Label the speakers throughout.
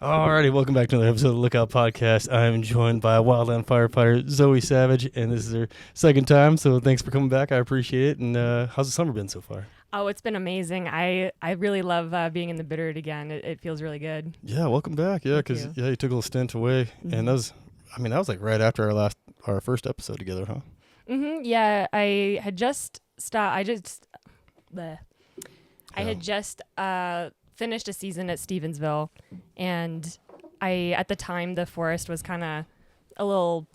Speaker 1: Alrighty, welcome back to another episode of the Lookout Podcast. I'm joined by Wildland Firefighter Zoe Savage, and this is her second time, so thanks for coming back. I appreciate it. And how's the summer been so far?
Speaker 2: Oh, it's been amazing. I really love being in the Bitterroot again. It feels really good.
Speaker 1: Yeah, welcome back. Yeah, because you took a little stint away, and that was like right after our first episode together, huh?
Speaker 2: Yeah, I had just finished a season at Stevensville, and at the time the forest was kind of a little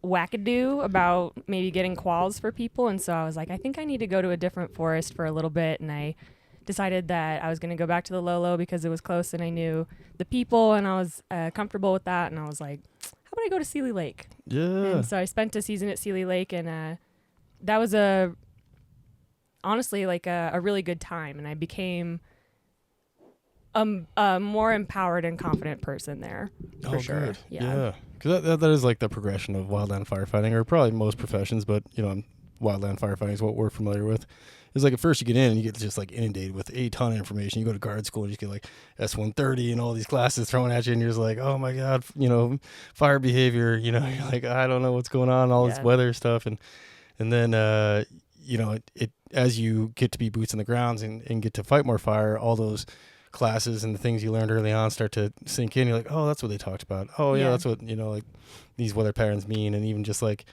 Speaker 2: wackadoo about maybe getting quals for people, and so I was like, I think I need to go to a different forest for a little bit, and I decided that I was going to go back to the Lolo because it was close and I knew the people and I was comfortable with that, and I was like, how about I go to Sealy Lake?
Speaker 1: Yeah.
Speaker 2: And so I spent a season at Sealy Lake, and that was honestly a really good time, and I became a more empowered and confident person there, for sure.
Speaker 1: Good. Yeah. Because that is like the progression of wildland firefighting, or probably most professions, but wildland firefighting is what we're familiar with. It's like at first you get in and you get just like inundated with a ton of information. You go to guard school and you get like S-130 and all these classes thrown at you, and you're just like, oh my God, fire behavior, you're like, I don't know what's going on, all this weather stuff. And then, it as you get to be boots on the grounds and get to fight more fire, all those classes and the things you learned early on start to sink in. You're like, oh, that's what they talked about. Oh yeah, that's what, like these weather patterns mean. And even just like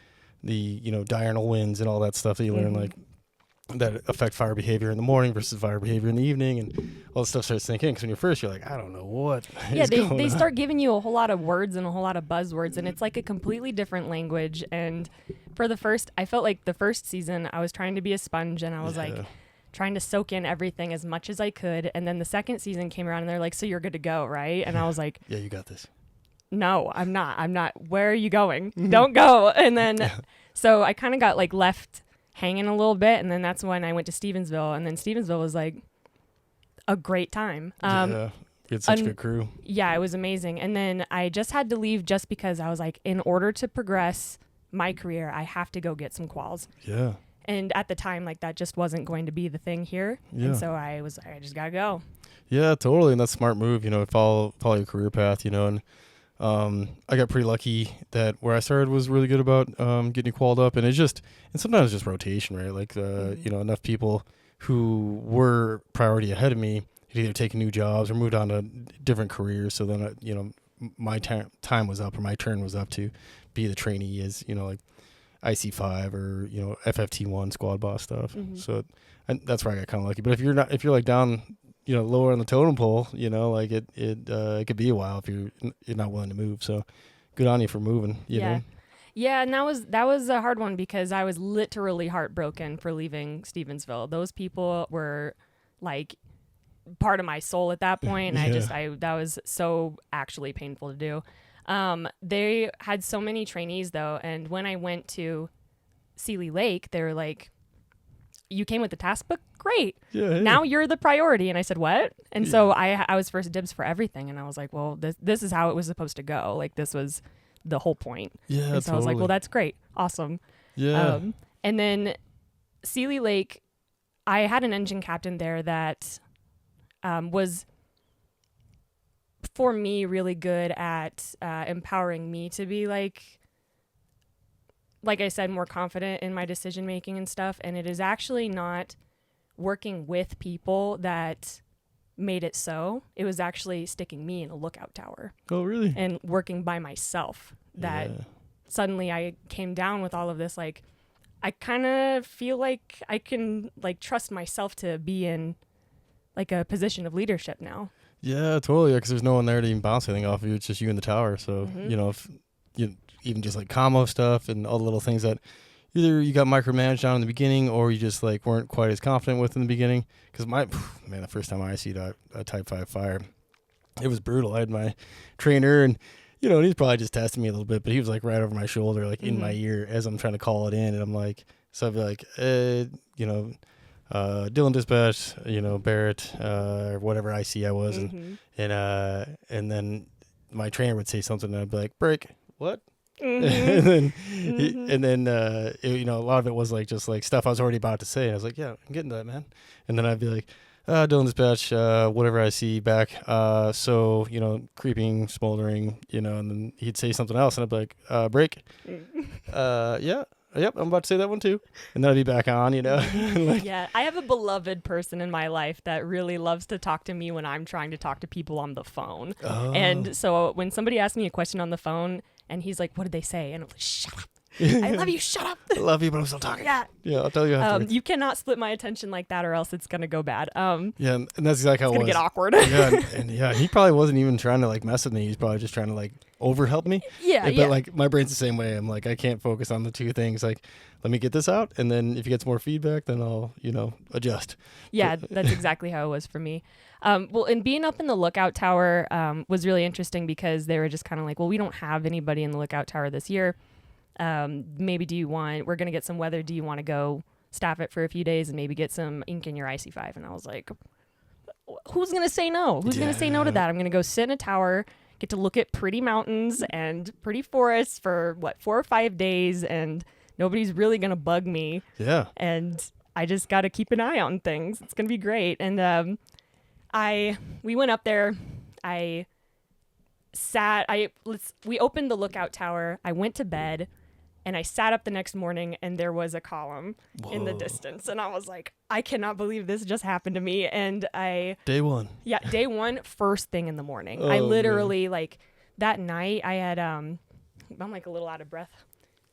Speaker 1: the, diurnal winds and all that stuff that you learn, like that affect fire behavior in the morning versus fire behavior in the evening, and all this stuff starts sinking in. Because when you're first, you're like, I don't know what.
Speaker 2: They start giving you a whole lot of words and a whole lot of buzzwords, and it's like a completely different language. And I felt like the first season I was trying to be a sponge, and I was like trying to soak in everything as much as I could. And then the second season came around and they're like, so you're good to go, right? And I was like,
Speaker 1: yeah, you got this.
Speaker 2: No, I'm not. Where are you going? Don't go. And then, so I kind of got like left hanging a little bit. And then that's when I went to Stevensville, and then Stevensville was like a great time.
Speaker 1: You had such a good crew.
Speaker 2: Yeah, it was amazing. And then I just had to leave just because I was like, in order to progress my career, I have to go get some quals. Yeah. And at the time, like, that just wasn't going to be the thing here. Yeah. And so I just got to go.
Speaker 1: Yeah, totally. And that's a smart move, follow your career path, and I got pretty lucky that where I started was really good about getting you qualled up. And sometimes just rotation, right? Like, enough people who were priority ahead of me had either taken new jobs or moved on to different careers. So then, my time was up, or my turn was up to be the trainee as, like, IC5 or FFT1 squad boss stuff. So that's where I got kind of lucky. But if you're like down lower on the totem pole, like it could be a while if you're not willing to move. So good on you for moving. You know.
Speaker 2: Yeah, and that was a hard one because I was literally heartbroken for leaving Stevensville. Those people were like part of my soul at that point, and that was so actually painful to do. They had so many trainees though, and when I went to Sealy Lake, they were like, you came with the task book? Great. Yeah. Now you're the priority. And I said, what? And so I was first dibs for everything, and I was like, well, this is how it was supposed to go. Like, this was the whole point. Yeah. And so totally. I was like, well, that's great. Awesome. Yeah. And then Sealy Lake, I had an engine captain there that was, for me, really good at empowering me to be like I said, more confident in my decision making and stuff. And it is actually not working with people that made it so. It was actually sticking me in a lookout tower.
Speaker 1: Oh, really?
Speaker 2: And working by myself that suddenly I came down with all of this. Like, I kind of feel like I can like trust myself to be in like a position of leadership now.
Speaker 1: Yeah, totally. Because there's no one there to even bounce anything off of you. It's just you in the tower. So, if you even just like commo stuff and all the little things that either you got micromanaged down in the beginning or you just like weren't quite as confident with in the beginning. Because the first time I IC'd a Type 5 fire, it was brutal. I had my trainer and, he's probably just testing me a little bit, but he was like right over my shoulder, like in my ear as I'm trying to call it in. And I'm like, so I'd be like, Dylan dispatch, Barrett, or whatever IC I was. And then my trainer would say something and I'd be like, break, what? And then a lot of it was like just like stuff I was already about to say. And I was like, yeah, I'm getting to that, man. And then I'd be like, Dillon dispatch, whatever I see back. So, creeping, smoldering, and then he'd say something else, and I'd be like, break. Yeah. Yep, I'm about to say that one too. And then I'd be back on, like,
Speaker 2: Yeah, I have a beloved person in my life that really loves to talk to me when I'm trying to talk to people on the phone.
Speaker 1: Oh.
Speaker 2: And so when somebody asks me a question on the phone and he's like, what did they say? And I'm like, shut up. I love you. Shut up.
Speaker 1: I love you, but I'm still talking.
Speaker 2: Yeah.
Speaker 1: Yeah, I'll tell you after.
Speaker 2: You cannot split my attention like that or else it's going to go bad.
Speaker 1: Yeah, and that's exactly how it was.
Speaker 2: It's going to get awkward.
Speaker 1: and he probably wasn't even trying to like mess with me. He's probably just trying to like over help me.
Speaker 2: Yeah,
Speaker 1: But like my brain's the same way. I'm like, I can't focus on the two things. Like, let me get this out, and then if he gets more feedback, then I'll, adjust.
Speaker 2: Yeah, that's exactly how it was for me. Well, and being up in the lookout tower was really interesting because they were just kind of like, well, we don't have anybody in the lookout tower this year. Maybe we're going to get some weather. Do you want to go staff it for a few days and maybe get some ink in your IC5? And I was like, who's going to say no? Who's going to say no to that? I'm going to go sit in a tower, get to look at pretty mountains and pretty forests for 4 or 5 days. And nobody's really going to bug me.
Speaker 1: Yeah.
Speaker 2: And I just got to keep an eye on things. It's going to be great. And, we went up there. We opened the lookout tower. I went to bed. And I sat up the next morning and there was a column in the distance. And I was like, I cannot believe this just happened to me. And
Speaker 1: Day one.
Speaker 2: Yeah, day one, first thing in the morning.
Speaker 1: Oh,
Speaker 2: I literally, that night I had, I'm like a little out of breath.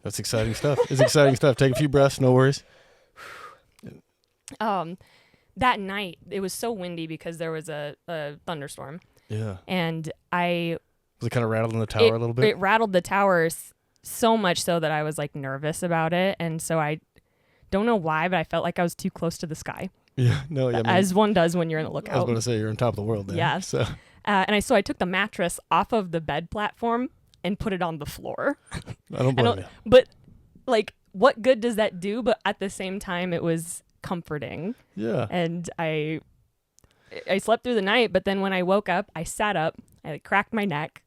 Speaker 1: That's exciting stuff. It's exciting stuff. Take a few breaths, no worries.
Speaker 2: That night, it was so windy because there was a thunderstorm.
Speaker 1: Yeah.
Speaker 2: And
Speaker 1: Was it kind of rattled in the tower a little bit?
Speaker 2: It rattled the towers so much so that I was like nervous about it. And so I don't know why, but I felt like I was too close to the sky.
Speaker 1: Yeah, no, yeah.
Speaker 2: As one does when you're in the lookout.
Speaker 1: I was going to say you're on top of the world there.
Speaker 2: Yeah.
Speaker 1: So.
Speaker 2: So I took the mattress off of the bed platform and put it on the floor.
Speaker 1: I don't blame you.
Speaker 2: But like, what good does that do? But at the same time, it was comforting.
Speaker 1: Yeah.
Speaker 2: And I slept through the night, but then when I woke up, I sat up, I cracked my neck.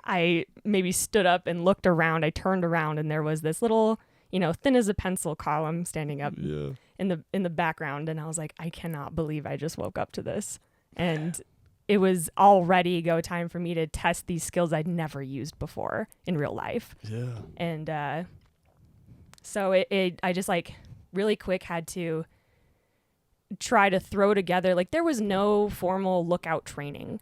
Speaker 2: I maybe stood up and looked around. I turned around and there was this little, thin as a pencil column standing up in the background. And I was like, I cannot believe I just woke up to this. And it was already go time for me to test these skills I'd never used before in real life.
Speaker 1: Yeah.
Speaker 2: And so I just like really quick had to try to throw together, like there was no formal lookout training.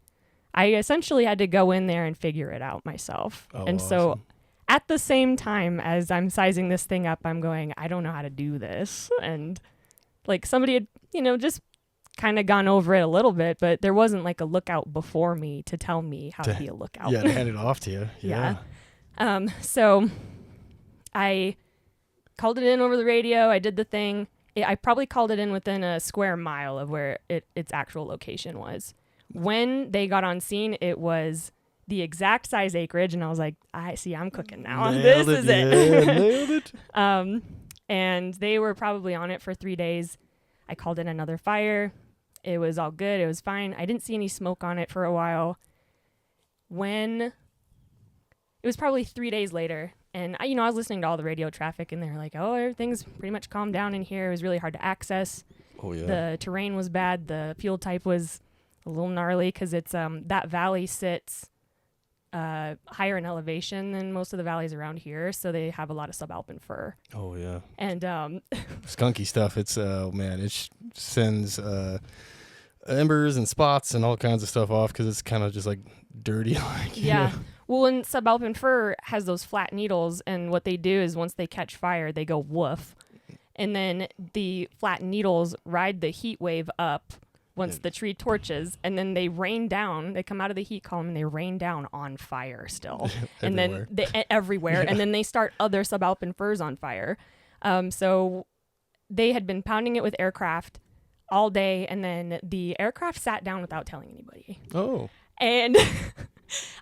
Speaker 2: I essentially had to go in there and figure it out myself.
Speaker 1: Oh,
Speaker 2: and
Speaker 1: awesome.
Speaker 2: So at the same time as I'm sizing this thing up, I'm going, I don't know how to do this. And like somebody had, just kind of gone over it a little bit, but there wasn't like a lookout before me to tell me how to be a lookout.
Speaker 1: Yeah, to hand it off to you. Yeah.
Speaker 2: So I called it in over the radio. I did the thing. I probably called it in within a square mile of where its actual location was. When they got on scene, it was the exact size acreage, and I was like, I'm cooking now. This is it.
Speaker 1: Nailed it.
Speaker 2: And they were probably on it for 3 days. I called in another fire. It was all good. It was fine. I didn't see any smoke on it for a while. When it was probably 3 days later, and I was listening to all the radio traffic, and they were like, oh, everything's pretty much calmed down in here. It was really hard to access.
Speaker 1: Oh, yeah.
Speaker 2: The terrain was bad. The fuel type was a little gnarly because it's that valley sits higher in elevation than most of the valleys around here, so they have a lot of subalpine fir.
Speaker 1: Oh, yeah.
Speaker 2: And
Speaker 1: skunky stuff. It's it sends embers and spots and all kinds of stuff off because it's kind of just like dirty.
Speaker 2: Yeah. Well, and subalpine fir has those flat needles, and what they do is once they catch fire, they go woof, and then the flat needles ride the heat wave up once the tree torches, and then they rain down. They come out of the heat column and they rain down on fire still. And then everywhere. And then they start other subalpine firs on fire. So they had been pounding it with aircraft all day, and then the aircraft sat down without telling anybody.
Speaker 1: Oh.
Speaker 2: And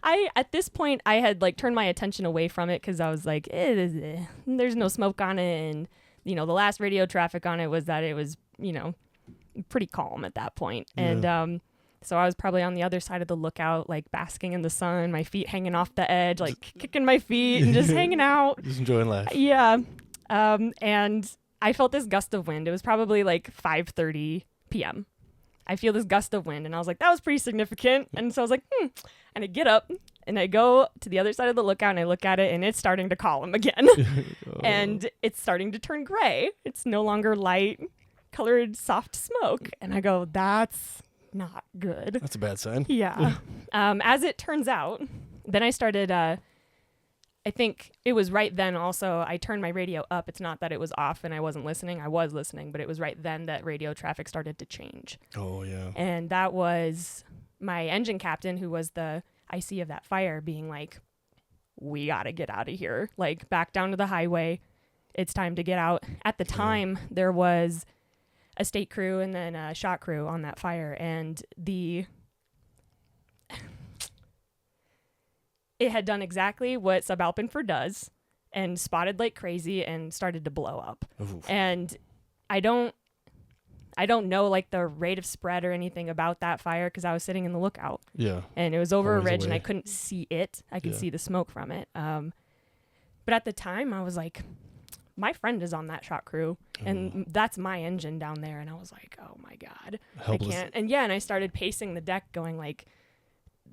Speaker 2: at this point, I had like turned my attention away from it because I was like, there's no smoke on it. And, the last radio traffic on it was that it was, pretty calm at that point.
Speaker 1: Yeah.
Speaker 2: And so I was probably on the other side of the lookout, like basking in the sun, my feet hanging off the edge, like kicking my feet and just hanging out.
Speaker 1: Just enjoying life.
Speaker 2: Yeah. And I felt this gust of wind. It was probably like 5:30 p.m. I feel this gust of wind. And I was like, that was pretty significant. And so I was like, And I get up and I go to the other side of the lookout and I look at it and it's starting to column again. And it's starting to turn gray. It's no longer light colored soft smoke. And I go, that's not good.
Speaker 1: That's a bad sign.
Speaker 2: Yeah. As it turns out, then I started, I think it was right then also, I turned my radio up. It's not that it was off and I wasn't listening. I was listening, but it was right then that radio traffic started to change.
Speaker 1: Oh, yeah.
Speaker 2: And that was my engine captain, who was the IC of that fire, being like, we got to get out of here. Like, back down to the highway. It's time to get out. At the time, there was a state crew and then a shot crew on that fire. And it had done exactly what Subalpinford does and spotted like crazy and started to blow up.
Speaker 1: Oof.
Speaker 2: And I don't know like the rate of spread or anything about that fire because I was sitting in the lookout.
Speaker 1: Yeah.
Speaker 2: And it was over a
Speaker 1: Always
Speaker 2: ridge
Speaker 1: away.
Speaker 2: and I couldn't see it. I could see the smoke from it. But at the time I was like, my friend is on that shot crew and that's my engine down there. And I was like, oh my God,
Speaker 1: Helpless.
Speaker 2: I can't. And yeah, and I started pacing the deck going like,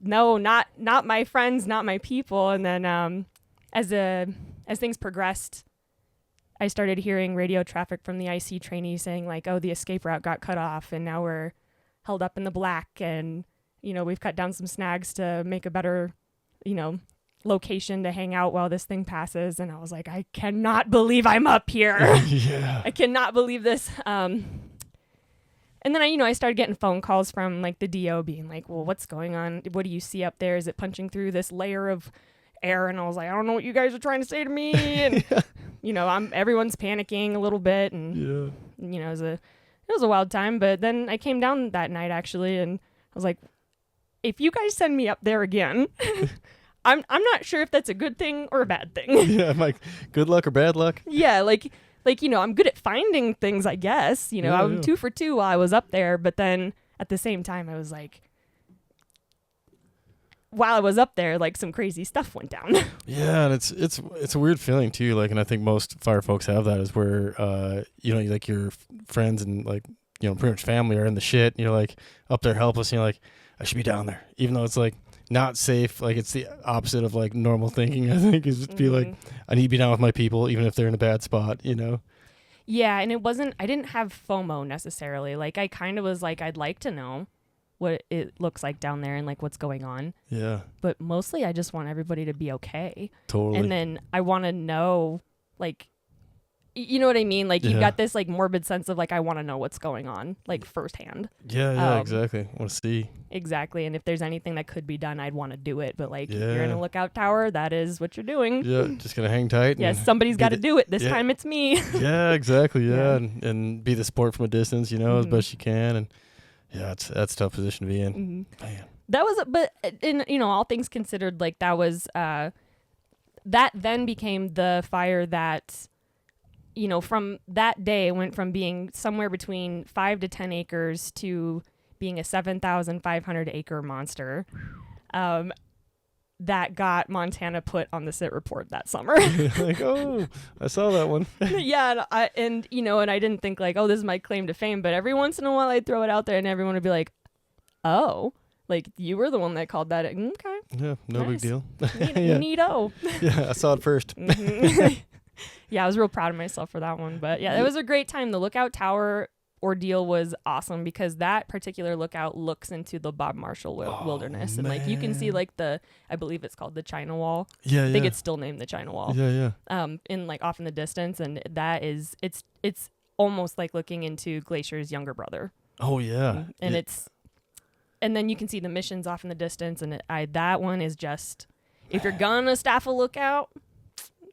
Speaker 2: no, not my friends, not my people. And then as things progressed, I started hearing radio traffic from the IC trainees saying like, oh, the escape route got cut off and now we're held up in the black and, you know, we've cut down some snags to make a better, you know, location to hang out while this thing passes. And I was like, I cannot believe I'm up here.
Speaker 1: Yeah.
Speaker 2: I cannot believe this. And then I started getting phone calls from like the DO being like, well, what's going on? What do you see up there? Is it punching through this layer of air? And I was like, I don't know what you guys are trying to say to me. And, you know, everyone's panicking a little bit. And, you know, it was a wild time. But then I came down that night actually. And I was like, if you guys send me up there again, I'm not sure if that's a good thing or a bad thing.
Speaker 1: Yeah. I'm like, good luck or bad luck?
Speaker 2: Yeah. Like, you know, I'm good at finding things, I guess. You know, I'm 2 for 2 while I was up there. But then at the same time, I was like, while I was up there, like some crazy stuff went down.
Speaker 1: Yeah, and it's a weird feeling too. Like, and I think most fire folks have that is where you know, like your friends and like, you know, pretty much family are in the shit. And you're like up there helpless. And you're like, I should be down there, even though it's like not safe. Like it's the opposite of like normal thinking. I think is just be like, I need to be down with my people, even if they're in a bad spot. You know.
Speaker 2: Yeah, and I didn't have FOMO necessarily. Like I kind of was like, I'd like to know what it looks like down there and like what's going on.
Speaker 1: Yeah.
Speaker 2: But mostly I just want everybody to be okay.
Speaker 1: Totally.
Speaker 2: And then I want to know, like, you know what I mean? Like you've got this like morbid sense of like, I want to know what's going on, like firsthand.
Speaker 1: Yeah, exactly. Want to see.
Speaker 2: Exactly. And if there's anything that could be done, I'd want to do it. But like, if you're in a lookout tower, that is what you're doing.
Speaker 1: Yeah, just gonna hang tight.
Speaker 2: Yes, somebody's got to do it. This
Speaker 1: yeah.
Speaker 2: time it's me.
Speaker 1: Yeah, exactly. Yeah, and be the support from a distance, you know, as best you can. And yeah, that's a tough position to be in. Man.
Speaker 2: That was, but in, you know, all things considered, like that was, that then became the fire that, you know, from that day went from being somewhere between 5 to 10 acres to being a 7,500 acre monster. That got Montana put on the sit report that summer.
Speaker 1: Like, oh, I saw that one.
Speaker 2: Yeah, and you know, and I didn't think like, oh, this is my claim to fame, but every once in a while I'd throw it out there and everyone would be like, oh, like you were the one that called that. Okay.
Speaker 1: Yeah, no big deal.
Speaker 2: Neato.
Speaker 1: Yeah, I saw it first.
Speaker 2: Yeah, I was real proud of myself for that one. But yeah, it was a great time. The lookout tower ordeal was awesome because that particular lookout looks into the Bob Marshall wilderness. And like you can see like I believe it's called the China Wall.
Speaker 1: Yeah,
Speaker 2: I think it's still named the China Wall.
Speaker 1: Yeah.
Speaker 2: In like off in the distance. And that is, it's almost like looking into Glacier's younger brother.
Speaker 1: Oh, yeah.
Speaker 2: And and then you can see the missions off in the distance. And that one is just, if you're gonna staff a lookout,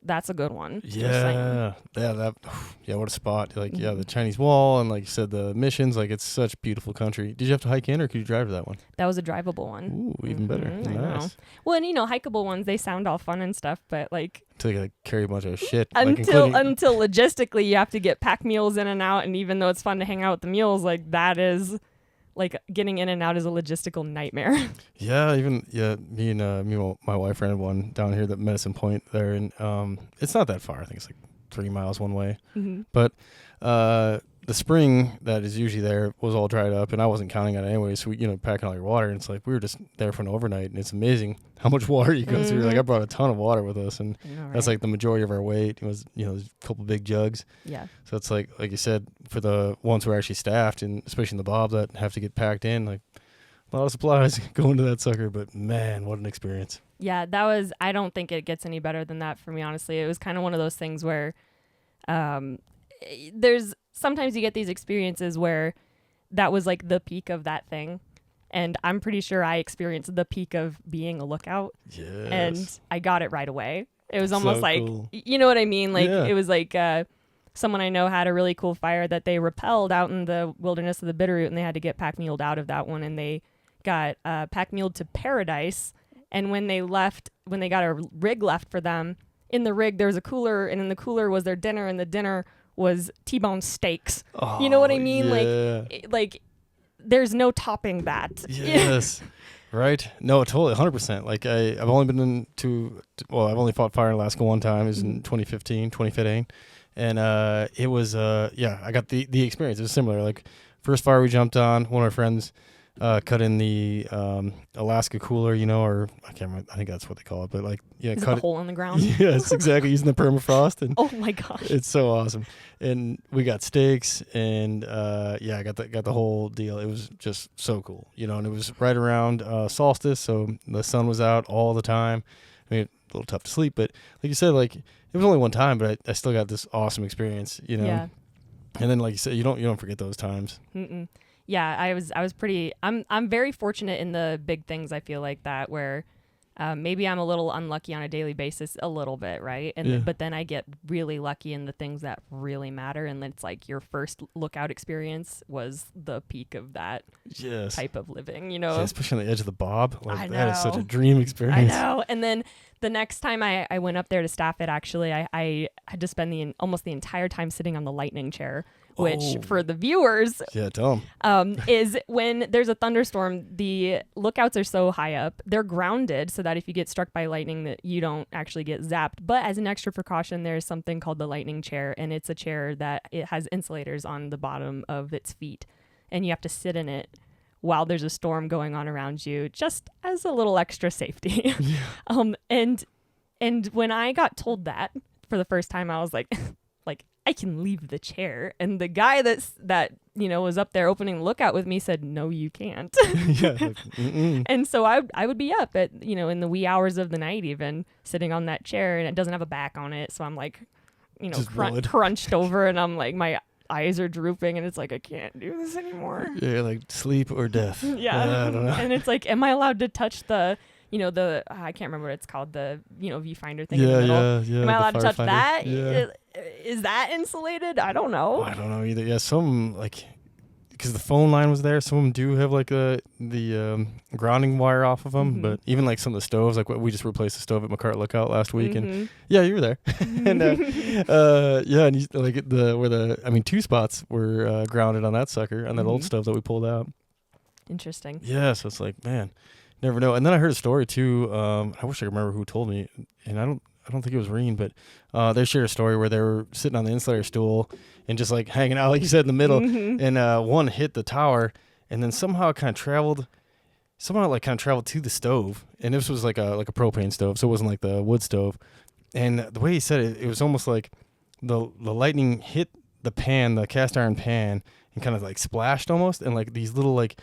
Speaker 2: that's a good one.
Speaker 1: Yeah. Yeah, what a spot. Like, yeah, the Chinese Wall and like you said, the missions, like it's such beautiful country. Did you have to hike in or could you drive to that one?
Speaker 2: That was a drivable one.
Speaker 1: Ooh, even better.
Speaker 2: I
Speaker 1: Nice.
Speaker 2: know. Well, and you know, hikeable ones, they sound all fun and stuff, but like
Speaker 1: Until you like carry a bunch of shit.
Speaker 2: until logistically you have to get pack mules in and out, and even though it's fun to hang out with the mules, like that is like getting in and out is a logistical nightmare.
Speaker 1: Yeah, me and my wife ran one down here at Medicine Point there, and it's not that far. I think it's like 3 miles one way. But the spring that is usually there was all dried up, and I wasn't counting on it anyway. So we, packing all your water, and it's like we were just there for an overnight, and it's amazing how much water you go through. Like I brought a ton of water with us, and that's like the majority of our weight. It was there's a couple big jugs.
Speaker 2: Yeah.
Speaker 1: So it's like you said, for the ones who are actually staffed, and especially in the bob that have to get packed in, like a lot of supplies going to that sucker. But man, what an experience!
Speaker 2: Yeah, I don't think it gets any better than that for me, honestly. It was kind of one of those things where there's sometimes you get these experiences where that was like the peak of that thing. And I'm pretty sure I experienced the peak of being a lookout.
Speaker 1: Yes.
Speaker 2: And I got it right away. It was almost
Speaker 1: so
Speaker 2: like,
Speaker 1: cool.
Speaker 2: You know what I mean? Like, It was like someone I know had a really cool fire that they repelled out in the wilderness of the Bitterroot, and they had to get pack-muled out of that one. And they got pack-muled to Paradise. And when they got a rig left for them, in the rig there was a cooler, and in the cooler was their dinner, and the dinner was T-bone steaks.
Speaker 1: Oh,
Speaker 2: you know what I mean?
Speaker 1: Yeah.
Speaker 2: Like there's no topping that.
Speaker 1: Yes. Right? No, totally, 100%. Like I've only been I've only fought fire in Alaska one time. It was in 2015, and it was I got the experience. It was similar. Like first fire we jumped on, one of our friends cut in the Alaska cooler, or I can't remember. I think that's what they call it. But like,
Speaker 2: Is
Speaker 1: cut
Speaker 2: it the hole in the ground.
Speaker 1: Yes, exactly. Using the permafrost, and
Speaker 2: oh my gosh,
Speaker 1: it's so awesome. And we got steaks, and I got the whole deal. It was just so cool, and it was right around solstice, so the sun was out all the time. I mean, a little tough to sleep, but like you said, like it was only one time, but I still got this awesome experience,
Speaker 2: Yeah.
Speaker 1: And then, like you said, you don't forget those times.
Speaker 2: Mm-mm. Yeah, I was pretty. I'm very fortunate in the big things. I feel like that where maybe I'm a little unlucky on a daily basis, a little bit, right? And but then I get really lucky in the things that really matter, and it's like your first lookout experience was the peak of that type of living,
Speaker 1: Yeah, especially on the edge of the bob. Like
Speaker 2: I know.
Speaker 1: that is such a dream experience.
Speaker 2: I know. And then the next time I went up there to staff it, actually, I had to spend almost the entire time sitting on the lightning chair. Which, for the viewers,
Speaker 1: tell them.
Speaker 2: Is when there's a thunderstorm, the lookouts are so high up, they're grounded so that if you get struck by lightning, that you don't actually get zapped. But as an extra precaution, there's something called the lightning chair, and it's a chair that it has insulators on the bottom of its feet, and you have to sit in it while there's a storm going on around you, just as a little extra safety. And when I got told that for the first time, I was like. I can leave the chair. And the guy that was up there opening the lookout with me said, no, you can't. And so I would be up at, in the wee hours of the night, even sitting on that chair, and it doesn't have a back on it. So I'm like, crunched over, and I'm like, my eyes are drooping, and it's like, I can't do this anymore.
Speaker 1: Yeah, like sleep or death.
Speaker 2: Yeah.
Speaker 1: I don't know.
Speaker 2: And it's like, am I allowed to touch the I can't remember what it's called, the viewfinder thing in the middle.
Speaker 1: Yeah.
Speaker 2: Am I allowed to touch that?
Speaker 1: Yeah.
Speaker 2: Is that insulated? I don't know.
Speaker 1: I don't know either. Yeah, some because the phone line was there. Some of them do have like the grounding wire off of them, but even like some of the stoves, like we just replaced the stove at McCart Lookout last week, and you were there, and and two spots were grounded on that sucker on that old stove that we pulled out.
Speaker 2: Interesting.
Speaker 1: Yeah, so it's like, man, never know. And then I heard a story too. I wish I could remember who told me, and I don't think it was Reen, but they shared a story where they were sitting on the insulator stool and just like hanging out, like you said, in the middle, and one hit the tower, and then somehow kind of traveled to the stove, and this was like a propane stove, so it wasn't like the wood stove. And the way he said it, it was almost like the lightning hit the pan, the cast iron pan, and kind of like splashed almost, and like these little like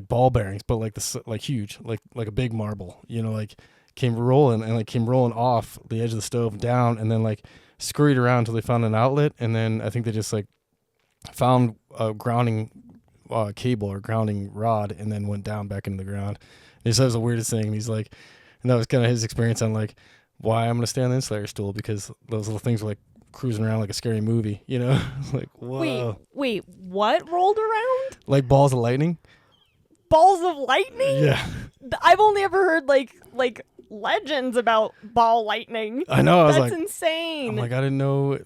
Speaker 1: ball bearings, but like huge, like a big marble, came rolling off the edge of the stove down, and then like scurried around until they found an outlet, and then I think they just like found a grounding cable or grounding rod, and then went down back into the ground. And he said it was the weirdest thing, and he's like, and that was kind of his experience on like why I'm gonna stay on the insulator stool, because those little things were like cruising around like a scary movie, It's like, whoa.
Speaker 2: Wait, what rolled around?
Speaker 1: Like balls of lightning?
Speaker 2: Balls of lightning?
Speaker 1: Yeah.
Speaker 2: I've only ever heard like legends about ball lightning.
Speaker 1: I know.
Speaker 2: That's insane.
Speaker 1: I'm like, I didn't know.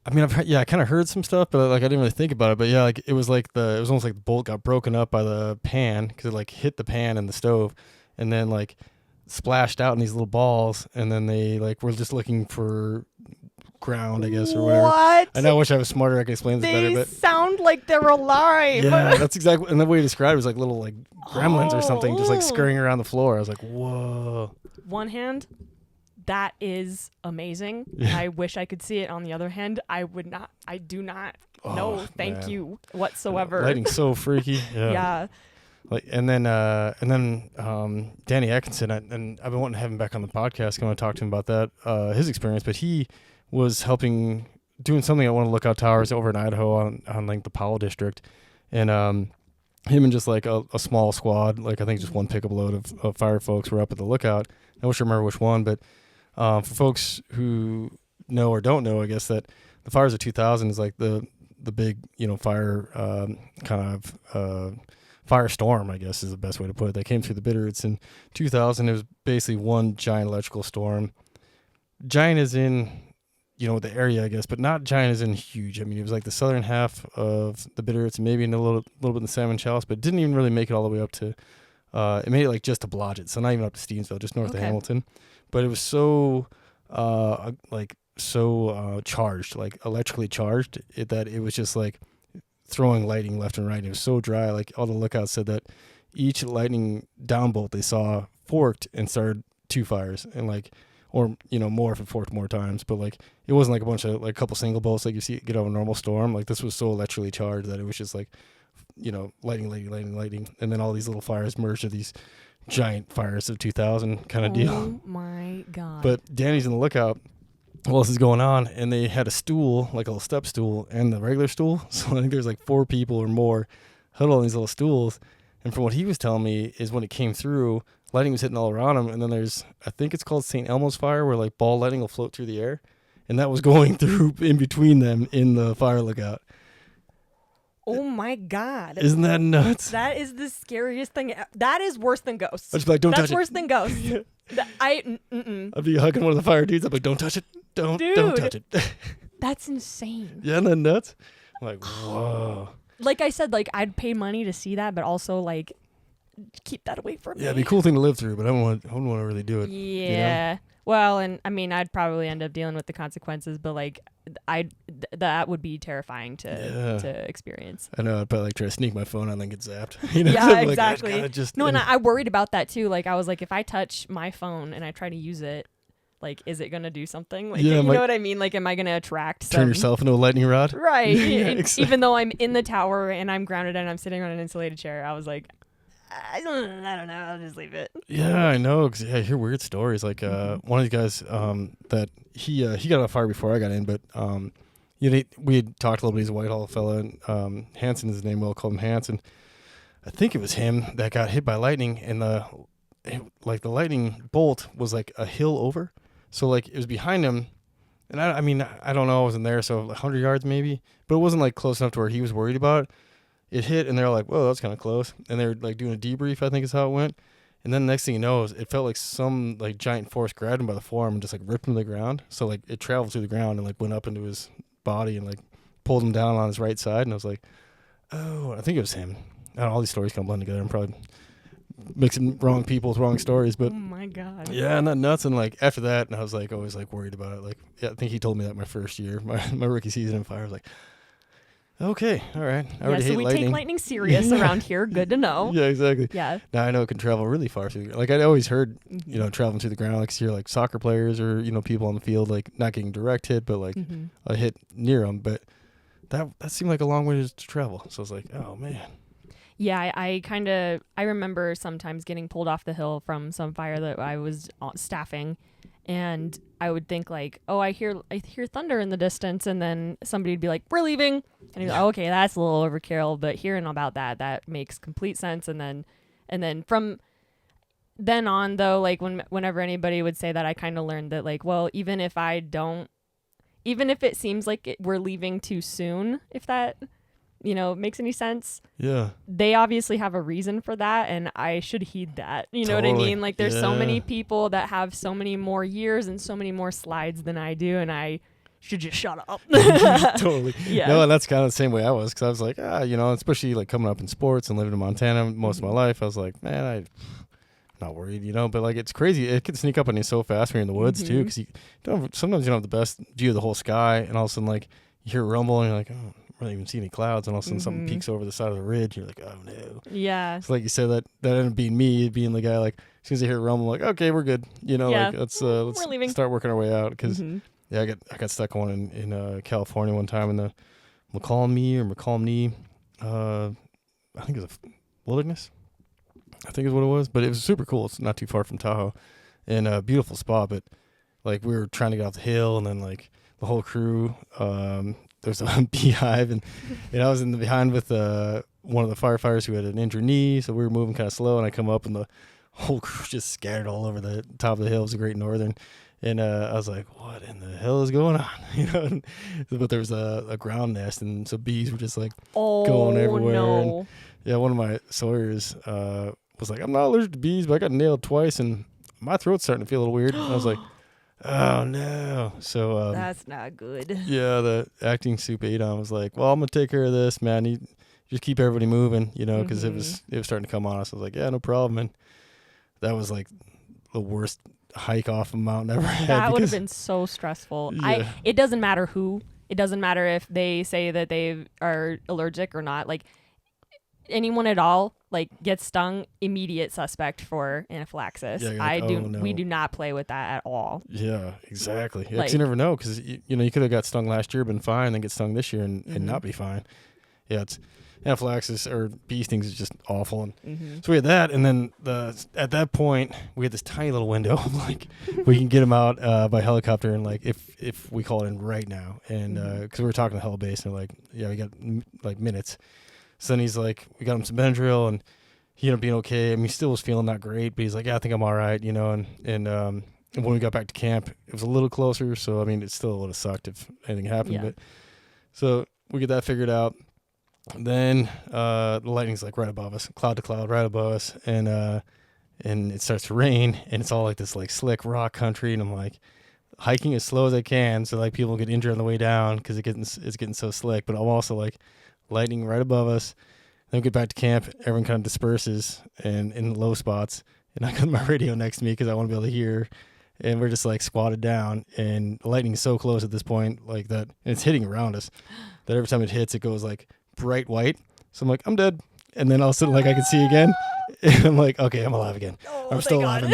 Speaker 1: I mean, I kind of heard some stuff, but like I didn't really think about it. But yeah, like it was almost like the bolt got broken up by the pan, because it like hit the pan and the stove, and then like splashed out in these little balls, and then they like were just looking for ground, I guess, or whatever.
Speaker 2: What?
Speaker 1: I know. I wish I was smarter. I could explain this better,
Speaker 2: They
Speaker 1: but
Speaker 2: sound like they're alive.
Speaker 1: yeah, that's exactly. And the way you described it was like little like gremlins or something, just like
Speaker 2: Oh.
Speaker 1: scurrying around the floor. I was like, whoa.
Speaker 2: One hand, that is amazing.
Speaker 1: Yeah.
Speaker 2: I wish I could see it. On the other hand, I would not. I do not. No,
Speaker 1: Oh,
Speaker 2: thank
Speaker 1: man.
Speaker 2: you whatsoever.
Speaker 1: Lighting's so freaky. Yeah.
Speaker 2: Yeah.
Speaker 1: Like and then Danny Atkinson, and I've been wanting to have him back on the podcast. I want to talk to him about that, his experience. But he was doing something at one of the Lookout Towers over in Idaho on like the Powell district, and him and just like a small squad, like I think just one pickup load of fire folks were up at the lookout. I wish I remember which one, but for folks who know or don't know, I guess that the fires of 2000 is like the big fire kind of firestorm, I guess is the best way to put it. They came through the Bitterroots in 2000. It was basically one giant electrical storm. Giant is in, the area, I guess, but not giant as in huge. I mean, it was like the southern half of the Bitterroots, maybe in a little bit in the Salmon Chalice, but it didn't even really make it all the way up to, it made it like just to Blodgett, so not even up to Stevensville, just north of Hamilton. But it was so, charged, like electrically charged, that it was just like throwing lightning left and right. It was so dry. Like all the lookouts said that each lightning downbolt they saw forked and started two fires, and like, or more if it forked more times. But like it wasn't like a bunch of like a couple single bolts like you see get out of a normal storm. Like this was so electrically charged that it was just like lightning, and then all these little fires merged to these giant fires of 2000 kind of deal.
Speaker 2: Oh my god.
Speaker 1: But Danny's in the lookout while this is going on, and they had a stool, like a little step stool, and the regular stool. So I think there's like 4 people or more huddled on these little stools. And from what he was telling me is when it came through, lightning was hitting all around him. And then there's, I think it's called St. Elmo's fire, where like ball lightning will float through the air. And that was going through in between them in the fire lookout.
Speaker 2: Oh my god.
Speaker 1: Isn't that nuts?
Speaker 2: That is the scariest thing. That is worse than ghosts.
Speaker 1: I'd just be like, don't touch
Speaker 2: That's
Speaker 1: it.
Speaker 2: worse than ghosts.
Speaker 1: I'd be hugging one of the fire dudes. I'd be like, don't touch it. Don't touch it.
Speaker 2: That's insane.
Speaker 1: Yeah, isn't that nuts? I'm like, whoa.
Speaker 2: Like I said, like I'd pay money to see that, but also like keep that away from me.
Speaker 1: Yeah, it'd be a cool thing to live through, but I wouldn't want to really do it.
Speaker 2: Yeah. Well, and I mean, I'd probably end up dealing with the consequences, but like, that would be terrifying to experience.
Speaker 1: I know. I'd probably like try to sneak my phone and then get zapped.
Speaker 2: Yeah, exactly.
Speaker 1: No,
Speaker 2: and I worried about that too. Like, I was like, if I touch my phone and I try to use it, like, is it gonna do something? Like, you know what I mean? Like, am I gonna attract?
Speaker 1: Turn yourself into a lightning rod?
Speaker 2: Right.
Speaker 1: Yeah, exactly.
Speaker 2: Even though I'm in the tower and I'm grounded and I'm sitting on an insulated chair, I was like, I don't know. I'll just leave it.
Speaker 1: Yeah, I know. 'Cause, I hear weird stories. Like one of these guys that he got on fire before I got in, but we had talked a little bit. He's a Whitehall fella, and Hanson is his name. We'll call him Hanson. I think it was him that got hit by lightning, and the lightning bolt was like a hill over, so like it was behind him. And I mean, I don't know. I wasn't there, so 100 yards maybe, but it wasn't like close enough to where he was worried about it. It hit, and they're like, whoa, that's kind of close. And they're like doing a debrief, I think is how it went. And then the next thing you know, it felt like some like giant force grabbed him by the forearm and just like ripped him to the ground. So like it traveled through the ground and like went up into his body and like pulled him down on his right side. And I was like, oh, I think it was him. I don't know, all these stories kind of blend together. I'm probably mixing wrong people with wrong stories, but
Speaker 2: oh my god.
Speaker 1: Yeah, and that nuts. And like after that, and I was like always like worried about it. Like, yeah, I think he told me that my first year, my rookie season in fire. I was like, okay, all right. I already
Speaker 2: so
Speaker 1: hate
Speaker 2: we
Speaker 1: lightning.
Speaker 2: take lightning serious around here. Good to know.
Speaker 1: Yeah, exactly.
Speaker 2: Yeah.
Speaker 1: Now I know it can travel really far through. Like I always heard, traveling through the ground, like see like soccer players or people on the field, like not getting direct hit, but like a hit near them. But that seemed like a long way to travel. So I was like, oh man.
Speaker 2: Yeah, I remember sometimes getting pulled off the hill from some fire that I was staffing, and I would think like, oh, I hear thunder in the distance, and then somebody would be like, we're leaving, and he's like, oh, okay, that's a little overkill, but hearing about that makes complete sense. And then from then on though, like whenever anybody would say that, I kind of learned that like, well, even if it seems like we're leaving too soon, if that makes any sense.
Speaker 1: Yeah.
Speaker 2: They obviously have a reason for that, and I should heed that. You know what I mean? Like there's so many people that have so many more years and so many more slides than I do, and I should just shut up.
Speaker 1: Totally.
Speaker 2: Yeah.
Speaker 1: No, and that's kind of the same way I was, because I was like, especially like coming up in sports and living in Montana most of my life, I was like, man, not worried, you know. But like it's crazy. It can sneak up on you so fast when you're in the woods too, because sometimes you don't have the best view of the whole sky, and all of a sudden like you hear a rumble and you're like, oh, I don't really even see any clouds, and all of a sudden something peeks over the side of the ridge. You're like, oh no.
Speaker 2: Yeah.
Speaker 1: So like you said, that ended up being me, being the guy like as soon as I hear a rumble, I'm like, okay, we're good, you know. Like let's start working our way out, because I got stuck going in California one time in the McCallum-Nee. I think it was a wilderness. I think is what it was, but it was super cool. It's not too far from Tahoe, and a beautiful spot. But like we were trying to get off the hill, and then like the whole crew, there's a beehive, and I was in the behind with one of the firefighters who had an injured knee, so we were moving kind of slow, and I come up, and the whole crew just scattered all over the top of the hill. It was a Great Northern, and I was like, what in the hell is going on? You know, but there was a ground nest, and so bees were just like going everywhere.
Speaker 2: No.
Speaker 1: And, yeah, one of my sawyers was like, I'm not allergic to bees, but I got nailed twice, and my throat's starting to feel a little weird. And I was like, oh no. So
Speaker 2: that's not good.
Speaker 1: Yeah, the acting soup ADOM was like, well, I'm gonna take care of this, man. You just keep everybody moving, you know, because it was starting to come on us. I was like, yeah, no problem. And that was like the worst hike off a mountain ever had.
Speaker 2: That would have been so stressful.
Speaker 1: Yeah.
Speaker 2: It doesn't matter who. It doesn't matter if they say that they are allergic or not. Like anyone at all, like gets stung, immediate suspect for anaphylaxis.
Speaker 1: Yeah, like,
Speaker 2: We do not play with that at all.
Speaker 1: Yeah, exactly. Yeah,
Speaker 2: Like,
Speaker 1: 'cause you never know, because you know you could have got stung last year, been fine, then get stung this year and not be fine. Yeah, it's anaphylaxis or bee stings is just awful. And so we had that, and then at that point we had this tiny little window of like we can get them out by helicopter, and like if we call it in right now, and because we were talking to Hell Base, and they're like, yeah, we got like minutes. So then he's like, we got him some Benadryl, and he ended up being okay. I mean, he still was feeling not great, but he's like, yeah, I think I'm all right, you know. And when we got back to camp, it was a little closer, so I mean, it still would have sucked if anything happened.
Speaker 2: Yeah.
Speaker 1: But so we get that figured out. Then the lightning's like right above us, cloud to cloud, right above us, and it starts to rain, and it's all like this like slick rock country, and I'm like hiking as slow as I can, so like people get injured on the way down because it's getting so slick. But I'm also like lightning right above us. Then we get back to camp, everyone kind of disperses and in low spots, and I got my radio next to me because I want to be able to hear, and we're just like squatted down, and the lightning's so close at this point, like that, and it's hitting around us, that every time it hits, it goes like bright white. So I'm like, I'm dead. And then all of a sudden, like I can see again, and I'm like, okay, I'm alive again. I'm still alive. And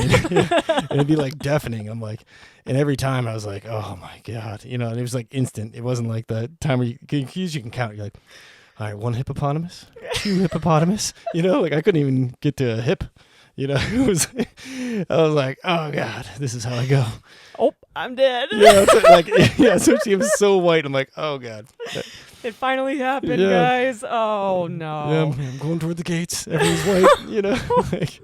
Speaker 1: it'd be like deafening. I'm like, and every time I was like, oh my God, you know, and it was like instant. It wasn't like the time where you can count. You're like, all right, 1 hippopotamus, 2 hippopotamus, you know, like I couldn't even get to a hip, you know. I was like, oh God, this is how I go.
Speaker 2: Oh, I'm dead.
Speaker 1: Yeah, especially it was so white. I'm like, oh God.
Speaker 2: It finally happened, guys. Oh no.
Speaker 1: Yeah, I'm going toward the gates. Everything's white, you know. Like,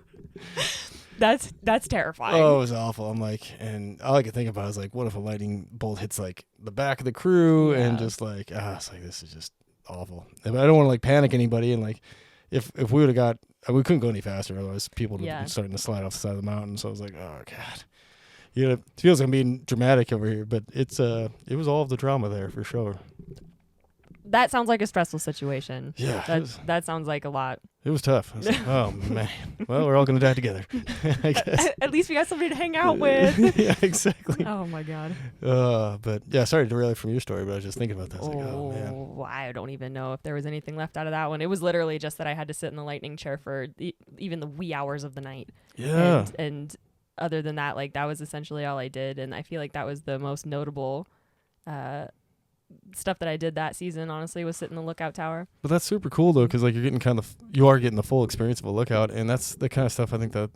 Speaker 2: that's terrifying.
Speaker 1: oh, it was awful. I'm like, and all I could think about was like, what if a lightning bolt hits like the back of the crew, and just like, it's like, this is just awful. But I don't want to like panic anybody, and like if we would have got, we couldn't go any faster, otherwise people would have been starting to slide off the side of the mountain. So I was like, oh God, you know, it feels like I'm being dramatic over here, but it was all of the drama there for sure.
Speaker 2: That sounds like a stressful situation.
Speaker 1: Yeah,
Speaker 2: that sounds like a lot.
Speaker 1: It was tough. I was like, oh man, well, we're all gonna die together, I guess.
Speaker 2: At least we got somebody to hang out with.
Speaker 1: Yeah, exactly.
Speaker 2: Oh my God.
Speaker 1: But yeah, sorry to derail from your story, but I was just thinking about that. Like, oh man,
Speaker 2: I don't even know if there was anything left out of that one. It was literally just that I had to sit in the lightning chair for even the wee hours of the night.
Speaker 1: Yeah.
Speaker 2: And other than that, like that was essentially all I did, and I feel like that was the most notable stuff that I did that season, honestly, was sit in the lookout tower. But
Speaker 1: that's super cool though, because like you are getting the full experience of a lookout, and that's the kind of stuff I think that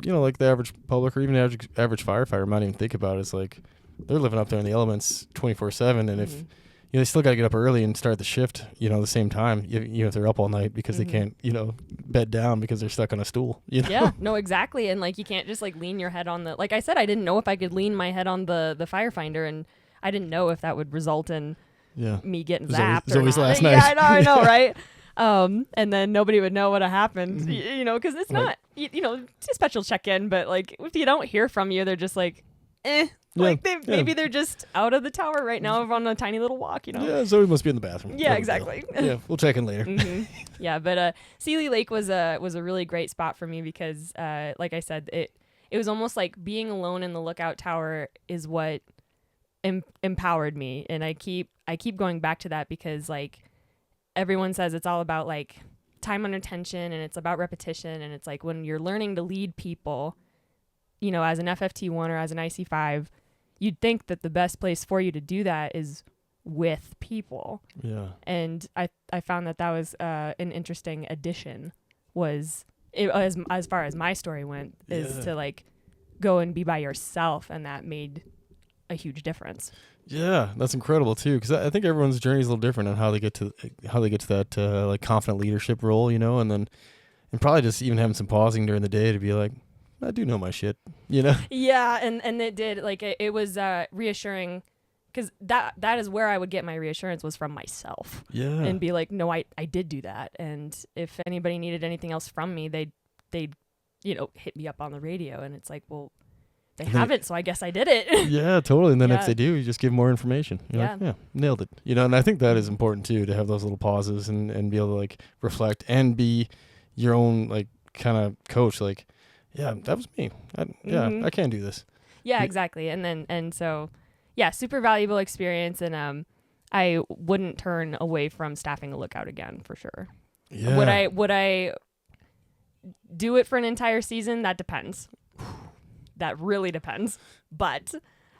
Speaker 1: you know, like the average public or even the average firefighter might even think about. Is like they're living up there in the elements 24/7, and if you know, they still got to get up early and start the shift, you know, the same time, you know, if they're up all night because they can't, you know, bed down because they're stuck on a stool, you know?
Speaker 2: Yeah, no, exactly. And like you can't just like lean your head on the, like I said, I didn't know if I could lean my head on the fire finder, and I didn't know if that would result in me getting zapped.
Speaker 1: Zoe's last night.
Speaker 2: Yeah, I know, right? And then nobody would know what happened, you know, because it's not, you know, it's a special check-in, but like if you don't hear from you, they're just like, Like maybe they're just out of the tower right now on a tiny little walk, you know?
Speaker 1: Yeah, Zoe must be in the bathroom.
Speaker 2: Yeah, exactly.
Speaker 1: Yeah, we'll check in later.
Speaker 2: Yeah, but Sealy Lake was a really great spot for me because, like I said, it was almost like being alone in the lookout tower is what empowered me, and I keep going back to that because like everyone says it's all about like time under tension and it's about repetition, and it's like when you're learning to lead people, you know, as an FFT1 or as an IC5, you'd think that the best place for you to do that is with people.
Speaker 1: Yeah.
Speaker 2: And I found that was an interesting addition, as far as my story went, is to like go and be by yourself, and that made a huge difference.
Speaker 1: Yeah, that's incredible too, because I think everyone's journey is a little different on how they get to that like confident leadership role, you know, and probably just even having some pausing during the day to be like, I do know my shit, you know?
Speaker 2: Yeah, and it did, like, it was reassuring, because that is where I would get my reassurance, was from myself.
Speaker 1: Yeah.
Speaker 2: And be like, no, I did do that, and if anybody needed anything else from me, they'd you know, hit me up on the radio, and it's like, well, they haven't, so I guess I did it.
Speaker 1: Yeah, totally. And then if they do, you just give more information. You're
Speaker 2: yeah.
Speaker 1: like, yeah, nailed it. You know, and I think that is important too, to have those little pauses and be able to like reflect and be your own like kind of coach, like, yeah, that was me. I can do this.
Speaker 2: Yeah, exactly. And so, yeah, super valuable experience. And I wouldn't turn away from staffing a lookout again, for sure.
Speaker 1: Yeah.
Speaker 2: Would I do it for an entire season? That depends. That really depends. But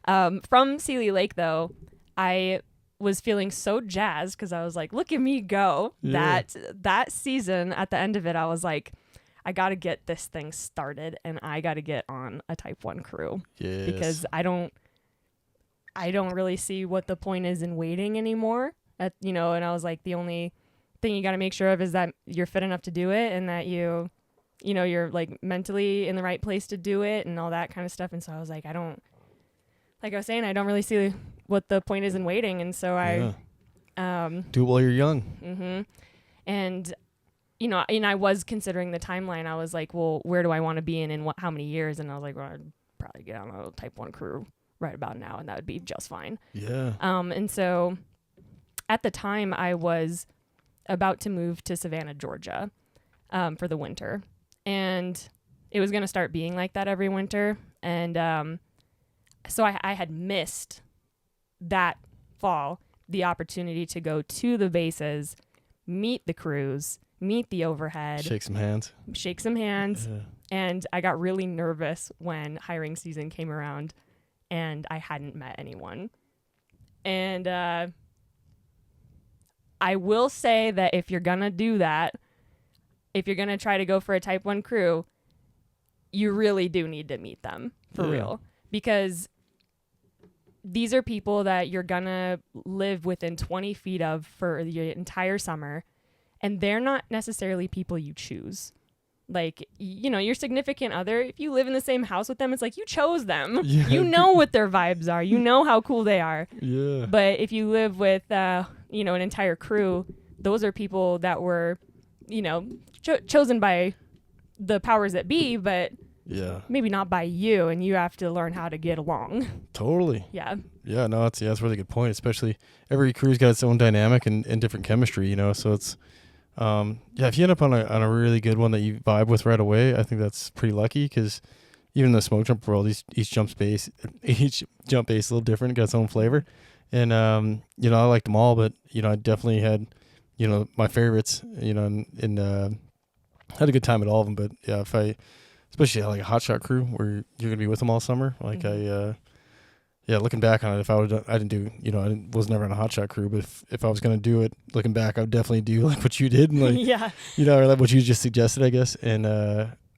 Speaker 2: from Sealy Lake, though, I was feeling so jazzed because I was like, look at me go. Yeah. That season, at the end of it, I was like, I got to get this thing started, and I got to get on a Type 1 crew.
Speaker 1: Yes.
Speaker 2: Because I don't really see what the point is in waiting anymore. You know, and I was like, the only thing you got to make sure of is that you're fit enough to do it, and that you know, you're like mentally in the right place to do it and all that kind of stuff. And so I was like, I don't really see what the point is in waiting. And so I
Speaker 1: do it while you're young.
Speaker 2: Mm-hmm. And, you know, and I was considering the timeline. I was like, well, where do I want to be in how many years? And I was like, well, I'd probably get on a Type 1 crew right about now, and that would be just fine.
Speaker 1: Yeah.
Speaker 2: And so at the time, I was about to move to Savannah, Georgia, for the winter. And it was going to start being like that every winter. And so I had missed that fall the opportunity to go to the bases, meet the crews, meet the overhead.
Speaker 1: Shake some hands.
Speaker 2: Yeah. And I got really nervous when hiring season came around and I hadn't met anyone. And I will say that if you're going to do that, if you're going to try to go for a Type 1 crew, you really do need to meet them for real. Because these are people that you're going to live within 20 feet of for the entire summer. And they're not necessarily people you choose. Like, you know, your significant other, if you live in the same house with them, it's like you chose them. Yeah. You know what their vibes are. You know how cool they are.
Speaker 1: Yeah.
Speaker 2: But if you live with, you know, an entire crew, those are people that were, you know, chosen by the powers that be, but maybe not by you, and you have to learn how to get along.
Speaker 1: Totally.
Speaker 2: Yeah.
Speaker 1: Yeah, no, that's a really good point, especially every crew's got its own dynamic and different chemistry, you know, so it's, if you end up on a really good one that you vibe with right away, I think that's pretty lucky, because even in the smoke jump world, each jump base is a little different, got its own flavor. And, you know, I liked them all, but, you know, I definitely had, you know, my favorites, you know, and had a good time at all of them. But yeah, especially like a hot shot crew where you're going to be with them all summer. Like looking back on it, I was never on a hot shot crew, but if I was going to do it, looking back, I would definitely do like what you did. And like, you know, or like what you just suggested, I guess. And,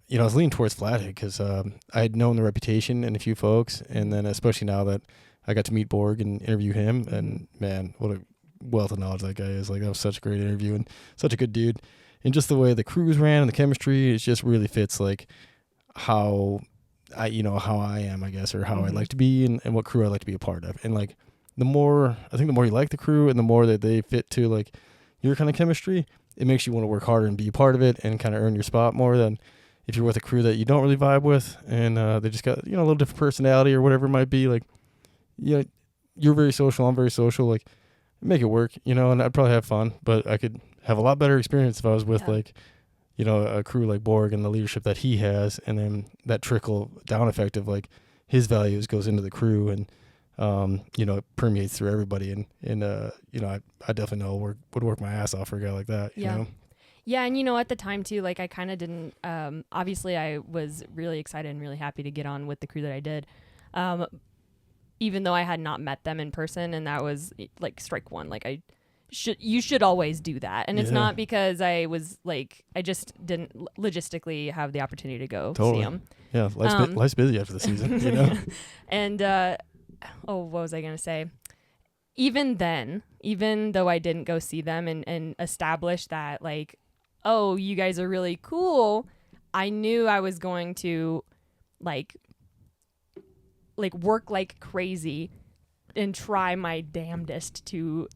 Speaker 1: you know, I was leaning towards Flathead because I had known the reputation and a few folks. And then especially now that I got to meet Borg and interview him, and man, what a wealth of knowledge that guy is. Like, that was such a great interview and such a good dude. And just the way the crews ran and the chemistry, it just really fits like how I am, I guess, or how I like to be and what crew I like to be a part of. And like the more you like the crew and the more that they fit to like your kind of chemistry, it makes you want to work harder and be a part of it and kind of earn your spot more than if you're with a crew that you don't really vibe with and they just got, you know, a little different personality or whatever it might be. Like, you're very social, I'm very social, like make it work, and I'd probably have fun, but I could have a lot better experience if I was with like, a crew like Borg and the leadership that he has, and then that trickle down effect of like his values goes into the crew, and it permeates through everybody, and I definitely know would work my ass off for a guy like that. You know?
Speaker 2: Yeah, and at the time too, like I kind of didn't. Obviously, I was really excited and really happy to get on with the crew that I did, even though I had not met them in person, and that was like strike one. Like you should always do that, and it's not because I was like I just didn't logistically have the opportunity to go see them.
Speaker 1: Yeah, life's busy after the season,
Speaker 2: And what was I gonna say? Even then, even though I didn't go see them and establish that like, oh, you guys are really cool, I knew I was going to like work like crazy and try my damnedest to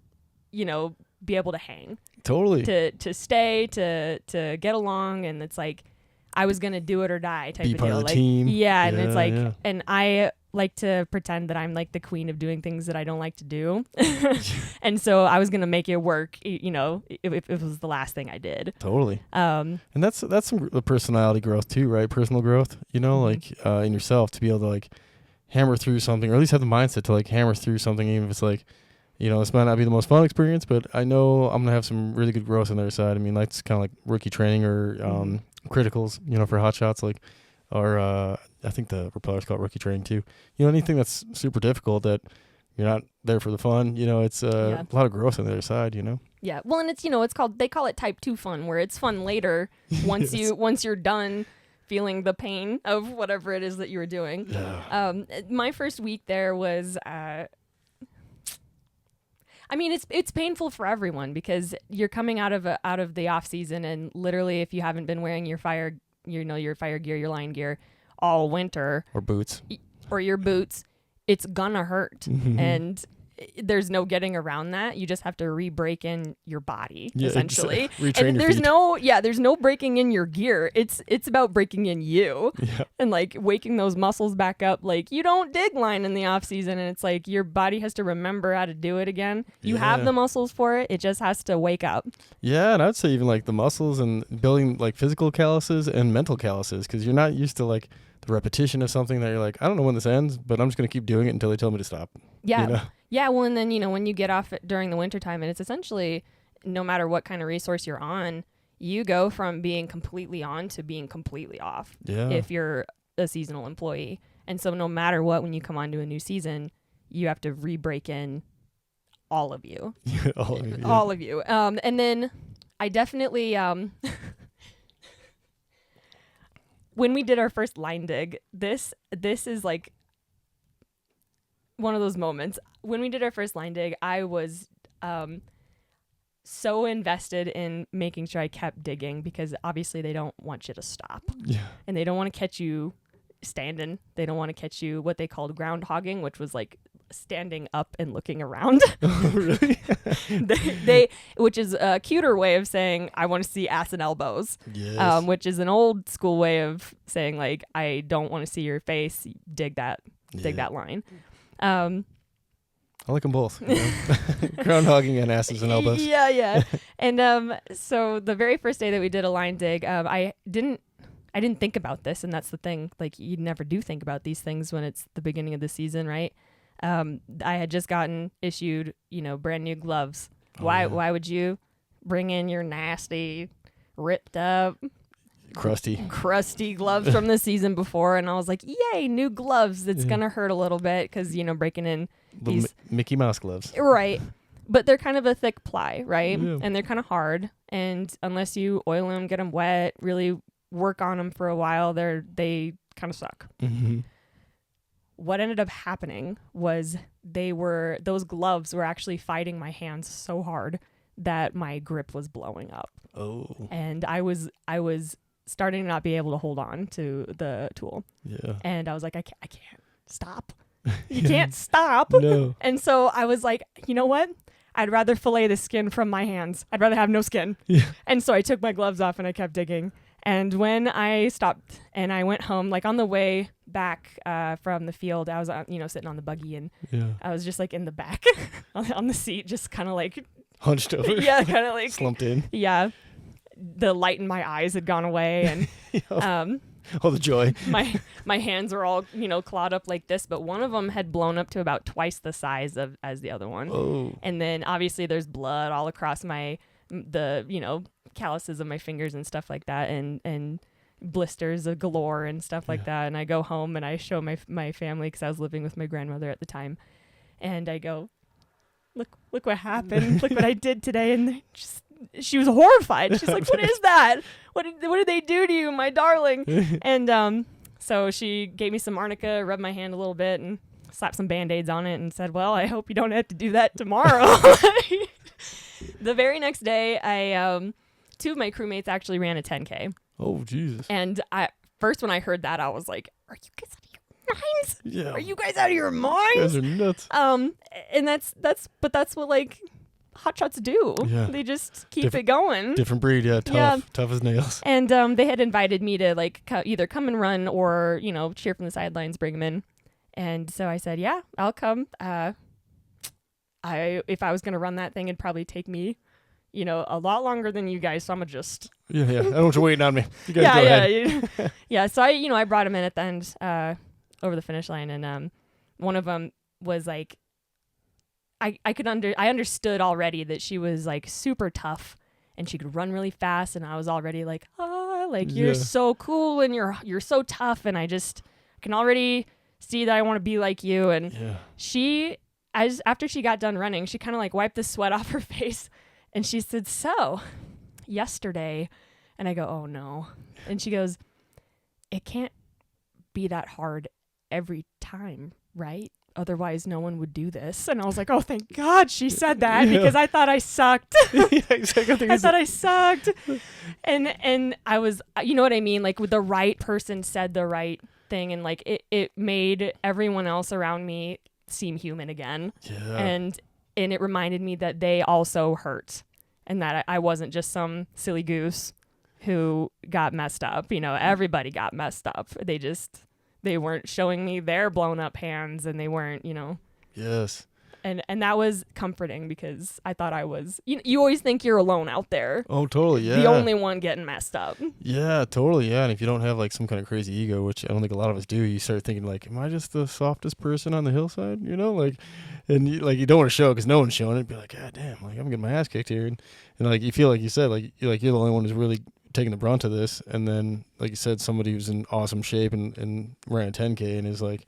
Speaker 2: be able to hang.
Speaker 1: Totally.
Speaker 2: To stay, to get along, and it's like I was gonna do it or die type of
Speaker 1: part
Speaker 2: deal.
Speaker 1: of the
Speaker 2: like
Speaker 1: team.
Speaker 2: Yeah, and it's like and I like to pretend that I'm like the queen of doing things that I don't like to do. And so I was gonna make it work, if it was the last thing I did.
Speaker 1: Totally. And that's some personality growth too, right? Personal growth, like in yourself, to be able to like hammer through something, or at least have the mindset to like hammer through something, even if it's like, this might not be the most fun experience, but I know I'm going to have some really good growth on the other side. I mean, that's kind of like rookie training or criticals, for hot shots, like, or I think the propellers call it rookie training too. Anything that's super difficult that you're not there for the fun, it's a lot of growth on the other side,
Speaker 2: Yeah. Well, and it's, they call it type 2 fun, where it's fun later once once you're done feeling the pain of whatever it is that you were doing.
Speaker 1: Yeah.
Speaker 2: My first week there was, I mean, it's painful for everyone because you're coming out of the off season, and literally, if you haven't been wearing your fire gear, your line gear all winter,
Speaker 1: or boots,
Speaker 2: or your boots, it's gonna hurt, and there's no getting around that. You just have to re-break in your body, essentially. And there's no breaking in your gear. It's about breaking in you, and like waking those muscles back up. Like you don't dig line in the off season, and it's like your body has to remember how to do it again. You have the muscles for it. It just has to wake up. Yeah,
Speaker 1: and I'd say even like the muscles and building like physical calluses and mental calluses, because you're not used to like the repetition of something that you're like, I don't know when this ends, but I'm just gonna keep doing it until they tell me to stop.
Speaker 2: Yeah. Yeah, well, and then, when you get off during the wintertime, and it's essentially no matter what kind of resource you're on, you go from being completely on to being completely off if you're a seasonal employee. And so no matter what, when you come onto a new season, you have to re-break in all of you. All of you. And then I definitely, when we did our first line dig, this is like one of those moments. When we did our first line dig, I was so invested in making sure I kept digging, because obviously they don't want you to stop. Yeah. And they don't want to catch you standing. They don't want to catch you what they called ground hogging, which was like standing up and looking around.
Speaker 1: Oh, really?
Speaker 2: they which is a cuter way of saying I want to see ass and elbows.
Speaker 1: Yes.
Speaker 2: Which is an old school way of saying like I don't want to see your face. Dig that line.
Speaker 1: I like them both. Ground hogging and asses and elbows.
Speaker 2: Yeah. And so the very first day that we did a line dig, I didn't think about this, and that's the thing. Like you never do think about these things when it's the beginning of the season, right? I had just gotten issued, brand new gloves. Why would you bring in your nasty, ripped up, crusty gloves from the season before? And I was like, yay, new gloves. It's gonna hurt a little bit because breaking in these
Speaker 1: Mickey Mouse gloves,
Speaker 2: right? But they're kind of a thick ply, right? Yeah. And they're kind of hard, and unless you oil them, get them wet, really work on them for a while, they kind of suck.
Speaker 1: Mm-hmm.
Speaker 2: What ended up happening was those gloves were actually fighting my hands so hard that my grip was blowing up.
Speaker 1: Oh.
Speaker 2: And I was starting to not be able to hold on to the tool.
Speaker 1: Yeah.
Speaker 2: And I was like, I can't stop. You can't stop.
Speaker 1: No.
Speaker 2: And so I was like, you know what? I'd rather fillet the skin from my hands. I'd rather have no skin.
Speaker 1: Yeah.
Speaker 2: And so I took my gloves off and I kept digging. And when I stopped and I went home, like on the way back from the field, I was, sitting on the buggy, and I was just like in the back on the seat, just kind of like
Speaker 1: hunched over.
Speaker 2: Yeah, kind of like
Speaker 1: slumped in.
Speaker 2: Yeah. The light in my eyes had gone away, and
Speaker 1: all the joy.
Speaker 2: My hands were all, clawed up like this, but one of them had blown up to about twice the size as the other one.
Speaker 1: Oh.
Speaker 2: And then obviously there's blood all across the calluses of my fingers and stuff like that, and blisters galore and stuff like that. And I go home and I show my family, because I was living with my grandmother at the time, and I go, look what happened. Look what I did today. And she was horrified. She's like, what is that? What did they do to you, my darling? And so she gave me some arnica, rubbed my hand a little bit, and slapped some Band-Aids on it, and said, well, I hope you don't have to do that tomorrow. The very next day, two of my crewmates actually ran a 10K.
Speaker 1: Oh, Jesus.
Speaker 2: And first when I heard that, I was like, are you guys out of your minds?
Speaker 1: Yeah.
Speaker 2: Are you guys out of your minds?
Speaker 1: You guys are nuts.
Speaker 2: And that's what like hotshots do.
Speaker 1: Yeah.
Speaker 2: They just keep it going.
Speaker 1: Different breed, tough as nails.
Speaker 2: And they had invited me to like either come and run or cheer from the sidelines, bring them in. And so I said, yeah, I'll come. If I was gonna run that thing, it'd probably take me, a lot longer than you guys. So I'm gonna just
Speaker 1: I don't want you waiting on me. You guys go ahead.
Speaker 2: Yeah. So I brought him in at the end over the finish line, and one of them was like, I understood already that she was like super tough and she could run really fast, and I was already like, you're so cool and you're so tough, and I can already see that I want to be like you. And she, after she got done running, she kind of like wiped the sweat off her face, and she said, so yesterday, and I go, oh no. And she goes, it can't be that hard every time, right? Otherwise no one would do this. And I was like, oh, thank God she said that, because I thought I sucked.
Speaker 1: Exactly.
Speaker 2: I thought I sucked. And I was, you know what I mean? Like, with the right person said the right thing, and like it made everyone else around me seem human again.
Speaker 1: Yeah.
Speaker 2: And it reminded me that they also hurt, and that I wasn't just some silly goose who got messed up. Everybody got messed up. They weren't showing me their blown up hands, and they weren't,
Speaker 1: Yes.
Speaker 2: And that was comforting, because I thought I was, you always think you're alone out there.
Speaker 1: Oh, totally. Yeah.
Speaker 2: The only one getting messed up.
Speaker 1: Yeah, totally. Yeah. And if you don't have like some kind of crazy ego, which I don't think a lot of us do, you start thinking like, am I just the softest person on the hillside? And you don't want to show it because no one's showing it. Be like, God damn, like I'm getting my ass kicked here. And like, you feel like you said, like you're the only one who's really taking the brunt of this. And then, like you said, somebody who's in awesome shape and ran a 10K and is like,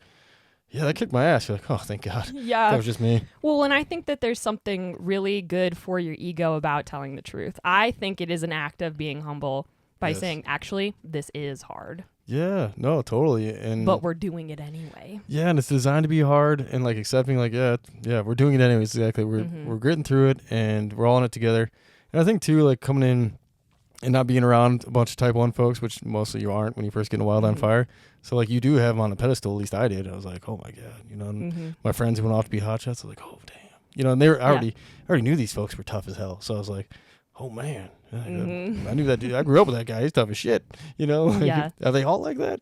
Speaker 1: yeah, that kicked my ass. You're like, oh, thank God.
Speaker 2: Yeah.
Speaker 1: That was just me.
Speaker 2: Well, and I think that there's something really good for your ego about telling the truth. I think it is an act of being humble by saying, actually, this is hard.
Speaker 1: Yeah, no, totally.
Speaker 2: But we're doing it anyway.
Speaker 1: Yeah, and it's designed to be hard, and like accepting like, yeah, we're doing it anyways. Exactly. We're gritting through it, and we're all in it together. And I think too, like coming in and not being around a bunch of type 1 folks, which mostly you aren't when you first get in Wildland Fire. So like you do have them on a pedestal, at least I did. I was like, oh my God, and my friends who went off to be hotshots, I was like, oh damn. And they were I already knew these folks were tough as hell. So I was like, oh man. I knew that dude. I grew up with that guy. He's tough as shit. Are they all like that?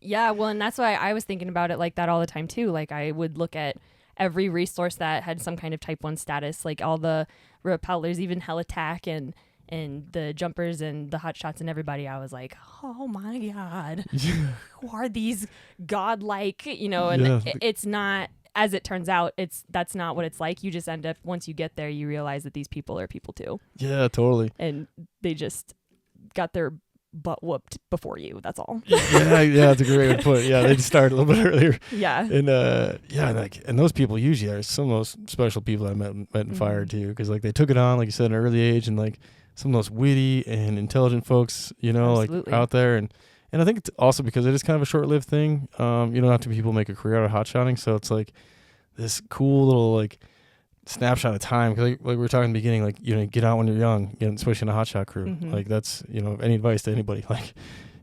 Speaker 2: Yeah, well, and that's why I was thinking about it like that all the time too. Like I would look at every resource that had some kind of type 1 status, like all the rappellers, even Helitack and the jumpers and the hot shots and everybody. I was like, oh my God, who are these godlike, it's not, as it turns out, that's not what it's like. You just end up, once you get there, you realize that these people are people too.
Speaker 1: Yeah, totally.
Speaker 2: And they just got their butt whooped before you. That's all.
Speaker 1: yeah, that's a great way to put it. Yeah, they just started a little bit earlier.
Speaker 2: Yeah.
Speaker 1: And and those people usually are some of the most special people I met in fire too, because like they took it on, like you said, at an early age, and like some of those witty and intelligent folks, like out there, and I think it's also because it is kind of a short-lived thing. Not too many people make a career out of hotshotting, so it's like this cool little like snapshot of time. Because like we were talking in the beginning, like get out when you're young, especially in a hotshot crew. Like that's any advice to anybody, like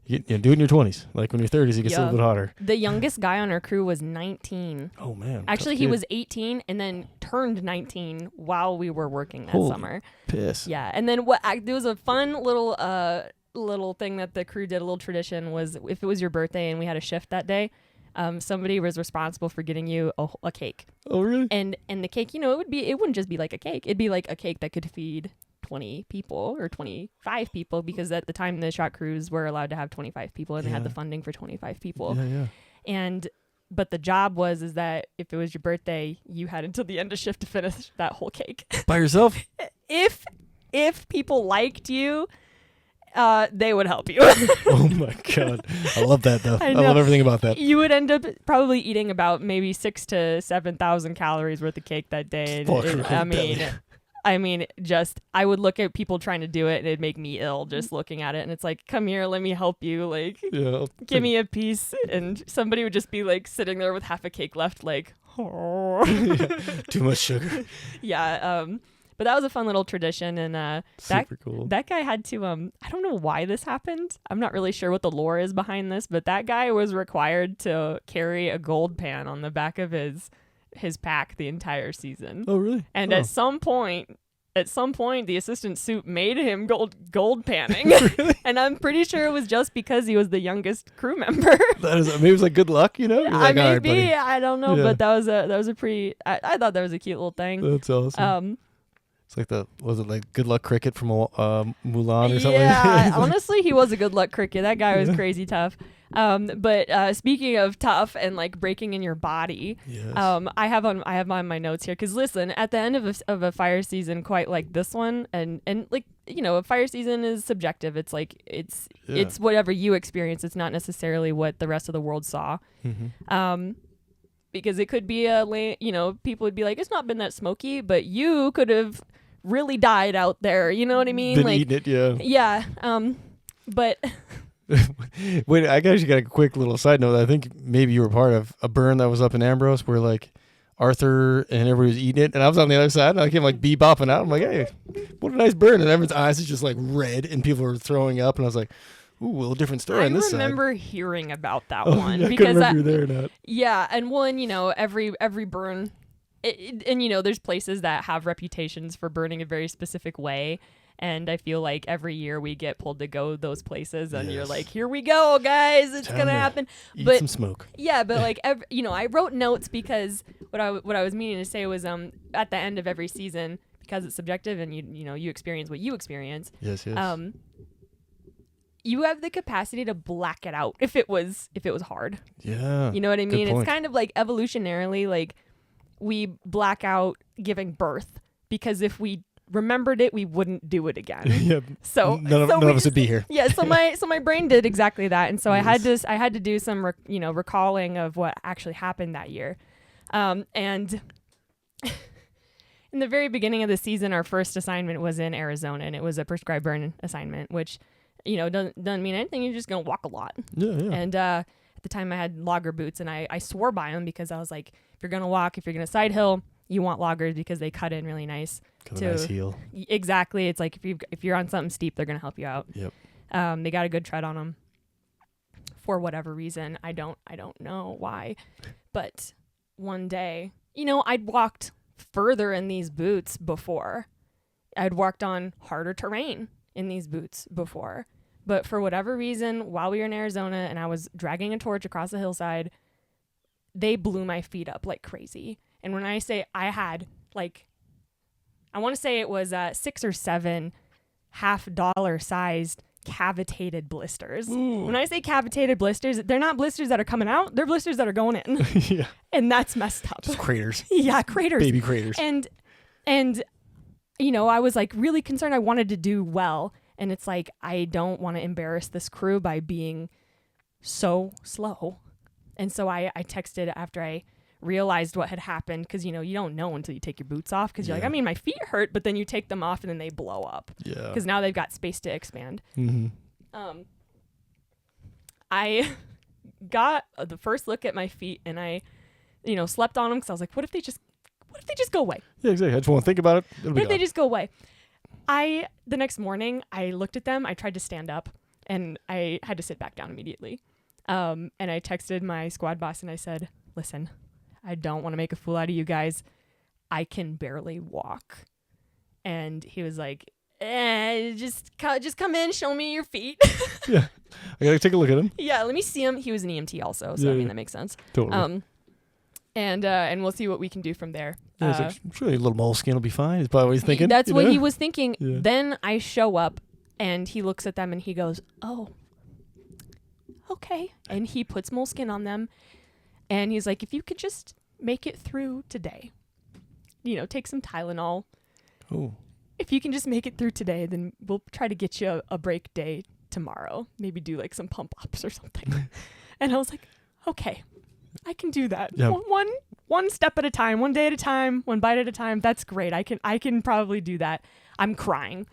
Speaker 1: do it in your 20s. Like when you're 30s, it gets a little bit hotter.
Speaker 2: The youngest guy on our crew was 19.
Speaker 1: Oh man!
Speaker 2: Actually, he was 18 and then turned 19 while we were working that summer.
Speaker 1: Piss.
Speaker 2: Yeah, and then there was a fun little little thing that the crew did, a little tradition, was if it was your birthday and we had a shift that day, somebody was responsible for getting you a cake.
Speaker 1: Oh, really?
Speaker 2: And the cake, it wouldn't just be like a cake. It'd be like a cake that could feed 20 people or 25 people, because at the time the shot crews were allowed to have 25 people, and they had the funding for 25 people. But the job is that if it was your birthday, you had until the end of shift to finish that whole cake
Speaker 1: By yourself.
Speaker 2: If people liked you, they would help you.
Speaker 1: Oh my God, I love that though. I love everything about that.
Speaker 2: You would end up probably eating about maybe 6,000 to 7,000 calories worth of cake that day. I would look at people trying to do it, and it'd make me ill just looking at it. And it's like, come here, let me help you. Like, give me a piece. And somebody would just be like sitting there with half a cake left, like, oh.
Speaker 1: Too much sugar.
Speaker 2: But that was a fun little tradition. And
Speaker 1: super cool.
Speaker 2: That guy had to, I don't know why this happened. I'm not really sure what the lore is behind this, but that guy was required to carry a gold pan on the back of his pack the entire season.
Speaker 1: Oh, really?
Speaker 2: And at some point, the assistant soup made him gold panning.
Speaker 1: Really?
Speaker 2: And I'm pretty sure it was just because he was the youngest crew member.
Speaker 1: Maybe it was like good luck, You're like, all right, buddy.
Speaker 2: I don't know, but that was a pretty. I thought that was a cute little thing.
Speaker 1: That's awesome. It's like was it like Good Luck Cricket from Mulan or something?
Speaker 2: Yeah, honestly, he was a good luck cricket. That guy was crazy tough. But speaking of tough and like breaking in your body, I have on my notes here, because listen, at the end of a fire season, quite like this one, and like, a fire season is subjective. It's like it's whatever you experience. It's not necessarily what the rest of the world saw. Mm-hmm. Because it could be people would be like, it's not been that smoky, but you could have really died out there. You know what I mean?
Speaker 1: Been
Speaker 2: like,
Speaker 1: eating it, yeah.
Speaker 2: Yeah. But
Speaker 1: wait, I actually got a quick little side note. I think maybe you were part of a burn that was up in Ambrose where like Arthur and everybody was eating it, and I was on the other side, and I came like bebopping out. I'm like, hey, what a nice burn. And everyone's eyes is just like red, and people were throwing up, and I was like, ooh, a little different story on this side.
Speaker 2: I remember hearing about that one.
Speaker 1: Yeah,
Speaker 2: because
Speaker 1: I couldn't remember you there or not.
Speaker 2: Yeah, and one, every burn, and there's places that have reputations for burning a very specific way. And I feel like every year we get pulled to go those places, and you're like, here we go, guys, it's going to happen.
Speaker 1: Eat some smoke.
Speaker 2: Yeah, but like, I wrote notes because what I was meaning to say was at the end of every season, because it's subjective and you experience what you experience.
Speaker 1: Yes.
Speaker 2: You have the capacity to black it out if it was hard.
Speaker 1: Yeah.
Speaker 2: You know what I mean?
Speaker 1: Good point.
Speaker 2: It's kind of like evolutionarily, like we black out giving birth, because if we remembered it, we wouldn't do it again.
Speaker 1: Yeah.
Speaker 2: So
Speaker 1: none of us would be here.
Speaker 2: Yeah. So my brain did exactly that, and so I had to do some recalling of what actually happened that year, and in the very beginning of the season, our first assignment was in Arizona, and it was a prescribed burn assignment, which doesn't mean anything. You're just gonna walk a lot.
Speaker 1: Yeah.
Speaker 2: And at the time, I had logger boots, and I swore by them, because I was like, if you're gonna walk, if you're gonna side hill, you want loggers because they cut in really nice.
Speaker 1: Got a nice heel.
Speaker 2: Exactly. It's like if you're on something steep, they're gonna help you out.
Speaker 1: Yep.
Speaker 2: They got a good tread on them for whatever reason. I don't know why, but one day, I'd walked further in these boots before. I'd walked on harder terrain in these boots before, but for whatever reason, while we were in Arizona and I was dragging a torch across the hillside, they blew my feet up like crazy. And when I say I had I want to say it was 6 or 7 $50 sized cavitated blisters.
Speaker 1: Ooh.
Speaker 2: When I say cavitated blisters, they're not blisters that are coming out, they're blisters that are going in.
Speaker 1: Yeah.
Speaker 2: And that's messed up.
Speaker 1: Just craters.
Speaker 2: Yeah, craters.
Speaker 1: Baby craters.
Speaker 2: And I was like really concerned. I wanted to do well. And it's like, I don't want to embarrass this crew by being so slow. And so I texted after I realized what had happened, because you don't know until you take your boots off, because you're like, my feet hurt, but then you take them off and then they blow up.
Speaker 1: Yeah.
Speaker 2: Because now they've got space to expand.
Speaker 1: Mm-hmm.
Speaker 2: I got the first look at my feet, and I, slept on them, because I was like, what if they just go away?
Speaker 1: Yeah, exactly. I just want to think about it.
Speaker 2: What if they just go away? The next morning, I looked at them. I tried to stand up, and I had to sit back down immediately. And I texted my squad boss, and I said, listen, I don't want to make a fool out of you guys. I can barely walk. And he was like, just come in, show me your feet.
Speaker 1: Yeah. I gotta take a look at him.
Speaker 2: Yeah, let me see him. He was an EMT also, so I mean that makes sense.
Speaker 1: Totally.
Speaker 2: And we'll see what we can do from there.
Speaker 1: Yeah, like, surely a little moleskin will be fine. Is probably what he's thinking.
Speaker 2: That's what he was thinking.
Speaker 1: Yeah.
Speaker 2: Then I show up, and he looks at them, and he goes, "Oh, okay." And he puts moleskin on them, and he's like, "If you could just make it through today, take some Tylenol.
Speaker 1: Oh.
Speaker 2: If you can just make it through today, then we'll try to get you a break day tomorrow. Maybe do like some pump ups or something." And I was like, "Okay, I can do that.
Speaker 1: Yeah.
Speaker 2: One step at a time, one day at a time, one bite at a time. That's great. I can probably do that." I'm crying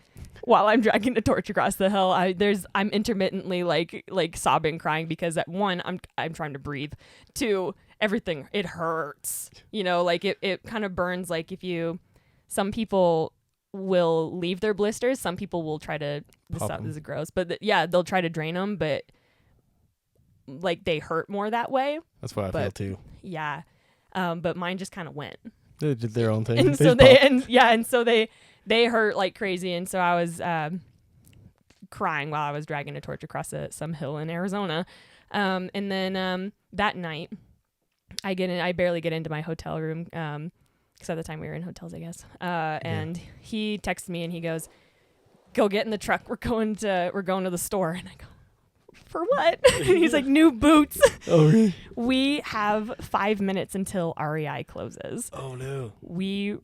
Speaker 2: while I'm dragging the torch across the hill. I'm intermittently like sobbing, crying because at one, I'm trying to breathe. Two, everything, it hurts. Like it kind of burns. Like some people will leave their blisters. Some people will try to, this is gross, but they'll try to drain them, but like they hurt more that way.
Speaker 1: That's what I feel too.
Speaker 2: Yeah. But mine just kind of went.
Speaker 1: They did their own thing.
Speaker 2: And so they hurt like crazy. And so I was crying while I was dragging a torch across some hill in Arizona. And then that night I barely get into my hotel room. Because at the time we were in hotels, I guess. And he texted me and he goes, "Go get in the truck. We're going to the store." And I go, "For what?" He's like, "New boots."
Speaker 1: Oh, really?
Speaker 2: We have 5 minutes until REI closes.
Speaker 1: Oh, no.
Speaker 2: We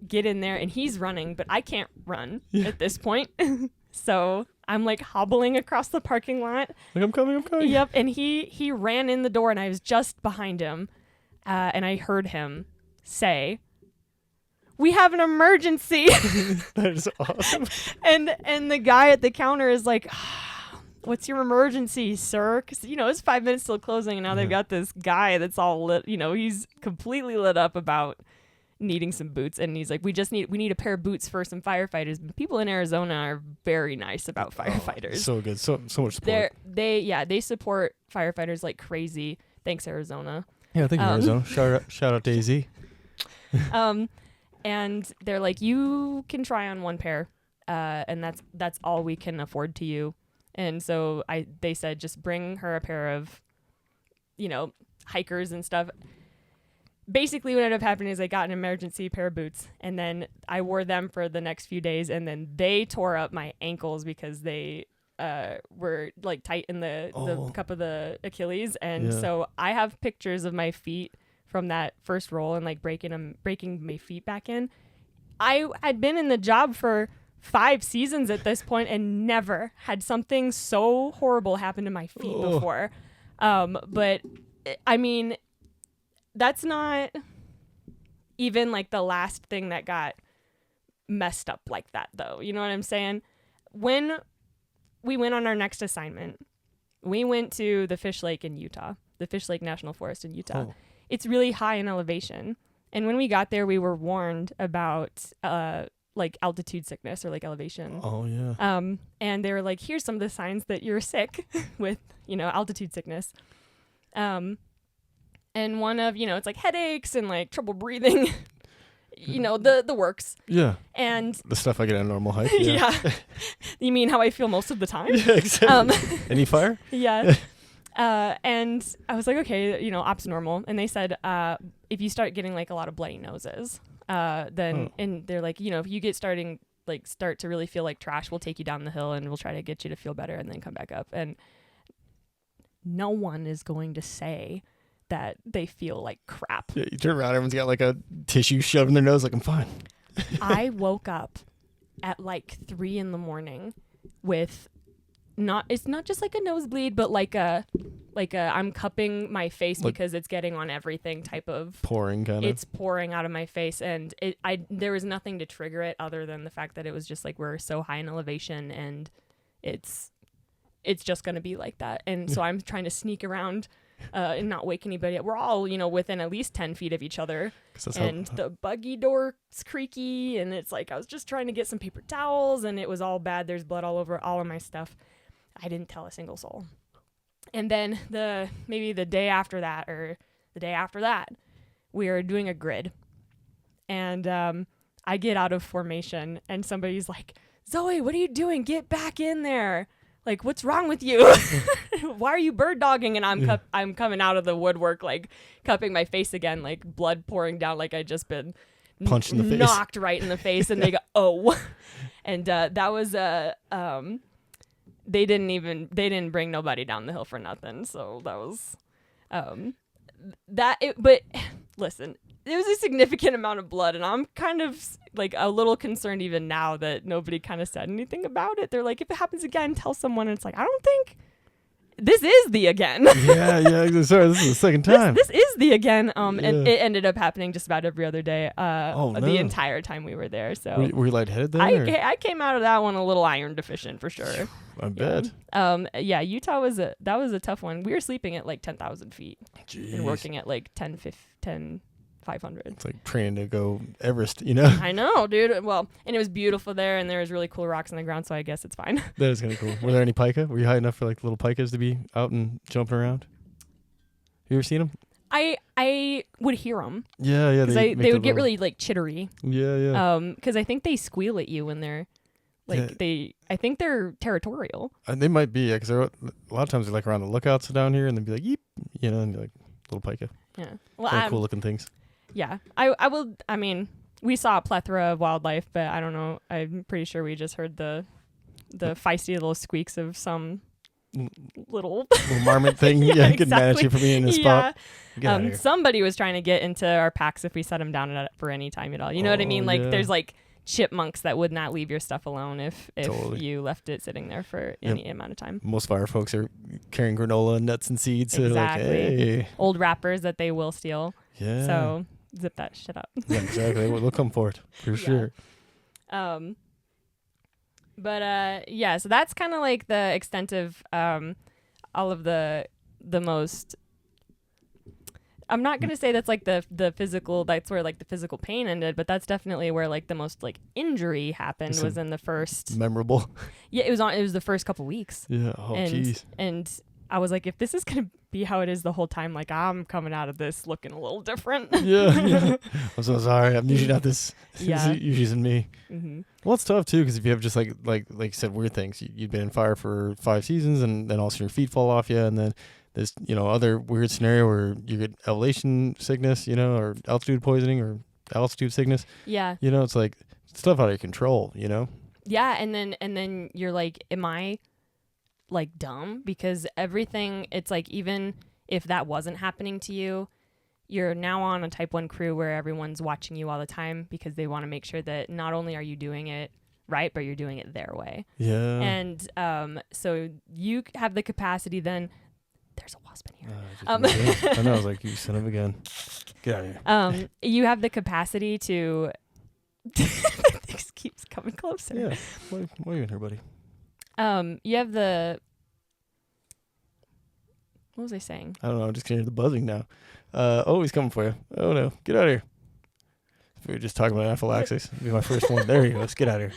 Speaker 2: get in there and he's running, but I can't run at this point. So I'm like hobbling across the parking lot.
Speaker 1: Like, I'm coming.
Speaker 2: Yep. And he ran in the door and I was just behind him. And I heard him say, "We have an emergency."
Speaker 1: That is awesome.
Speaker 2: And the guy at the counter is like, "What's your emergency, sir?" Because, it's 5 minutes till closing, and now they've got this guy that's all lit. He's completely lit up about needing some boots. And he's like, we need a pair of boots for some firefighters. But people in Arizona are very nice about firefighters.
Speaker 1: So good. So much support.
Speaker 2: They support firefighters like crazy. Thanks, Arizona.
Speaker 1: Yeah, thank you, Arizona. Shout out to AZ.
Speaker 2: And they're like, "You can try on one pair, and that's all we can afford to you." And so they said, just bring her a pair of, hikers and stuff. Basically, what ended up happening is I got an emergency pair of boots, and then I wore them for the next few days, and then they tore up my ankles because they were like tight in the cup of the Achilles, and so I have pictures of my feet from that first roll and like breaking my feet back in. I had been in the job for 5 seasons at this point and never had something so horrible happen to my feet before. But I mean, that's not even like the last thing that got messed up like that, though. You know what I'm saying? When we went on our next assignment, we went to the Fish Lake in Utah, the Fish Lake National Forest in Utah. It's really high in elevation. And when we got there, we were warned about like altitude sickness or like elevation.
Speaker 1: Oh, yeah.
Speaker 2: And they were like, "Here's some of the signs that you're sick with, altitude sickness." And one of, it's like headaches and like trouble breathing, the works.
Speaker 1: Yeah.
Speaker 2: And
Speaker 1: the stuff I get on a normal hike.
Speaker 2: Yeah. You mean how I feel most of the time?
Speaker 1: Yeah, exactly. Any fire?
Speaker 2: Yeah. And I was like, okay, ops normal. And they said, if you start getting like a lot of bloody noses, then, and they're like, if you start to really feel like trash, we'll take you down the hill and we'll try to get you to feel better and then come back up. And no one is going to say that they feel like crap.
Speaker 1: Yeah, you turn around, everyone's got like a tissue shoved in their nose, like, "I'm fine."
Speaker 2: I woke up at like 3 a.m. with it's not just like a nosebleed, but like a I'm cupping my face like, because it's getting on everything type of
Speaker 1: pouring kind of.
Speaker 2: It's pouring out of my face, and there was nothing to trigger it other than the fact that it was just like we're so high in elevation and it's just going to be like that. And so I'm trying to sneak around and not wake anybody up. We're all, within at least 10 feet of each other. And the buggy door's creaky. And it's like, I was just trying to get some paper towels and it was all bad. There's blood all over all of my stuff. I didn't tell a single soul. And then maybe the day after that, we are doing a grid. And I get out of formation and somebody's like, Zoe, what are you doing? Get back in there. Like, what's wrong with you? Why are you bird dogging? And I'm coming out of the woodwork, like cupping my face again, like blood pouring down, like I just been
Speaker 1: punched in the face,
Speaker 2: knocked right in the face. And they go, oh, and that was they didn't bring nobody down the hill for nothing. So that was but listen, it was a significant amount of blood, and I'm kind of like a little concerned even now that nobody kind of said anything about it. They're like, if it happens again, tell someone. And it's like, I don't think this is the again.
Speaker 1: yeah. Sorry, this is the second time.
Speaker 2: This is the again. And it ended up happening just about every other day.
Speaker 1: No.
Speaker 2: The entire time we were there. So
Speaker 1: were you lightheaded then?
Speaker 2: I came out of that one a little iron deficient for sure.
Speaker 1: I bet.
Speaker 2: Yeah. Utah was a tough one. We were sleeping at like 10,000 feet and working at like 500.
Speaker 1: It's like training to go Everest, you know?
Speaker 2: I know, dude. Well, and it was beautiful there, and there was really cool rocks on the ground, so I guess it's fine.
Speaker 1: That is kind of cool. Were there any pika? Were you high enough for like little pikas to be out and jumping around? You ever seen them?
Speaker 2: I would hear them.
Speaker 1: Yeah.
Speaker 2: They would get really like chittery.
Speaker 1: Yeah.
Speaker 2: Because I think they squeal at you when they're like I think they're territorial.
Speaker 1: They might be, because a lot of times they're like around the lookouts down here, and they'd be like, yeep, you know, and be like little pika.
Speaker 2: Yeah. Well,
Speaker 1: cool looking things.
Speaker 2: Yeah, I mean, we saw a plethora of wildlife, but I don't know. I'm pretty sure we just heard the feisty little squeaks of some little
Speaker 1: marmot thing. Yeah, getting mad at you for being in a spot.
Speaker 2: Somebody was trying to get into our packs if we set them down for any time at all. You know what I mean? Like there's like chipmunks that would not leave your stuff alone if you left it sitting there for any amount of time. Most
Speaker 1: fire folks are carrying granola, nuts, and seeds.
Speaker 2: Exactly.
Speaker 1: So like, hey.
Speaker 2: Old wrappers that they will steal.
Speaker 1: Yeah.
Speaker 2: So zip that shit up.
Speaker 1: Yeah, exactly. They'll come for it for sure.
Speaker 2: So that's kind of like the extent of all of the most. I'm not gonna say that's like the physical. That's where like the physical pain ended, but that's definitely where like the most like injury happened was in the first.
Speaker 1: Memorable.
Speaker 2: Yeah, it was the first couple weeks.
Speaker 1: Yeah. Oh, jeez.
Speaker 2: And I was like, if this is gonna be how it is the whole time, like I'm coming out of this looking a little different.
Speaker 1: Yeah. I'm so sorry. I'm usually not this.
Speaker 2: Yeah.
Speaker 1: Usually in me.
Speaker 2: Mm-hmm.
Speaker 1: Well, it's tough too, because if you have just like you said, weird things. You've been in fire for 5 seasons, and then also your feet fall off you, and then there's other weird scenario where you get elevation sickness, or altitude poisoning or altitude sickness.
Speaker 2: Yeah.
Speaker 1: It's like stuff out of your control.
Speaker 2: Yeah, and then you're like, am I like dumb? Because everything, it's like, even if that wasn't happening to you, you're now on a type 1 crew where everyone's watching you all the time because they want to make sure that not only are you doing it right, but you're doing it their way.
Speaker 1: Yeah.
Speaker 2: And so you have the capacity then. There's a wasp in here.
Speaker 1: I know. I was like, you son of a gun. Get out of
Speaker 2: here. You have the capacity to. This keeps coming closer.
Speaker 1: Yeah. What are you in here, buddy?
Speaker 2: You have the. What was I saying?
Speaker 1: I don't know. I'm just getting the buzzing now. He's coming for you. Oh no, get out of here. If we were just talking about anaphylaxis, it'd be my first one. There you go. Let's get out of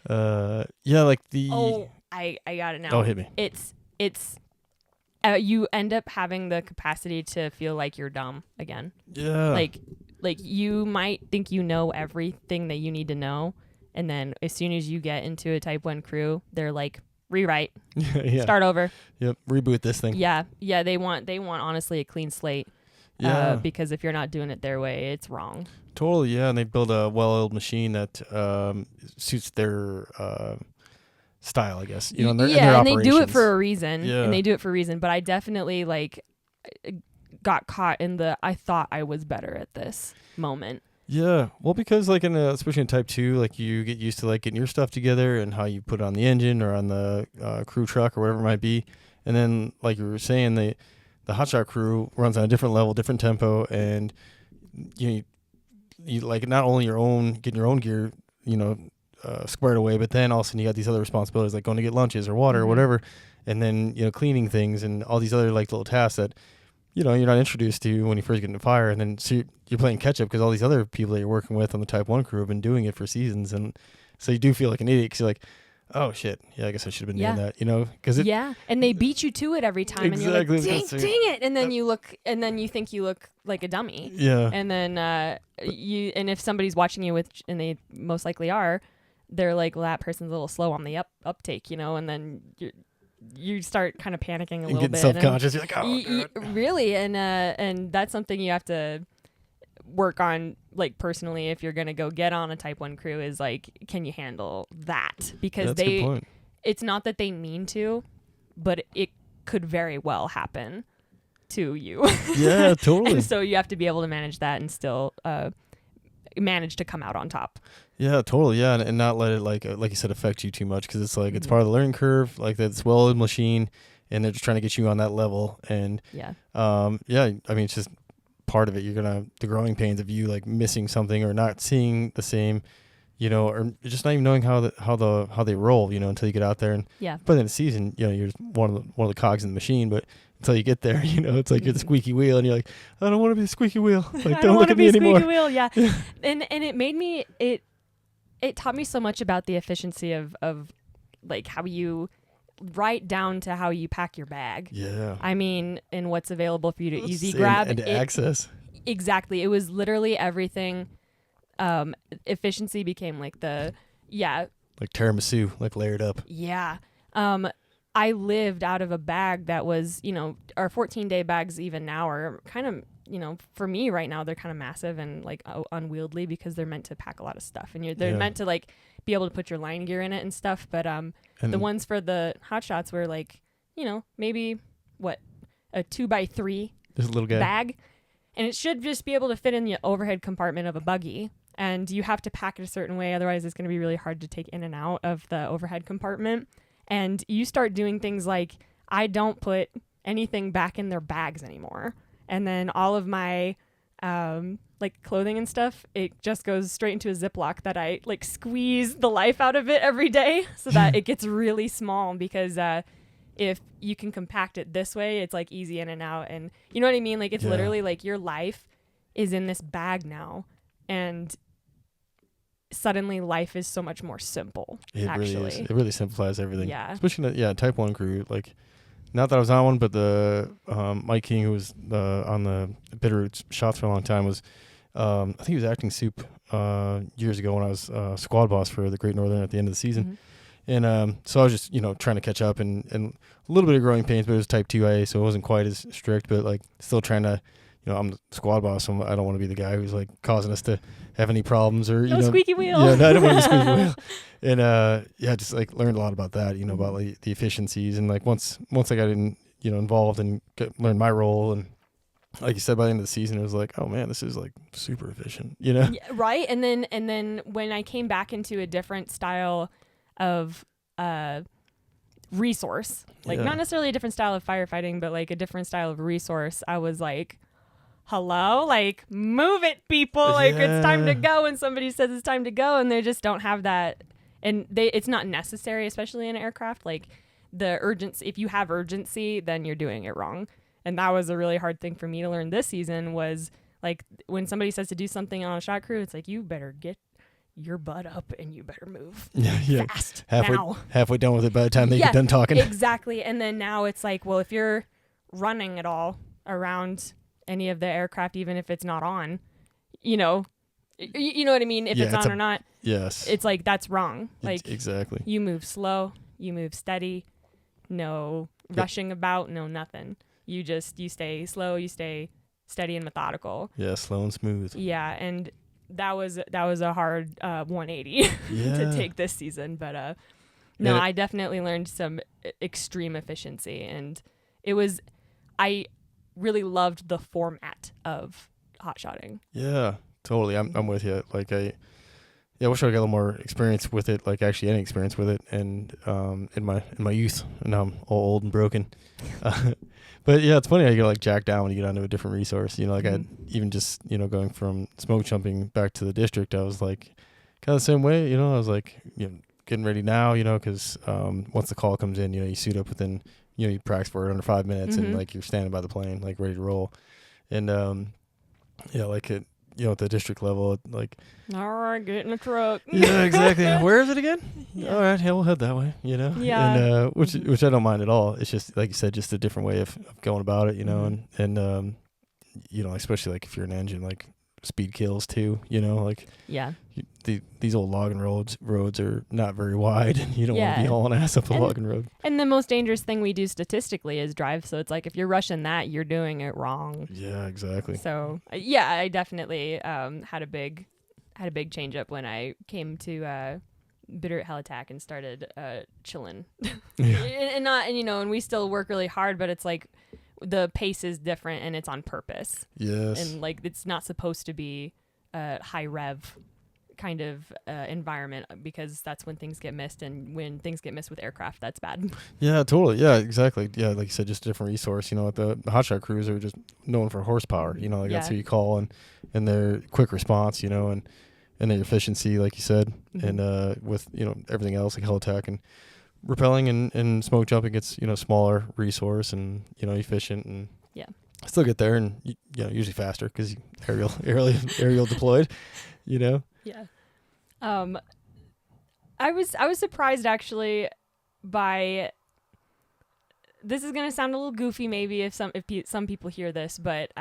Speaker 1: here. Yeah, like the.
Speaker 2: Oh, I got it now.
Speaker 1: Oh, hit me.
Speaker 2: It's. You end up having the capacity to feel like you're dumb again.
Speaker 1: Yeah.
Speaker 2: Like you might think you know everything that you need to know, and then as soon as you get into a type 1 crew, they're like, rewrite, start over.
Speaker 1: Yep, reboot this thing.
Speaker 2: Yeah. They want honestly a clean slate.
Speaker 1: Yeah.
Speaker 2: Because if you're not doing it their way, it's wrong.
Speaker 1: Totally. Yeah, and they build a well-oiled machine that suits their. Style, I guess. And
Speaker 2: they do it for a reason.
Speaker 1: Yeah.
Speaker 2: And they do it for a reason. But I definitely got caught in the I thought I was better at this moment.
Speaker 1: Yeah. Well, because especially in type 2, like you get used to like getting your stuff together and how you put it on the engine or on the crew truck or whatever it might be. And then like you were saying, the hotshot crew runs on a different level, different tempo, and you like not only getting your own gear, squared away, but then all of a sudden you got these other responsibilities like going to get lunches or water or whatever, and then cleaning things and all these other like little tasks that you're not introduced to when you first get into fire, and then so you're playing catch up because all these other people that you're working with on the type 1 crew have been doing it for seasons, and so you do feel like an idiot because you're like, oh shit, yeah, I guess I should have been doing that, because
Speaker 2: and they beat you to it every time,
Speaker 1: exactly,
Speaker 2: and you're like, dang it, and then you think you look like a dummy,
Speaker 1: yeah,
Speaker 2: and then and if somebody's watching you and they most likely are. they're like, well, that person's a little slow on the uptake, you know, and then you start kind of panicking a little
Speaker 1: getting
Speaker 2: bit.
Speaker 1: Self-conscious. You're like, oh,
Speaker 2: really. And that's something you have to work on, like, personally, if you're going to go get on a type 1 crew, is like, can you handle that? Because
Speaker 1: that's a good point.
Speaker 2: It's not that they mean to, but it could very well happen to you.
Speaker 1: Yeah, totally.
Speaker 2: And so you have to be able to manage that and still manage to come out on top.
Speaker 1: Yeah, totally. Yeah, and not let it, like you said, affect you too much, because it's like it's part of the learning curve. Like, that's well-oiled machine, and they're just trying to get you on that level. And I mean, it's just part of it. You're gonna the growing pains of you like missing something or not seeing the same, you know, or just not even knowing how they roll, you know, until you get out there. And by the end of the season, you know, you're just one of the cogs in the machine, but until you get there, you know, it's like you're the squeaky wheel, and you're like, I don't want to be the squeaky wheel. Like, don't look at me anymore.
Speaker 2: Squeaky wheel, yeah. And it made me it taught me so much about the efficiency of like how you right down to how you pack your bag.
Speaker 1: Yeah.
Speaker 2: I mean, and what's available for you to easy grab
Speaker 1: and to access.
Speaker 2: Exactly. It was literally everything. Efficiency became like like
Speaker 1: tiramisu, like layered up.
Speaker 2: Yeah. I lived out of a bag that was, you know, our 14-day bags even now are kind of, you know, for me right now, they're kind of massive and like unwieldy, because they're meant to pack a lot of stuff, and they're meant to like be able to put your line gear in it and stuff. But the ones for the hot shots were like, you know, maybe a 2x3
Speaker 1: Just a little guy
Speaker 2: bag, and it should just be able to fit in the overhead compartment of a buggy. And you have to pack it a certain way, otherwise it's going to be really hard to take in and out of the overhead compartment. And you start doing things like, I don't put anything back in their bags anymore. And then all of my like clothing and stuff, it just goes straight into a Ziploc that I like squeeze the life out of it every day so that it gets really small, because if you can compact it this way, it's like easy in and out. And you know what I mean? Like, it's literally like your life is in this bag now. And suddenly life is so much more simple.
Speaker 1: Really is. It really simplifies everything.
Speaker 2: Yeah.
Speaker 1: Especially type 1 crew. Like, not that I was on one, but the Mike King, who was on the Bitterroots shots for a long time, was I think he was acting soup years ago when I was squad boss for the Great Northern at the end of the season. Mm-hmm. And so I was just, you know, trying to catch up and a little bit of growing pains, but it was type 2A, so it wasn't quite as strict, but like still trying to, you know, I'm the squad boss, so I don't want to be the guy who's like causing us to have any problems or, you know.
Speaker 2: Squeaky wheel.
Speaker 1: Yeah, no, I don't want to be squeaky wheel. And just like learned a lot about that, you know, about like the efficiencies. And like once I got involved and learned my role, and like you said, by the end of the season, it was like, oh man, this is like super efficient, you know?
Speaker 2: Yeah, right. And then when I came back into a different style of resource, like not necessarily a different style of firefighting, but like a different style of resource, I was like, hello, like, move it, people. Like, it's time to go. And somebody says it's time to go, and they just don't have that. And it's not necessary, especially in aircraft. Like, the urgency, if you have urgency, then you're doing it wrong. And that was a really hard thing for me to learn this season, was like, when somebody says to do something on a shot crew, it's like, you better get your butt up and you better move fast
Speaker 1: halfway done with it by the time they get done talking.
Speaker 2: Exactly. And then now it's like, well, if you're running at all around any of the aircraft, even if it's not on, you know what I mean? If it's on or not.
Speaker 1: Yes.
Speaker 2: It's like, that's wrong. Like,
Speaker 1: exactly.
Speaker 2: You move slow, you move steady, no rushing about, no nothing. You stay slow, you stay steady and methodical.
Speaker 1: Yeah, slow and smooth.
Speaker 2: Yeah, and that was a hard 180 to take this season, but I definitely learned some extreme efficiency, and I really loved the format of hot shotting.
Speaker 1: Yeah, totally. I'm with you. Like, I wish I got a little more experience with it, like actually any experience with it, and in my youth, and now I'm all old and broken. But yeah, it's funny how you get like jacked down when you get onto a different resource. You know, like I even just, you know, going from smoke jumping back to the district, I was like kind of the same way. You know, I was like, you know, getting ready now, you know, because once the call comes in, you know, you suit up within, you know, you practice for it under 5 minutes, and like you're standing by the plane, like ready to roll. And like it, you know, at the district level, like,
Speaker 2: all right, get in the truck.
Speaker 1: Yeah, exactly. Where is it again? Yeah. All right, we'll head that way, you know.
Speaker 2: Yeah.
Speaker 1: And which I don't mind at all. It's just, like you said, just a different way of going about it, you know. And you know, especially like if you're an engine, like speed kills too, you know, like,
Speaker 2: yeah,
Speaker 1: these old logging roads are not very wide, and you don't want to
Speaker 2: Yeah.
Speaker 1: be hauling ass up a logging road.
Speaker 2: And the most dangerous thing we do statistically is drive. So it's like if you're rushing that, you're doing it wrong.
Speaker 1: Yeah, exactly.
Speaker 2: So yeah, I definitely had a big change up when I came to Bitter at Helitack and started chilling.
Speaker 1: Yeah.
Speaker 2: and we still work really hard, but it's like the pace is different and it's on purpose.
Speaker 1: Yes.
Speaker 2: And like it's not supposed to be a high rev kind of environment, because that's when things get missed, and when things get missed with aircraft, that's bad.
Speaker 1: Yeah, totally. Yeah, exactly. Yeah, like you said, just a different resource. The hotshot crews are just known for horsepower. That's who you call, and their quick response. And their efficiency, like you said,
Speaker 2: Mm-hmm.
Speaker 1: and with everything else like Helitack and rappelling and smoke jumping, it's smaller resource and efficient and
Speaker 2: Yeah.
Speaker 1: still get there and usually faster because aerial deployed.
Speaker 2: Yeah. I was surprised actually by, this is going to sound a little goofy maybe if some people hear this, but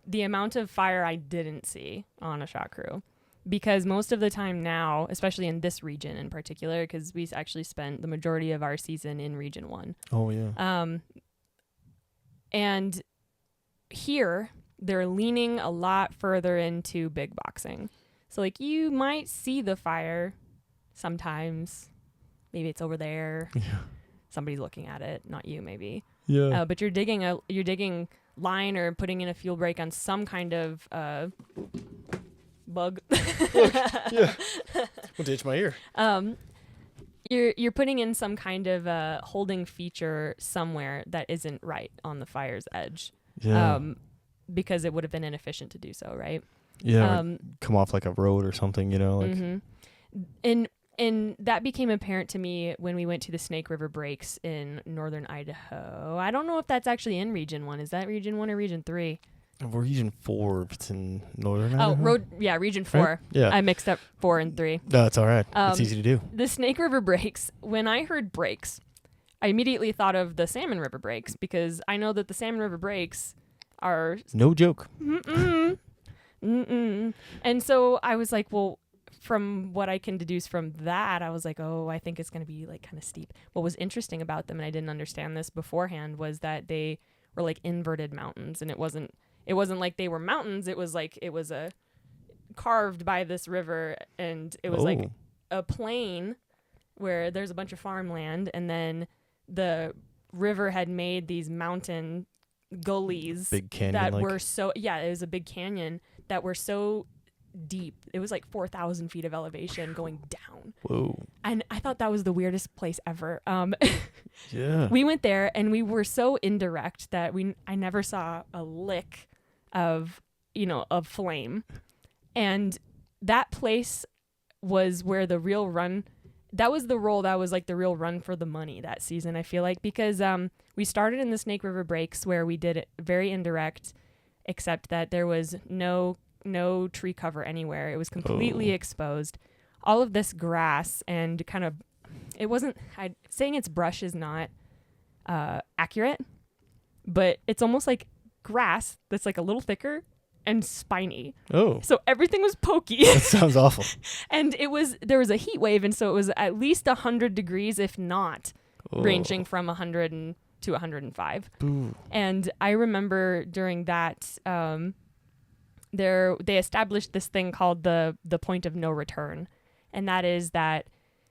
Speaker 2: the amount of fire I didn't see on a shot crew, because most of the time now, especially in this region in particular, because we actually spent the majority of our season in Region 1.
Speaker 1: Oh yeah.
Speaker 2: And here they're leaning a lot further into big boxing. So like you might see the fire sometimes. Maybe it's over there.
Speaker 1: Yeah.
Speaker 2: Somebody's looking at it, not you maybe.
Speaker 1: Yeah.
Speaker 2: But you're digging line or putting in a fuel break on some kind of bug.
Speaker 1: Yeah. Won't itch my ear.
Speaker 2: You're putting in some kind of holding feature somewhere that isn't right on the fire's edge.
Speaker 1: Yeah.
Speaker 2: Because it would have been inefficient to do so, right?
Speaker 1: Yeah. Come off like a road or something, like.
Speaker 2: Mm-hmm. And that became apparent to me when we went to the Snake River breaks in northern Idaho. I don't know if that's actually in Region 1. Is that Region 1 or Region 3?
Speaker 1: Region 4, if it's in northern Idaho.
Speaker 2: Region 4.
Speaker 1: Right? Yeah.
Speaker 2: I mixed up 4 and 3.
Speaker 1: No, it's all right. It's easy to do.
Speaker 2: The Snake River breaks, when I heard breaks, I immediately thought of the Salmon River breaks, because I know that the Salmon River breaks are...
Speaker 1: No joke.
Speaker 2: Mm-mm. Mm-mm. And so I was like, well, from what I can deduce from that, I was like, oh, I think it's going to be like kind of steep. What was interesting about them, and I didn't understand this beforehand, was that they were like inverted mountains, and it wasn't like they were mountains. It was like, it was a carved by this river, and it was like a plain where there's a bunch of farmland, and then the river had made these mountain gullies,
Speaker 1: big canyon
Speaker 2: that were so, it was a big canyon that were so deep. It was like 4,000 feet of elevation going down.
Speaker 1: Whoa.
Speaker 2: And I thought that was the weirdest place ever.
Speaker 1: Yeah.
Speaker 2: We went there and we were so indirect that I never saw a lick of flame. And that place was where the real run, that was the role that was like the real run for the money that season, I feel like, because we started in the Snake River breaks where we did it very indirect, except that there was no tree cover anywhere. It was completely exposed. All of this grass and kind of, it wasn't, saying it's brush is not accurate, but it's almost like grass that's like a little thicker and spiny.
Speaker 1: Oh.
Speaker 2: So everything was pokey.
Speaker 1: That sounds awful.
Speaker 2: And there was a heat wave, and so it was at least 100 degrees, if not, ranging from 100 to 105.
Speaker 1: Ooh.
Speaker 2: And I remember during that, they established this thing called the point of no return. And that is that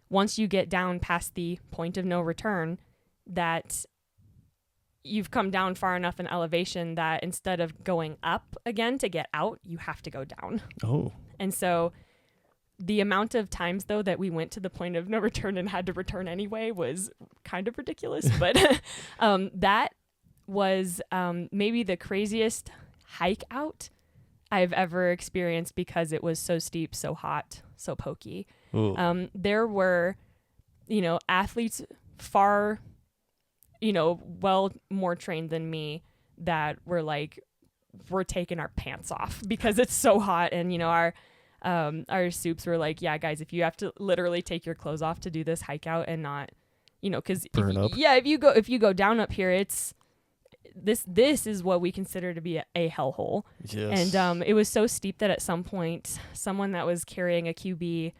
Speaker 2: once you get down past the point of no return, that you've come down far enough in elevation that instead of going up again to get out, you have to go down.
Speaker 1: Oh.
Speaker 2: And so the amount of times, though, that we went to the point of no return and had to return anyway was kind of ridiculous. But that was maybe the craziest hike out I've ever experienced, because it was so steep, so hot, so pokey. There were, athletes far, well more trained than me that were like, we're taking our pants off because it's so hot. And, our soups were like, yeah, guys, if you have to literally take your clothes off to do this hike out and not, because
Speaker 1: burn up.
Speaker 2: Yeah, if you go down up here, this is what we consider to be a hellhole.
Speaker 1: Yes.
Speaker 2: And it was so steep that at some point, someone that was carrying a QB,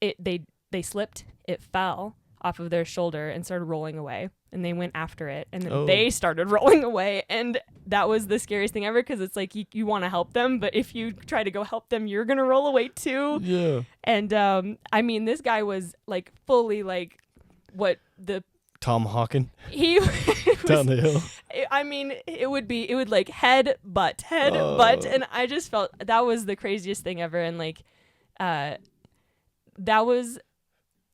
Speaker 2: they slipped, it fell off of their shoulder and started rolling away. And they went after it, and then they started rolling away. And that was the scariest thing ever, because it's like you want to help them, but if you try to go help them, you're going to roll away too.
Speaker 1: Yeah.
Speaker 2: And I mean, this guy was like fully like what the
Speaker 1: Tom Hawking
Speaker 2: he was,
Speaker 1: down the hill.
Speaker 2: I mean, it would like head, butt. And I just felt that was the craziest thing ever. And like, that was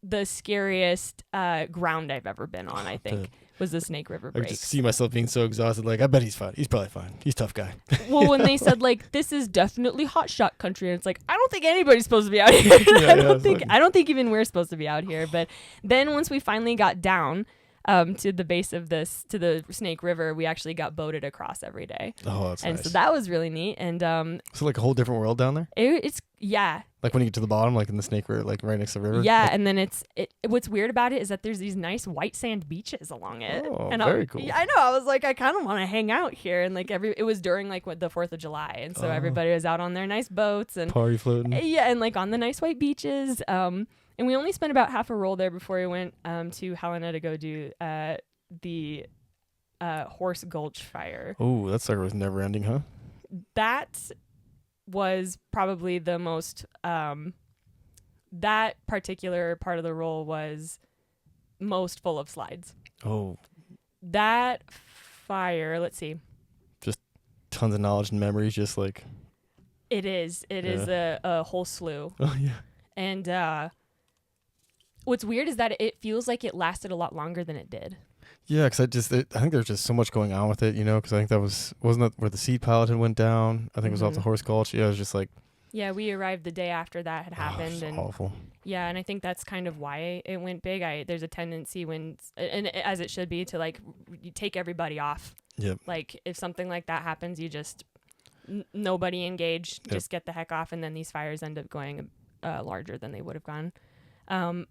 Speaker 2: the scariest ground I've ever been on, I think, was the Snake River
Speaker 1: I
Speaker 2: break.
Speaker 1: just see myself being so exhausted. Like, I bet he's fine. He's probably fine. He's a tough guy.
Speaker 2: Well, when they said like, this is definitely hot shot country, and it's like, I don't think anybody's supposed to be out here. I don't think even we're supposed to be out here. But then once we finally got down to the base of to the Snake River, we actually got boated across every day.
Speaker 1: Oh, that's
Speaker 2: and
Speaker 1: nice.
Speaker 2: so that was really neat. And
Speaker 1: so like a whole different world down there?
Speaker 2: it's
Speaker 1: Like when you get to the bottom, like in the Snake River, like right next to the river?
Speaker 2: yeah.
Speaker 1: Like,
Speaker 2: And then what's weird about it is that there's these nice white sand beaches along it.
Speaker 1: Oh,
Speaker 2: and
Speaker 1: very cool.
Speaker 2: I know. I was like, I kind of want to hang out here. And like it was during like the 4th of July, and so everybody was out on their nice boats and
Speaker 1: party floating.
Speaker 2: Yeah, and like on the nice white beaches. And we only spent about half a roll there before we went to Helena to go do the Horse Gulch fire.
Speaker 1: Oh, that sucker was never ending, huh?
Speaker 2: That was probably the most that particular part of the roll was most full of slides.
Speaker 1: Oh.
Speaker 2: That fire, let's see.
Speaker 1: Just tons of knowledge and memories, just like.
Speaker 2: It is a whole slew.
Speaker 1: Oh, yeah.
Speaker 2: And what's weird is that it feels like it lasted a lot longer than it did.
Speaker 1: Yeah, because I think there's just so much going on with it, you know, because I think wasn't that where the seed piloting went down? I think it was off the Horse Gulch. Yeah, it was just like.
Speaker 2: Yeah, we arrived the day after that had happened. And
Speaker 1: awful.
Speaker 2: Yeah, and I think that's kind of why it went big. There's a tendency and as it should be, to like you take everybody off.
Speaker 1: Yep.
Speaker 2: Like if something like that happens, you just nobody engage, just get the heck off, and then these fires end up going larger than they would have gone.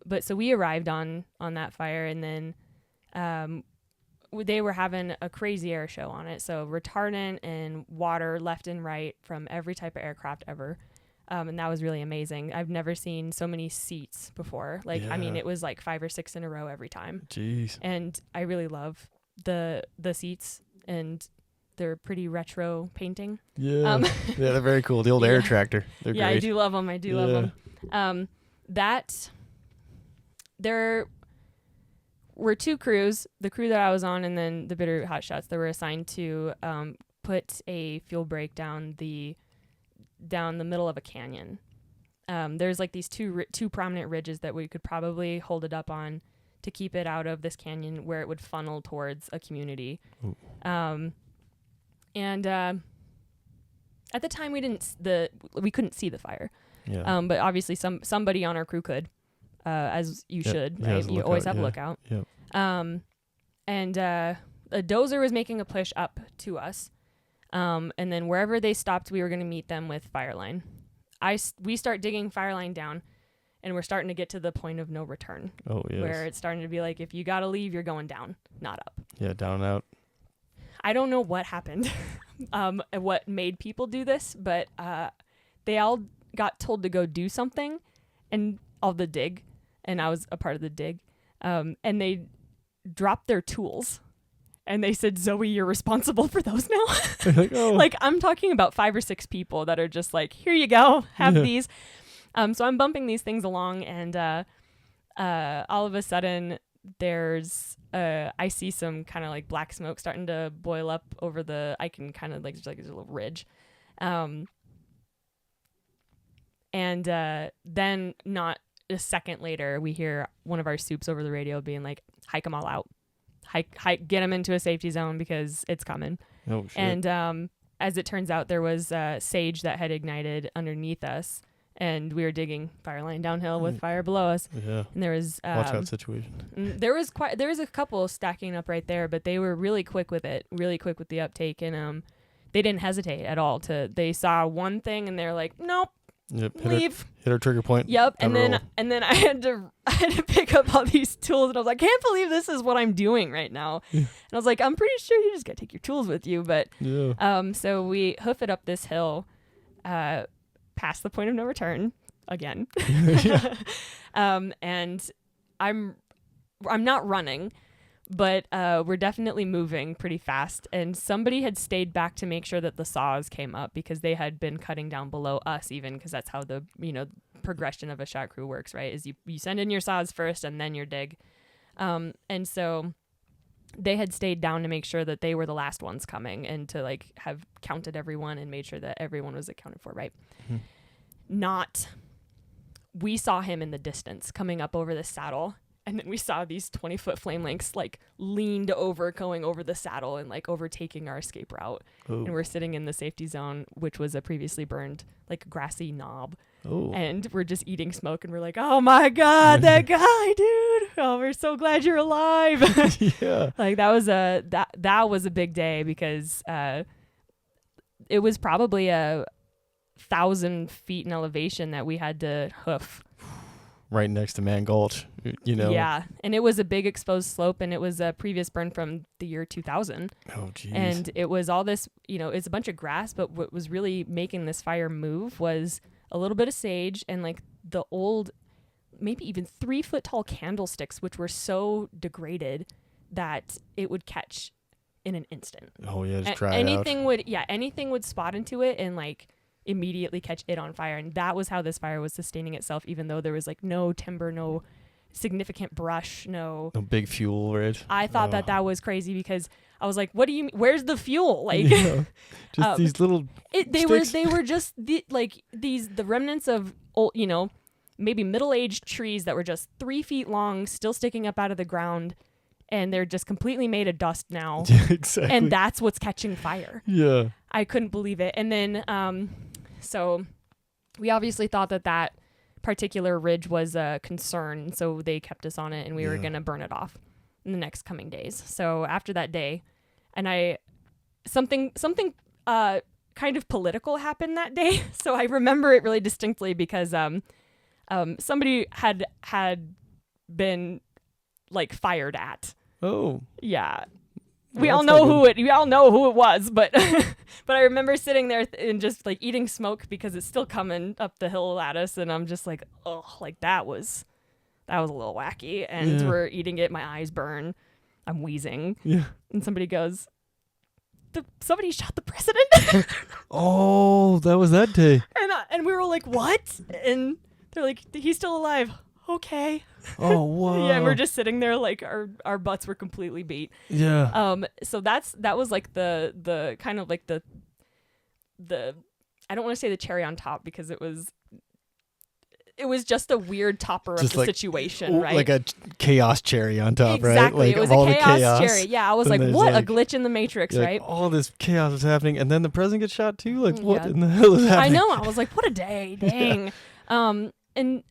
Speaker 2: But so we arrived on that fire, and then they were having a crazy air show on it. So retardant and water left and right from every type of aircraft ever. And that was really amazing. I've never seen so many seats before. Like, I mean, it was like 5 or 6 in a row every time.
Speaker 1: Jeez.
Speaker 2: And I really love the seats, and they're pretty retro painting.
Speaker 1: Yeah. Yeah, they're very cool. The old air tractor. They're great.
Speaker 2: I do love them. Love them. There were 2 crews, the crew that I was on and then the Bitterroot Hotshots, that were assigned to put a fuel break down the middle of a canyon. There's like these two prominent ridges that we could probably hold it up on to keep it out of this canyon where it would funnel towards a community. And at the time we couldn't see the fire.
Speaker 1: Yeah.
Speaker 2: But obviously somebody on our crew could, as you should,
Speaker 1: yeah,
Speaker 2: right? You always have a lookout.
Speaker 1: Yep.
Speaker 2: And a dozer was making a push up to us. And then wherever they stopped, we were going to meet them with fireline. We start digging fireline down, and we're starting to get to the point of no return.
Speaker 1: Oh, yes.
Speaker 2: Where it's starting to be like, if you got to leave, you're going down, not up.
Speaker 1: Yeah, down and out.
Speaker 2: I don't know what happened, what made people do this, but they all got told to go do something, and all the dig, and I was a part of the dig, and they dropped their tools. And they said, Zoe, you're responsible for those now.
Speaker 1: Like, oh.
Speaker 2: Like, I'm talking about 5 or 6 people that are just like, here you go, have these. So I'm bumping these things along, and all of a sudden I see some kind of like black smoke starting to boil up over I can kind of like, there's like a little ridge. And then not a second later, we hear one of our soups over the radio being like, hike them all out. Hike, get them into a safety zone because it's coming.
Speaker 1: Oh, shit.
Speaker 2: And as it turns out, there was sage that had ignited underneath us, and we were digging fire line downhill with fire below us.
Speaker 1: Yeah.
Speaker 2: And there was
Speaker 1: watch out situation.
Speaker 2: there was a couple stacking up right there, but they were really quick with the uptake, and they didn't hesitate at all. They saw one thing and they're like, nope.
Speaker 1: Yep,
Speaker 2: leave.
Speaker 1: Hit our trigger point.
Speaker 2: Yep. And then I had to pick up all these tools, and I was like, I can't believe this is what I'm doing right now. Yeah. And I was like, I'm pretty sure you just gotta take your tools with you. But so we hoof it up this hill, past the point of no return again. And I'm not running, but we're definitely moving pretty fast. And somebody had stayed back to make sure that the saws came up, because they had been cutting down below us, even because that's how the progression of a shot crew works, right? Is you send in your saws first and then your dig. And so they had stayed down to make sure that they were the last ones coming, and to like have counted everyone and made sure that everyone was accounted for, right? We saw him in the distance coming up over the saddle. And then we saw these 20-foot flame lengths like leaned over, going over the saddle and like overtaking our escape route. Ooh. And we're sitting in the safety zone, which was a previously burned like grassy knob. Ooh. And we're just eating smoke, and we're like, oh my God, that guy, dude. Oh, we're so glad you're alive. Yeah. Like that was a big day, because it was probably 1,000 feet in elevation that we had to hoof.
Speaker 1: Right next to Man Gulch, Yeah, and it was a big exposed slope, and it was a previous burn from the year 2000. Oh, geez. And it was all this, it's a bunch of grass, but what was really making this fire move was a little bit of sage and like the old, maybe even 3-foot tall candlesticks, which were so degraded that it would catch in an instant. Oh yeah, just try
Speaker 2: anything would spot into it and like immediately catch it on fire. And that was how this fire was sustaining itself, even though there was like no timber, no significant brush, no
Speaker 1: big fuel, right?
Speaker 2: I thought that was crazy, because I was like, what do you mean, where's the fuel? Like
Speaker 1: just these little
Speaker 2: they were just the remnants of old, maybe middle-aged trees that were just 3 feet long, still sticking up out of the ground, and they're just completely made of dust now.
Speaker 1: Yeah, exactly.
Speaker 2: And that's what's catching fire.
Speaker 1: Yeah.
Speaker 2: I couldn't believe it. And then so we obviously thought that particular ridge was a concern, so they kept us on it, and we were going to burn it off in the next coming days. So after that day, and something kind of political happened that day. So I remember it really distinctly, because somebody had been like fired at.
Speaker 1: Oh.
Speaker 2: Yeah. We all know who it was, but but I remember sitting there and just like eating smoke, because it's still coming up the hill at us, and I'm just like, oh, like that was a little wacky. And we're eating it, my eyes burn, I'm wheezing. Yeah. And somebody goes, somebody shot the president.
Speaker 1: Oh, that was that day.
Speaker 2: And we were like, what? And they're like, he's still alive. Okay.
Speaker 1: Oh, wow.
Speaker 2: Yeah, and we're just sitting there like our butts were completely beat.
Speaker 1: Yeah.
Speaker 2: So that was like the kind of like the I don't want to say the cherry on top, because it was just a weird topper just of the like, situation, right?
Speaker 1: Like a chaos cherry on top,
Speaker 2: exactly.
Speaker 1: right?
Speaker 2: Exactly.
Speaker 1: Like
Speaker 2: It was a chaos cherry. Yeah, I was like, what a glitch in the Matrix, right?
Speaker 1: All this chaos is happening, and then the president gets shot too? Like, what in the hell is happening?
Speaker 2: I know. I was like, what a day. Dang.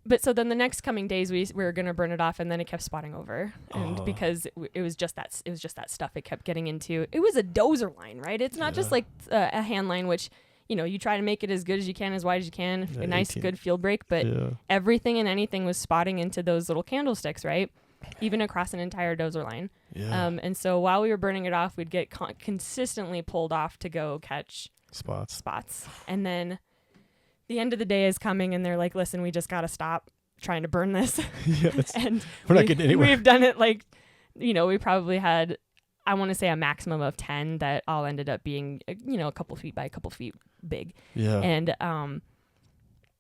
Speaker 2: But so then the next coming days we were gonna burn it off, and then it kept spotting over, and because it was just that stuff it kept getting into. It was a dozer line, right? It's not just like a hand line, which you try to make it as good as you can, as wide as you can, a nice good field break, but everything and anything was spotting into those little candlesticks, right? Even across an entire dozer line. Yeah. And so while we were burning it off, we'd get consistently pulled off to go catch spots, and then the end of the day is coming, and they're like, listen, we just got to stop trying to burn this. Yes. And
Speaker 1: we're not getting anywhere.
Speaker 2: We've done it like, we probably had, I want to say a maximum of 10 that all ended up being, a couple feet by a couple feet big. Yeah. And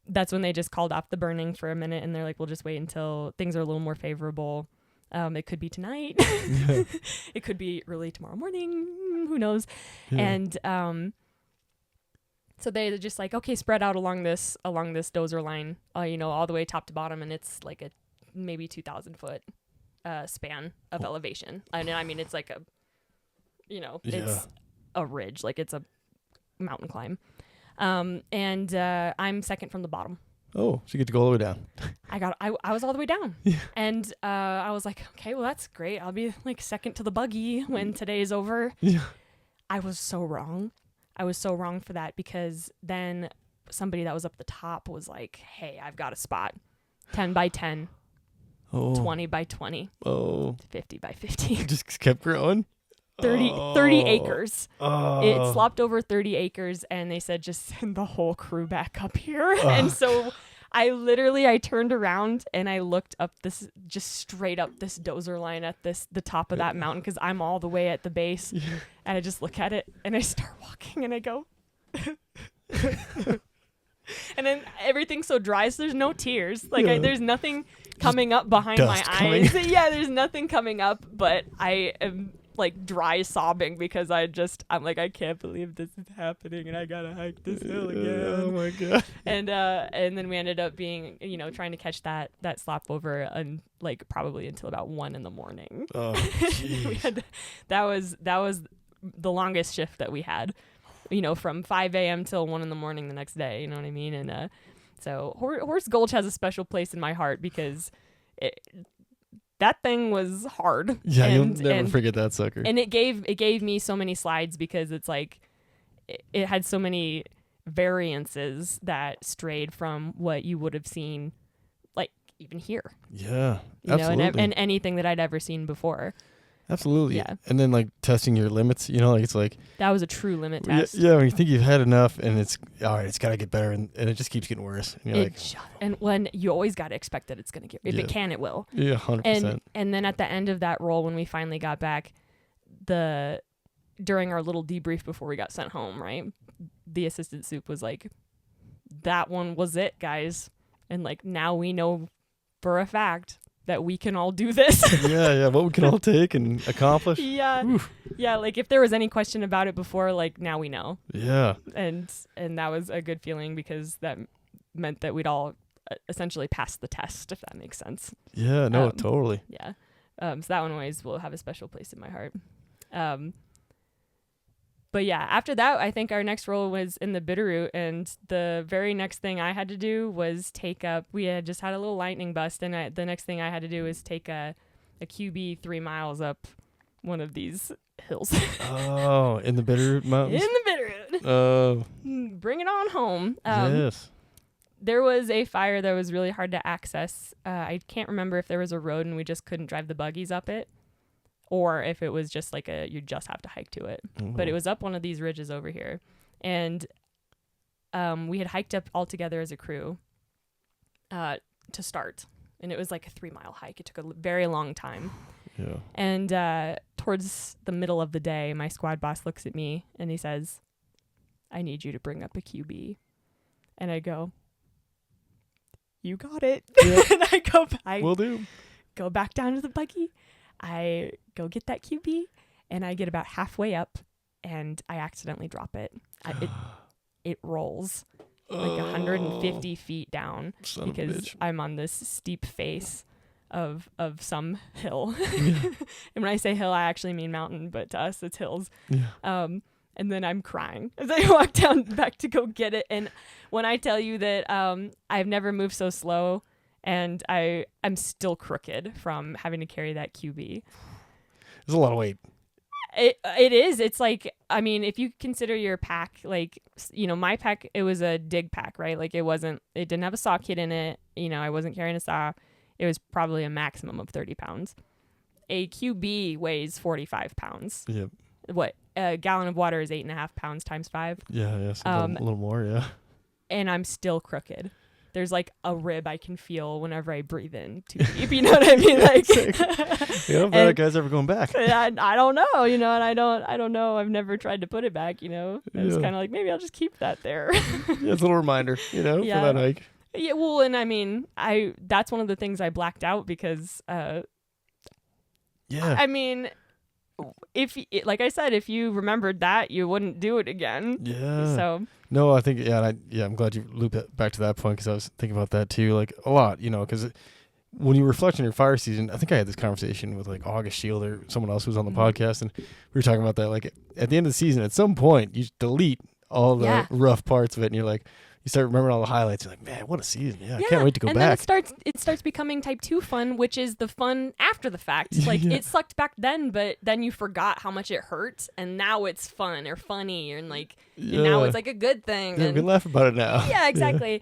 Speaker 2: that's when they just called off the burning for a minute, and they're like, we'll just wait until things are a little more favorable. It could be tonight. Yeah. It could be early tomorrow morning. Who knows? Yeah. And so they just like, okay, spread out along this dozer line, all the way top to bottom, and it's like a maybe 2,000 foot span of elevation. And I mean, it's like it's a ridge, like it's a mountain climb. And I'm second from the bottom.
Speaker 1: Oh, so you get to go all the way down.
Speaker 2: I was all the way down. Yeah. And I was like, okay, well, that's great. I'll be like second to the buggy when today is over. Yeah. I was so wrong. I was so wrong for that, because then somebody that was up the top was like, hey, I've got a spot. 10 by 10, 20 by 20, 50 by 50.
Speaker 1: It just kept growing.
Speaker 2: 30 acres. It slopped over 30 acres, and they said just send the whole crew back up here. And so I turned around and I looked up just straight up this dozer line at the top of that mountain, because I'm all the way at the base. And I just look at it and I start walking and I go and then everything's so dry, so there's no tears. Like there's nothing coming up behind my eyes. Yeah, there's nothing coming up, but I am like dry sobbing because I'm like, I can't believe this is happening and I gotta hike this hill again.
Speaker 1: Oh my God.
Speaker 2: And then we ended up being, trying to catch that slop over and like probably until about 1 a.m.
Speaker 1: Oh, jeez.
Speaker 2: that was the longest shift that we had, from 5 a.m. till 1 a.m. the next day, you know what I mean? And so Horse Gulch has a special place in my heart because that thing was hard.
Speaker 1: Yeah, you'll never forget that sucker.
Speaker 2: And it gave me so many slides because it's like it had so many variances that strayed from what you would have seen, like even here.
Speaker 1: Yeah, absolutely.
Speaker 2: And anything that I'd ever seen before.
Speaker 1: Absolutely.
Speaker 2: Yeah.
Speaker 1: And then like testing your limits, it's like
Speaker 2: that was a true limit test.
Speaker 1: Yeah, when you think you've had enough and it's all right, it's got to get better, and it just keeps getting worse. And
Speaker 2: and when you always got to expect that it's going to get, if it can, it will.
Speaker 1: Yeah, 100%.
Speaker 2: And then at the end of that roll, when we finally got back, during our little debrief before we got sent home, right? The assistant soup was like, that one was it, guys. And like, now we know for a fact that we can all do this.
Speaker 1: yeah, what we can all take and accomplish.
Speaker 2: Yeah. Oof. Yeah, like if there was any question about it before, like now we know.
Speaker 1: Yeah.
Speaker 2: And that was a good feeling because that meant that we'd all essentially pass the test, if that makes sense.
Speaker 1: Yeah, no, totally.
Speaker 2: Yeah. So that one always will have a special place in my heart. But yeah, after that, I think our next role was in the Bitterroot, and the very next thing I had to do was we had just had a little lightning bust, and the next thing I had to do was take a QB 3 miles up one of these hills.
Speaker 1: Oh, in the Bitterroot Mountains?
Speaker 2: In the Bitterroot.
Speaker 1: Oh.
Speaker 2: Bring it on home.
Speaker 1: Yes.
Speaker 2: There was a fire that was really hard to access. I can't remember if there was a road and we just couldn't drive the buggies up it, or if it was just like you just have to hike to it.
Speaker 1: Ooh.
Speaker 2: But it was up one of these ridges over here. And we had hiked up all together as a crew to start. And it was like a 3-mile hike. It took a very long time.
Speaker 1: Yeah.
Speaker 2: And towards the middle of the day, my squad boss looks at me and he says, I need you to bring up a QB. And I go, you got it. Yeah. And I go back down to the buggy. I go get that QB, and I get about halfway up, and I accidentally drop it. It rolls like 150 feet down because I'm on this steep face of some hill. Yeah. And when I say hill, I actually mean mountain, but to us, it's hills. Yeah. And then I'm crying as I walk down back to go get it. And when I tell you that I've never moved so slow, and I'm still crooked from having to carry that QB.
Speaker 1: There's a lot of weight.
Speaker 2: It is. It's like, I mean, if you consider your pack, like, my pack, it was a dig pack, right? Like it didn't have a saw kit in it. I wasn't carrying a saw. It was probably a maximum of 30 pounds. A QB weighs 45 pounds.
Speaker 1: Yep.
Speaker 2: What? A gallon of water is 8.5 pounds times 5.
Speaker 1: Yeah. A little more. Yeah.
Speaker 2: And I'm still crooked. There's like a rib I can feel whenever I breathe in too deep. You know what I mean? Like,
Speaker 1: if that guy's ever going back.
Speaker 2: I don't know, and I don't know. I've never tried to put it back, I was kind of like, maybe I'll just keep that there.
Speaker 1: Yeah, it's a little reminder, for that hike.
Speaker 2: Yeah, well, and I mean, that's one of the things I blacked out because,
Speaker 1: yeah.
Speaker 2: I mean, like I said, if you remembered that, you wouldn't do it again.
Speaker 1: Yeah.
Speaker 2: So.
Speaker 1: No, I think, I'm glad you looped it back to that point because I was thinking about that too, like a lot, because when you reflect on your fire season, I think I had this conversation with like August Shield or someone else who was on the podcast, and we were talking about that. Like at the end of the season, at some point, you delete all the rough parts of it, and you're like, you start remembering all the highlights. You're like, man, what a season! Yeah, I can't wait to go
Speaker 2: and
Speaker 1: back.
Speaker 2: then it starts becoming type 2 fun, which is the fun after the fact. Like it sucked back then, but then you forgot how much it hurt, and now it's fun or funny, and like and now it's like a good thing.
Speaker 1: Yeah,
Speaker 2: and
Speaker 1: we can laugh about it now.
Speaker 2: Yeah, exactly.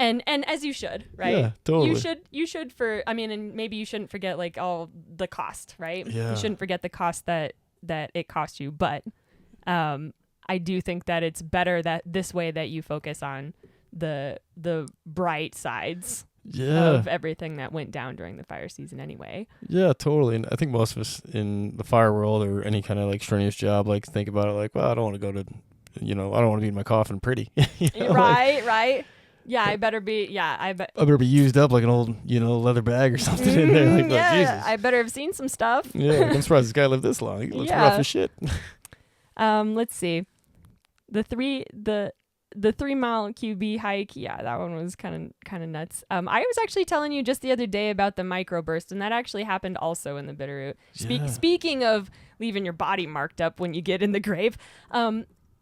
Speaker 2: And as you should, right?
Speaker 1: Yeah, totally.
Speaker 2: You should and maybe you shouldn't forget like all the cost, right?
Speaker 1: Yeah.
Speaker 2: You shouldn't forget the cost that it cost you, but I do think that it's better that this way that you focus on the bright sides of everything that went down during the fire season anyway.
Speaker 1: Yeah, totally. And I think most of us in the fire world or any kind of like strenuous job like think about it like, well, I don't want to go to, I don't want to be in my coffin pretty.
Speaker 2: Right. Yeah, I better be. Yeah, I
Speaker 1: better be used up like an old, leather bag or something in there. Like,
Speaker 2: yeah,
Speaker 1: Jesus.
Speaker 2: I better have seen some stuff.
Speaker 1: Yeah, I'm surprised this guy lived this long. He looks rough as shit.
Speaker 2: Let's see. The 3 mile QB hike. Yeah, that one was kind of nuts. I was actually telling you just the other day about the microburst, and that actually happened also in the Bitterroot. Speaking of leaving your body marked up when you get in the grave.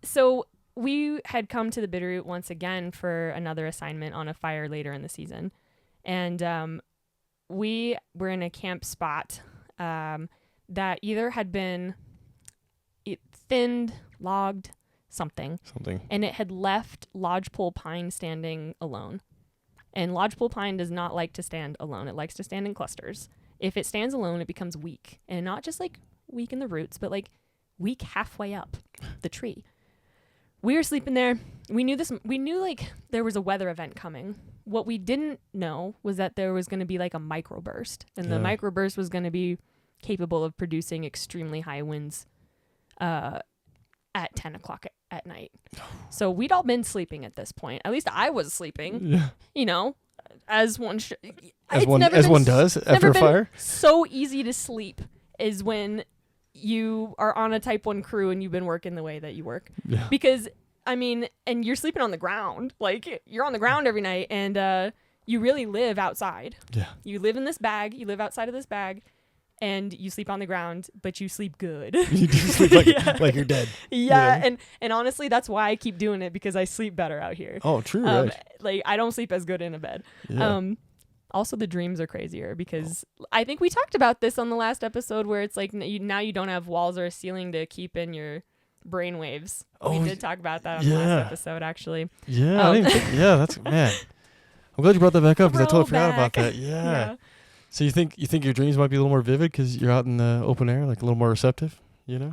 Speaker 2: So we had come to the Bitterroot once again for another assignment on a fire later in the season. And we were in a camp spot that either had been thinned, logged, something. And it had left lodgepole pine standing alone. And lodgepole pine does not like to stand alone. It likes to stand in clusters. If it stands alone, it becomes weak. And not just like weak in the roots, but like weak halfway up the tree. We were sleeping there. We knew like there was a weather event coming. What we didn't know was that there was going to be like a microburst. And the microburst was going to be capable of producing extremely high winds at 10 o'clock at night. So we'd all been sleeping at this point. At least I was sleeping, as one
Speaker 1: does after a fire.
Speaker 2: So easy to sleep is when you are on a type 1 crew and you've been working the way that you work. Yeah. Because, and you're sleeping on the ground. Like, you're on the ground every night, and you really live outside. Yeah. You live in this bag. You live outside of this bag. And you sleep on the ground, but you sleep good.
Speaker 1: You do sleep like you're dead.
Speaker 2: Yeah, and honestly, that's why I keep doing it, because I sleep better out here.
Speaker 1: Oh, true, right.
Speaker 2: Like, I don't sleep as good in a bed. Yeah. Also, the dreams are crazier, because I think we talked about this on the last episode, where it's like now you don't have walls or a ceiling to keep in your brain waves. We did talk about that on the last episode, actually.
Speaker 1: Yeah, that's, man. I'm glad you brought that back up, because I totally forgot about that. Yeah. So you think your dreams might be a little more vivid because you're out in the open air, like a little more receptive,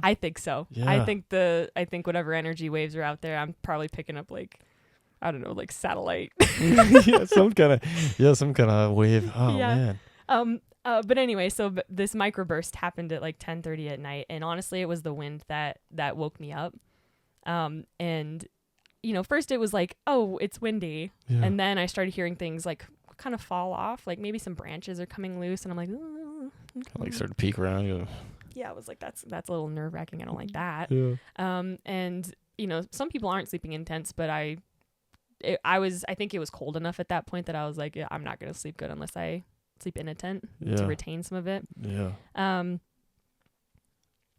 Speaker 2: I think so. Yeah. I think whatever energy waves are out there, I'm probably picking up like, I don't know, like satellite.
Speaker 1: some kind of wave. Oh man.
Speaker 2: But anyway, so this microburst happened at like 10:30 at night, and honestly, it was the wind that woke me up. And first it was like, oh, it's windy, and then I started hearing things like kind of fall off, like maybe some branches are coming loose, and I'm like,
Speaker 1: like start to peek around.
Speaker 2: Yeah, I was like, that's a little nerve-wracking. I don't like that.
Speaker 1: Yeah.
Speaker 2: And some people aren't sleeping in tents, but I think it was cold enough at that point that I was like, yeah, I'm not gonna sleep good unless I sleep in a tent to retain some of it.
Speaker 1: Yeah.
Speaker 2: And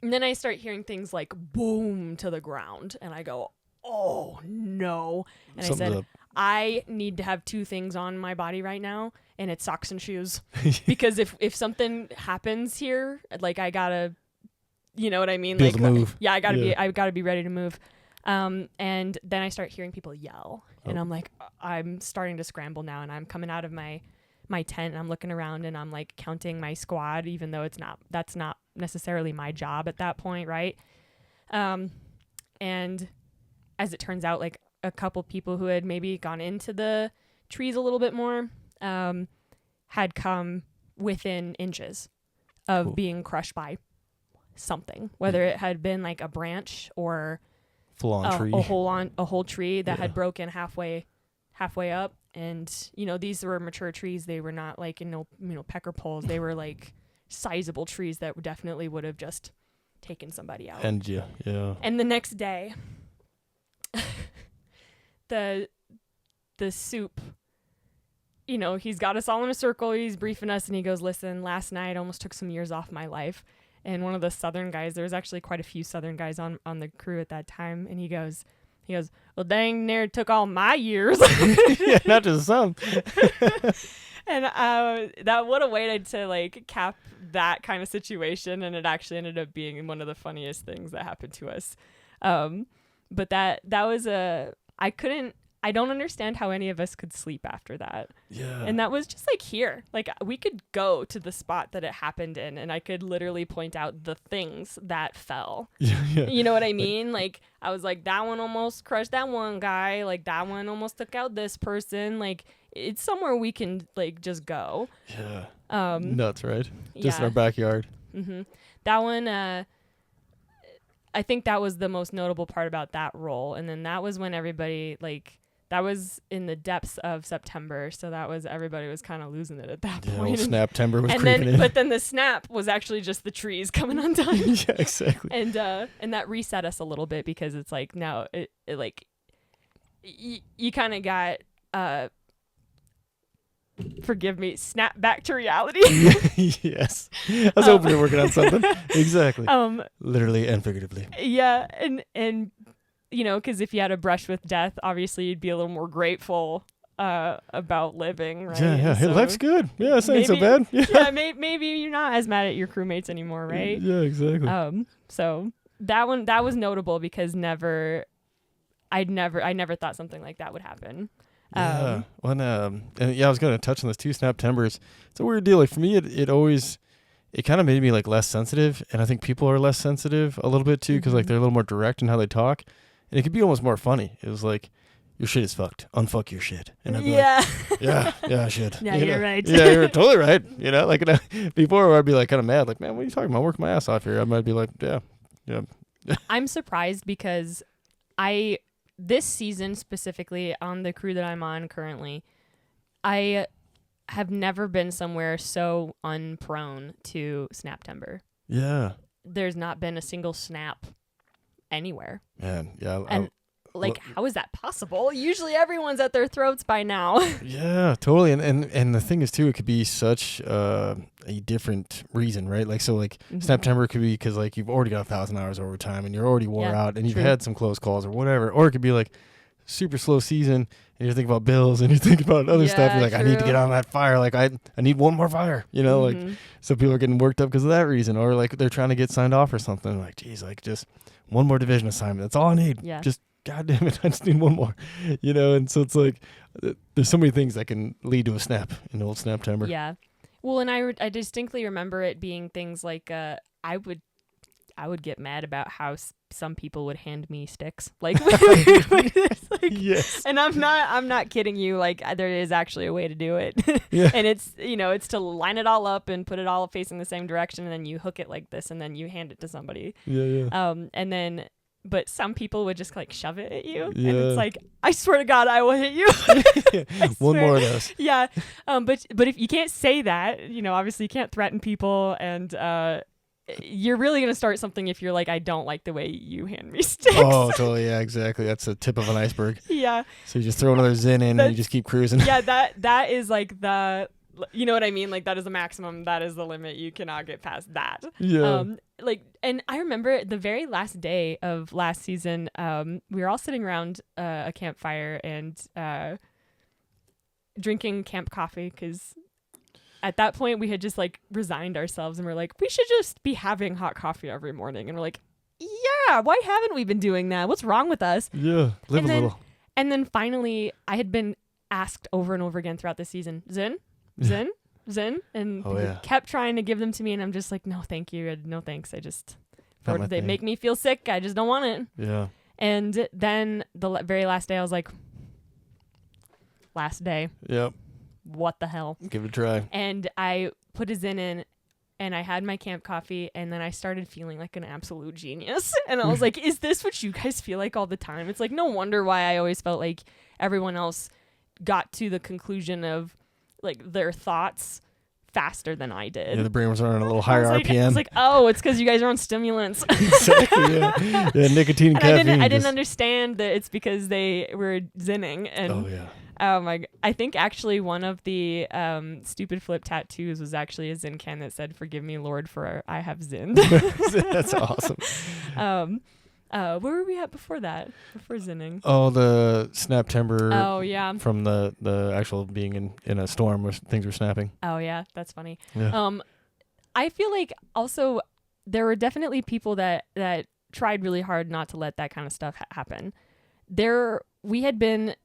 Speaker 2: then I start hearing things like boom to the ground, and I go, oh no. And I said, I need to have 2 things on my body right now, and it's socks and shoes. Because if something happens here, like I gotta, you know what I mean?
Speaker 1: Be able to move.
Speaker 2: Yeah, I gotta be ready to move. And then I start hearing people yell, and I'm like, I'm starting to scramble now, and I'm coming out of my tent, and I'm looking around, and I'm like counting my squad, even though that's not necessarily my job at that point, right? And as it turns out, like a couple people who had maybe gone into the trees a little bit more had come within inches of being crushed by something, whether it had been like a branch or
Speaker 1: full-on tree,
Speaker 2: a whole tree that had broken halfway up. And these were mature trees. They were not like pecker poles. They were like sizable trees that definitely would have just taken somebody out.
Speaker 1: And
Speaker 2: And the next day, the soup, he's got us all in a circle. He's briefing us, and he goes, listen, last night almost took some years off my life. And one of the Southern guys, there was actually quite a few Southern guys on the crew at that time, and he goes, He goes, well, dang, near took all my years.
Speaker 1: Yeah, not just some.
Speaker 2: And that what a way to like cap that kind of situation, and it actually ended up being one of the funniest things that happened to us. But that was I don't understand how any of us could sleep after that.
Speaker 1: Yeah.
Speaker 2: And that was just like here. Like we could go to the spot that it happened in, and I could literally point out the things that fell.
Speaker 1: Yeah.
Speaker 2: You know what I mean? Like I was like, that one almost crushed that one guy. Like that one almost took out this person. Like it's somewhere we can like just go.
Speaker 1: Yeah. Nuts, right? Just in
Speaker 2: yeah.
Speaker 1: our backyard.
Speaker 2: Mm-hmm. That one, I think that was the most notable part about that role. And then that was when everybody like, that was in the depths of September, so that was everybody was kind of losing it at that point.
Speaker 1: Snaptember was
Speaker 2: and
Speaker 1: creeping
Speaker 2: then,
Speaker 1: in.
Speaker 2: But then the snap was actually just the trees coming undone.
Speaker 1: Yeah, exactly.
Speaker 2: And that reset us a little bit because it's like now it like you kind of got forgive me, snap back to reality.
Speaker 1: Yes, I was hoping you're working on something. Exactly. Literally and figuratively.
Speaker 2: Yeah, and. You know, because if you had a brush with death, obviously you'd be a little more grateful about living, right?
Speaker 1: Yeah. Hey,
Speaker 2: so
Speaker 1: life's good. Yeah, it's ain't so bad.
Speaker 2: Yeah, maybe you're not as mad at your crewmates anymore, right?
Speaker 1: Yeah, exactly.
Speaker 2: So that was notable because I never thought something like that would happen.
Speaker 1: Yeah. I was going to touch on this too. Snaptembers. It's a weird deal. Like for me, it kind of made me like less sensitive, and I think people are less sensitive a little bit too because like they're a little more direct in how they talk. And it could be almost more funny. It was like, your shit is fucked. Unfuck your shit. And I'd be like, yeah, I should.
Speaker 2: Yeah, you're right.
Speaker 1: Yeah, you're totally right. You know, like before I'd be like kind of mad, like, man, what are you talking about? I'm working my ass off here. I might be like, yeah.
Speaker 2: I'm surprised because this season specifically on the crew that I'm on currently, I have never been somewhere so unprone to Snaptember.
Speaker 1: Yeah.
Speaker 2: There's not been a single snap anywhere.
Speaker 1: Man, yeah.
Speaker 2: And how is that possible? Usually everyone's at their throats by now.
Speaker 1: Yeah, totally. And the thing is too, it could be such a different reason, right? Like so, like September could be because like you've already got 1,000 hours overtime and you're already wore out and you've had some close calls or whatever. Or it could be like super slow season and you're thinking about bills and you're thinking about other stuff. You're like, I need to get on that fire. Like I need one more fire. You know, like so people are getting worked up because of that reason, or like they're trying to get signed off or something. Like, geez, like just one more division assignment. That's all I need.
Speaker 2: Yeah.
Speaker 1: Just God damn it, I just need one more. You know, and so it's like there's so many things that can lead to a snap in old Snaptember.
Speaker 2: Yeah. Well, and I distinctly remember it being things like I would get mad about how some people would hand me sticks. Like,
Speaker 1: yes.
Speaker 2: And I'm not kidding you. Like there is actually a way to do it.
Speaker 1: Yeah.
Speaker 2: And it's to line it all up and put it all facing the same direction, and then you hook it like this, and then you hand it to somebody.
Speaker 1: Yeah.
Speaker 2: And then. But some people would just like shove it at you,
Speaker 1: Yeah.
Speaker 2: and it's like, I swear to God, I will hit you.
Speaker 1: One more of those.
Speaker 2: Yeah. But if you can't say that, obviously you can't threaten people, and you're really gonna start something if you're like, I don't like the way you hand me sticks.
Speaker 1: Oh, totally. Yeah, exactly. That's the tip of an iceberg.
Speaker 2: Yeah.
Speaker 1: So you just throw another Zin in and you just keep cruising.
Speaker 2: Yeah, that is like the. You know what I mean? Like that is the maximum. That is the limit. You cannot get past that.
Speaker 1: Yeah.
Speaker 2: And I remember the very last day of last season, we were all sitting around a campfire and drinking camp coffee because at that point we had just like resigned ourselves and we're like, we should just be having hot coffee every morning. And we're like, yeah, why haven't we been doing that? What's wrong with us?
Speaker 1: Yeah, live a little.
Speaker 2: And then finally, I had been asked over and over again throughout the season, Zin, and kept trying to give them to me, and I'm just like, no, thank you, no thanks. They make me feel sick. I just don't want it.
Speaker 1: Yeah.
Speaker 2: And then the very last day, I was like, last day.
Speaker 1: Yep.
Speaker 2: What the hell?
Speaker 1: Give it a try.
Speaker 2: And I put a Zin in, and I had my camp coffee, and then I started feeling like an absolute genius. And I was like, is this what you guys feel like all the time? It's like, no wonder why I always felt like everyone else got to the conclusion of like their thoughts faster than I did.
Speaker 1: Yeah, the brain was running a little higher RPM.
Speaker 2: I was like, oh, it's because you guys are on stimulants.
Speaker 1: Exactly, yeah. Yeah, nicotine and caffeine.
Speaker 2: I didn't understand that it's because they were zinning. And I think actually one of the stupid flip tattoos was actually a Zin can that said, "Forgive me, Lord, for I have zinned."
Speaker 1: That's awesome.
Speaker 2: Where were we at before that? Before zinning?
Speaker 1: Oh, the snap timber.
Speaker 2: Oh yeah.
Speaker 1: From the actual being in a storm where things were snapping.
Speaker 2: Oh yeah, that's funny.
Speaker 1: Yeah.
Speaker 2: I feel like also there were definitely people that tried really hard not to let that kind of stuff happen. We had been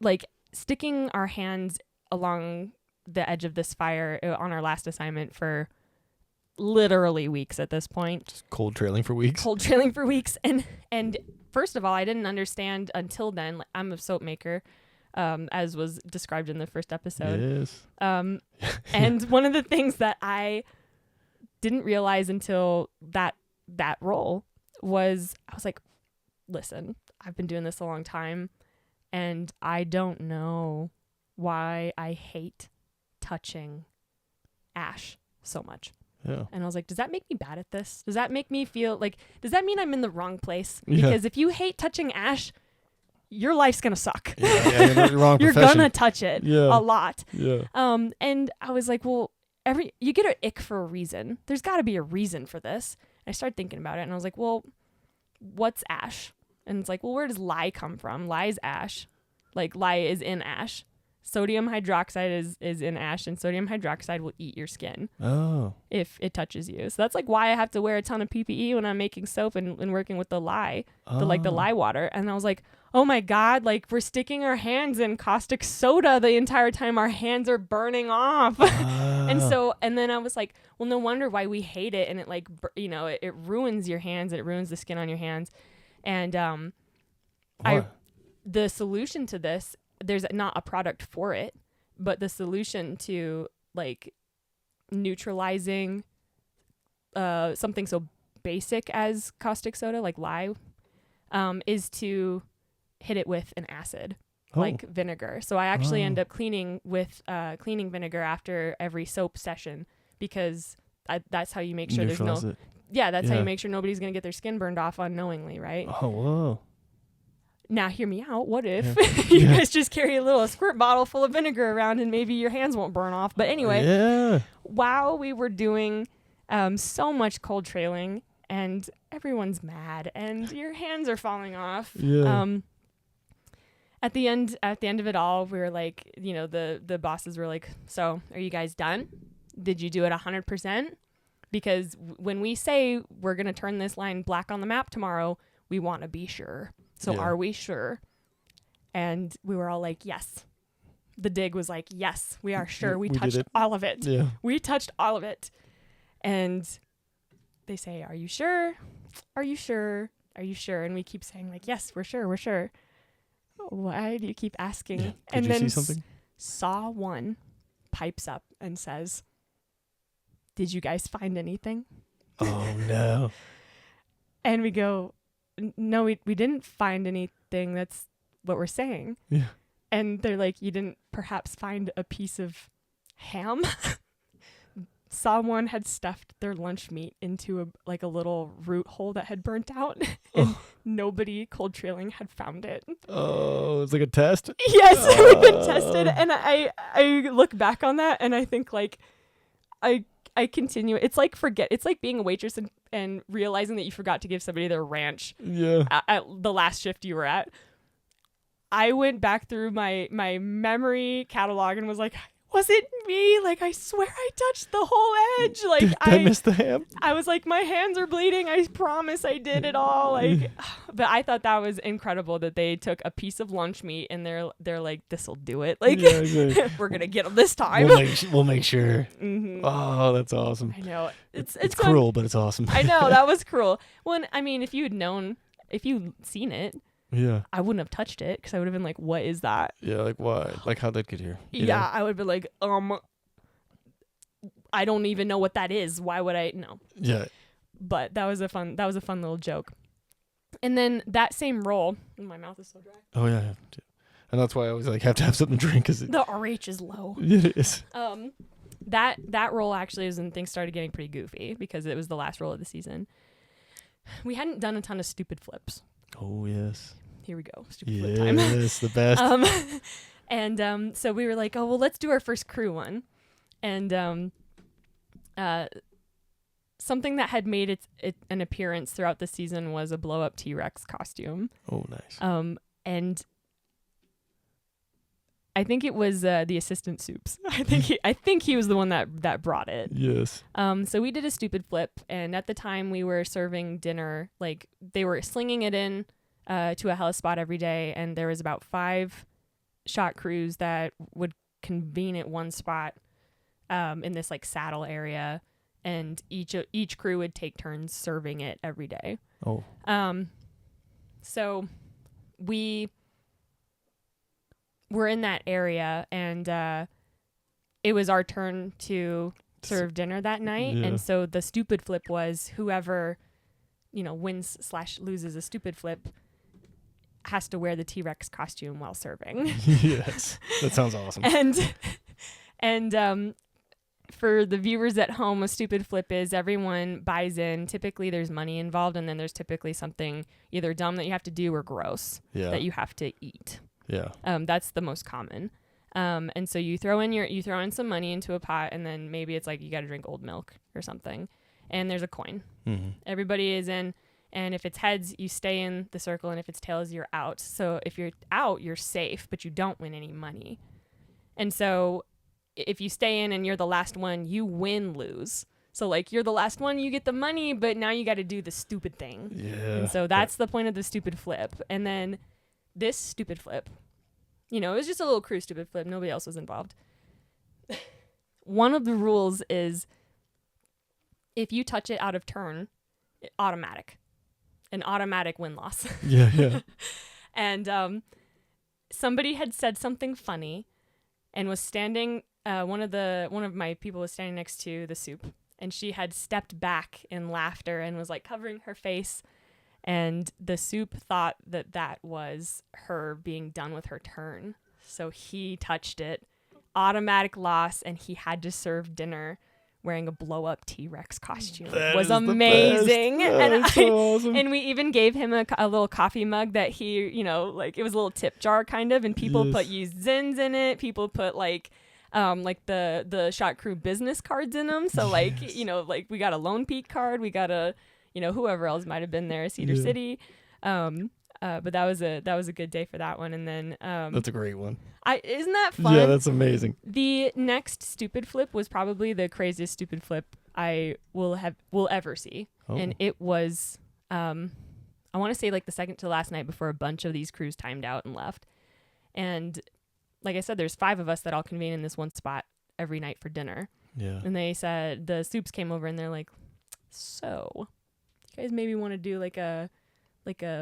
Speaker 2: like sticking our hands along the edge of this fire on our last assignment for literally weeks at this point.
Speaker 1: Just cold trailing for weeks.
Speaker 2: And first of all, I didn't understand until then. Like, I'm a soap maker, as was described in the first episode.
Speaker 1: Yes.
Speaker 2: And one of the things that I didn't realize until that role was I was like, listen, I've been doing this a long time and I don't know why I hate touching ash so much.
Speaker 1: Yeah.
Speaker 2: And I was like, does that make me bad at this? Does that make me feel like, does that mean I'm in the wrong place?
Speaker 1: Yeah.
Speaker 2: Because if you hate touching ash, your life's going to suck.
Speaker 1: Yeah, you're not the wrong
Speaker 2: You're
Speaker 1: profession.
Speaker 2: going to touch it a lot.
Speaker 1: Yeah.
Speaker 2: And I was like, well, you get an ick for a reason. There's got to be a reason for this. And I started thinking about it and I was like, well, what's ash? And it's like, well, where does lye come from? Lye is ash. Like lye is in ash. Sodium hydroxide is in ash, and sodium hydroxide will eat your skin if it touches you. So that's like why I have to wear a ton of PPE when I'm making soap and working with the lye, the lye water. And I was like, oh my God, like we're sticking our hands in caustic soda the entire time our hands are burning off. And then I was like, well, no wonder why we hate it. And it like, it ruins your hands. It ruins the skin on your hands. And the solution to this, there's not a product for it, but the solution to like neutralizing something so basic as caustic soda, like lye, is to hit it with an acid, like vinegar. So I actually end up cleaning with cleaning vinegar after every soap session because that's how you make sure there's no...
Speaker 1: It.
Speaker 2: Yeah, how you make sure nobody's going to get their skin burned off unknowingly, right?
Speaker 1: Oh, whoa.
Speaker 2: Now, hear me out. What if you guys just carry a squirt bottle full of vinegar around and maybe your hands won't burn off? But anyway, while we were doing so much cold trailing and everyone's mad and your hands are falling off, at the end of it all, we were like, the bosses were like, so are you guys done? Did you do it 100%? Because when we say we're going to turn this line black on the map tomorrow, we want to be sure. So are we sure? And we were all like, yes. The dig was like, yes, we are sure. We touched all of it.
Speaker 1: Yeah.
Speaker 2: We touched all of it. And they say, are you sure? Are you sure? Are you sure? And we keep saying like, yes, we're sure. We're sure. Why do you keep asking?
Speaker 1: Yeah.
Speaker 2: And
Speaker 1: you
Speaker 2: then
Speaker 1: see something?
Speaker 2: Saw one pipes up and says, did you guys find anything?
Speaker 1: Oh, no.
Speaker 2: And we go, no, we didn't find anything. That's what we're saying.
Speaker 1: Yeah.
Speaker 2: And they're like, you didn't perhaps find a piece of ham? Someone had stuffed their lunch meat into a little root hole that had burnt out, and nobody cold trailing had found it.
Speaker 1: Oh, it's like a test?
Speaker 2: Yes, we've been tested. And I look back on that and I think like I continue. It's like being a waitress and realizing that you forgot to give somebody their ranch at the last shift you were at. I went back through my memory catalog and was like, was it me? Like, I swear I touched the whole edge. Like,
Speaker 1: Did I miss the ham?
Speaker 2: I was like, my hands are bleeding. I promise I did it all. Like, but I thought that was incredible that they took a piece of lunch meat and they're like, this'll do it. Like, we're gonna get them this time.
Speaker 1: We'll make sure.
Speaker 2: Mm-hmm.
Speaker 1: Oh, that's awesome.
Speaker 2: I know it's
Speaker 1: cruel, but it's awesome.
Speaker 2: I know that was cruel. Well, I mean, if you'd seen it.
Speaker 1: Yeah.
Speaker 2: I wouldn't have touched it because I would have been like, what is that?
Speaker 1: Yeah, like why? Like how'd that get here? You
Speaker 2: Yeah,
Speaker 1: know?
Speaker 2: I would be like, I don't even know what that is. Why would I know?
Speaker 1: Yeah.
Speaker 2: But that was a fun little joke. And then that same role, my mouth is so dry.
Speaker 1: Oh yeah. And that's why I always like have to have something to drink because
Speaker 2: the RH is low.
Speaker 1: It is.
Speaker 2: That role actually is when things started getting pretty goofy because it was the last role of the season. We hadn't done a ton of stupid flips.
Speaker 1: Oh yes.
Speaker 2: Here we go. Stupid flip time.
Speaker 1: Yes, the best.
Speaker 2: And so we were like, oh, well, let's do our first crew one. And something that had made an appearance throughout the season was a blow up T-Rex costume.
Speaker 1: Oh, nice.
Speaker 2: And I think it was the assistant Soups. I think he was the one that brought it.
Speaker 1: Yes.
Speaker 2: So we did a stupid flip, and at the time we were serving dinner. Like they were slinging it in to a heli spot every day, and there was about 5 shot crews that would convene at one spot in this like saddle area, and each crew would take turns serving it every day.
Speaker 1: Oh.
Speaker 2: So we were in that area, and it was our turn to serve dinner that night.
Speaker 1: Yeah.
Speaker 2: And so the stupid flip was whoever, wins/loses a stupid flip has to wear the T-Rex costume while serving.
Speaker 1: Yes. That sounds awesome.
Speaker 2: And for the viewers at home, a stupid flip is everyone buys in. Typically there's money involved, and then there's typically something either dumb that you have to do or gross that you have to eat.
Speaker 1: Yeah.
Speaker 2: That's the most common. And so you throw in some money into a pot, and then maybe it's like you got to drink old milk or something. And there's a coin.
Speaker 1: Mm-hmm.
Speaker 2: Everybody is in, and if it's heads, you stay in the circle, and if it's tails, you're out. So if you're out, you're safe, but you don't win any money. And so if you stay in and you're the last one, you lose. So like you're the last one, you get the money, but now you got to do the stupid thing.
Speaker 1: Yeah.
Speaker 2: And so that's the point of the stupid flip. And then this stupid flip, it was just a little crew stupid flip. Nobody else was involved. One of the rules is if you touch it out of turn, an automatic win-loss.
Speaker 1: Yeah.
Speaker 2: And somebody had said something funny and was standing, one of my people was standing next to the soup, and she had stepped back in laughter and was like covering her face. And the soup thought that was her being done with her turn. So he touched it, automatic loss, and he had to serve dinner wearing a blow-up T-Rex costume. It was amazing.
Speaker 1: Awesome.
Speaker 2: And we even gave him a little coffee mug that he, it was a little tip jar kind of, and people put used Zins in it. People put like the shot crew business cards in them. So like, we got a Lone Peak card, we got a whoever else might have been there, Cedar City. But that was a good day for that one. And then
Speaker 1: that's a great one.
Speaker 2: Isn't that fun?
Speaker 1: Yeah, that's amazing.
Speaker 2: The next stupid flip was probably the craziest stupid flip I will ever see.
Speaker 1: Oh.
Speaker 2: And it was I want to say like the second to last night before a bunch of these crews timed out and left. And like I said, there's 5 of us that all convene in this one spot every night for dinner.
Speaker 1: Yeah.
Speaker 2: And they said, the soups came over and they're like, so you guys maybe want to do like a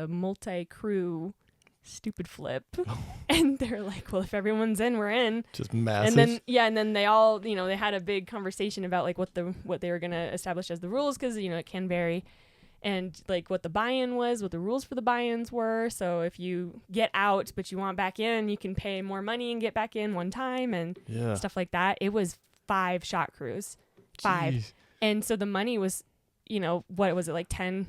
Speaker 2: multi-crew stupid flip. And they're like, well, if everyone's in, we're in.
Speaker 1: Just massive.
Speaker 2: And then they all, they had a big conversation about like what they were going to establish as the rules, because it can vary, and like what the buy-in was, what the rules for the buy-ins were. So if you get out but you want back in, you can pay more money and get back in one time and stuff like that. It was 5 shot crews. 5.
Speaker 1: Jeez.
Speaker 2: And so the money was, what was it, like 10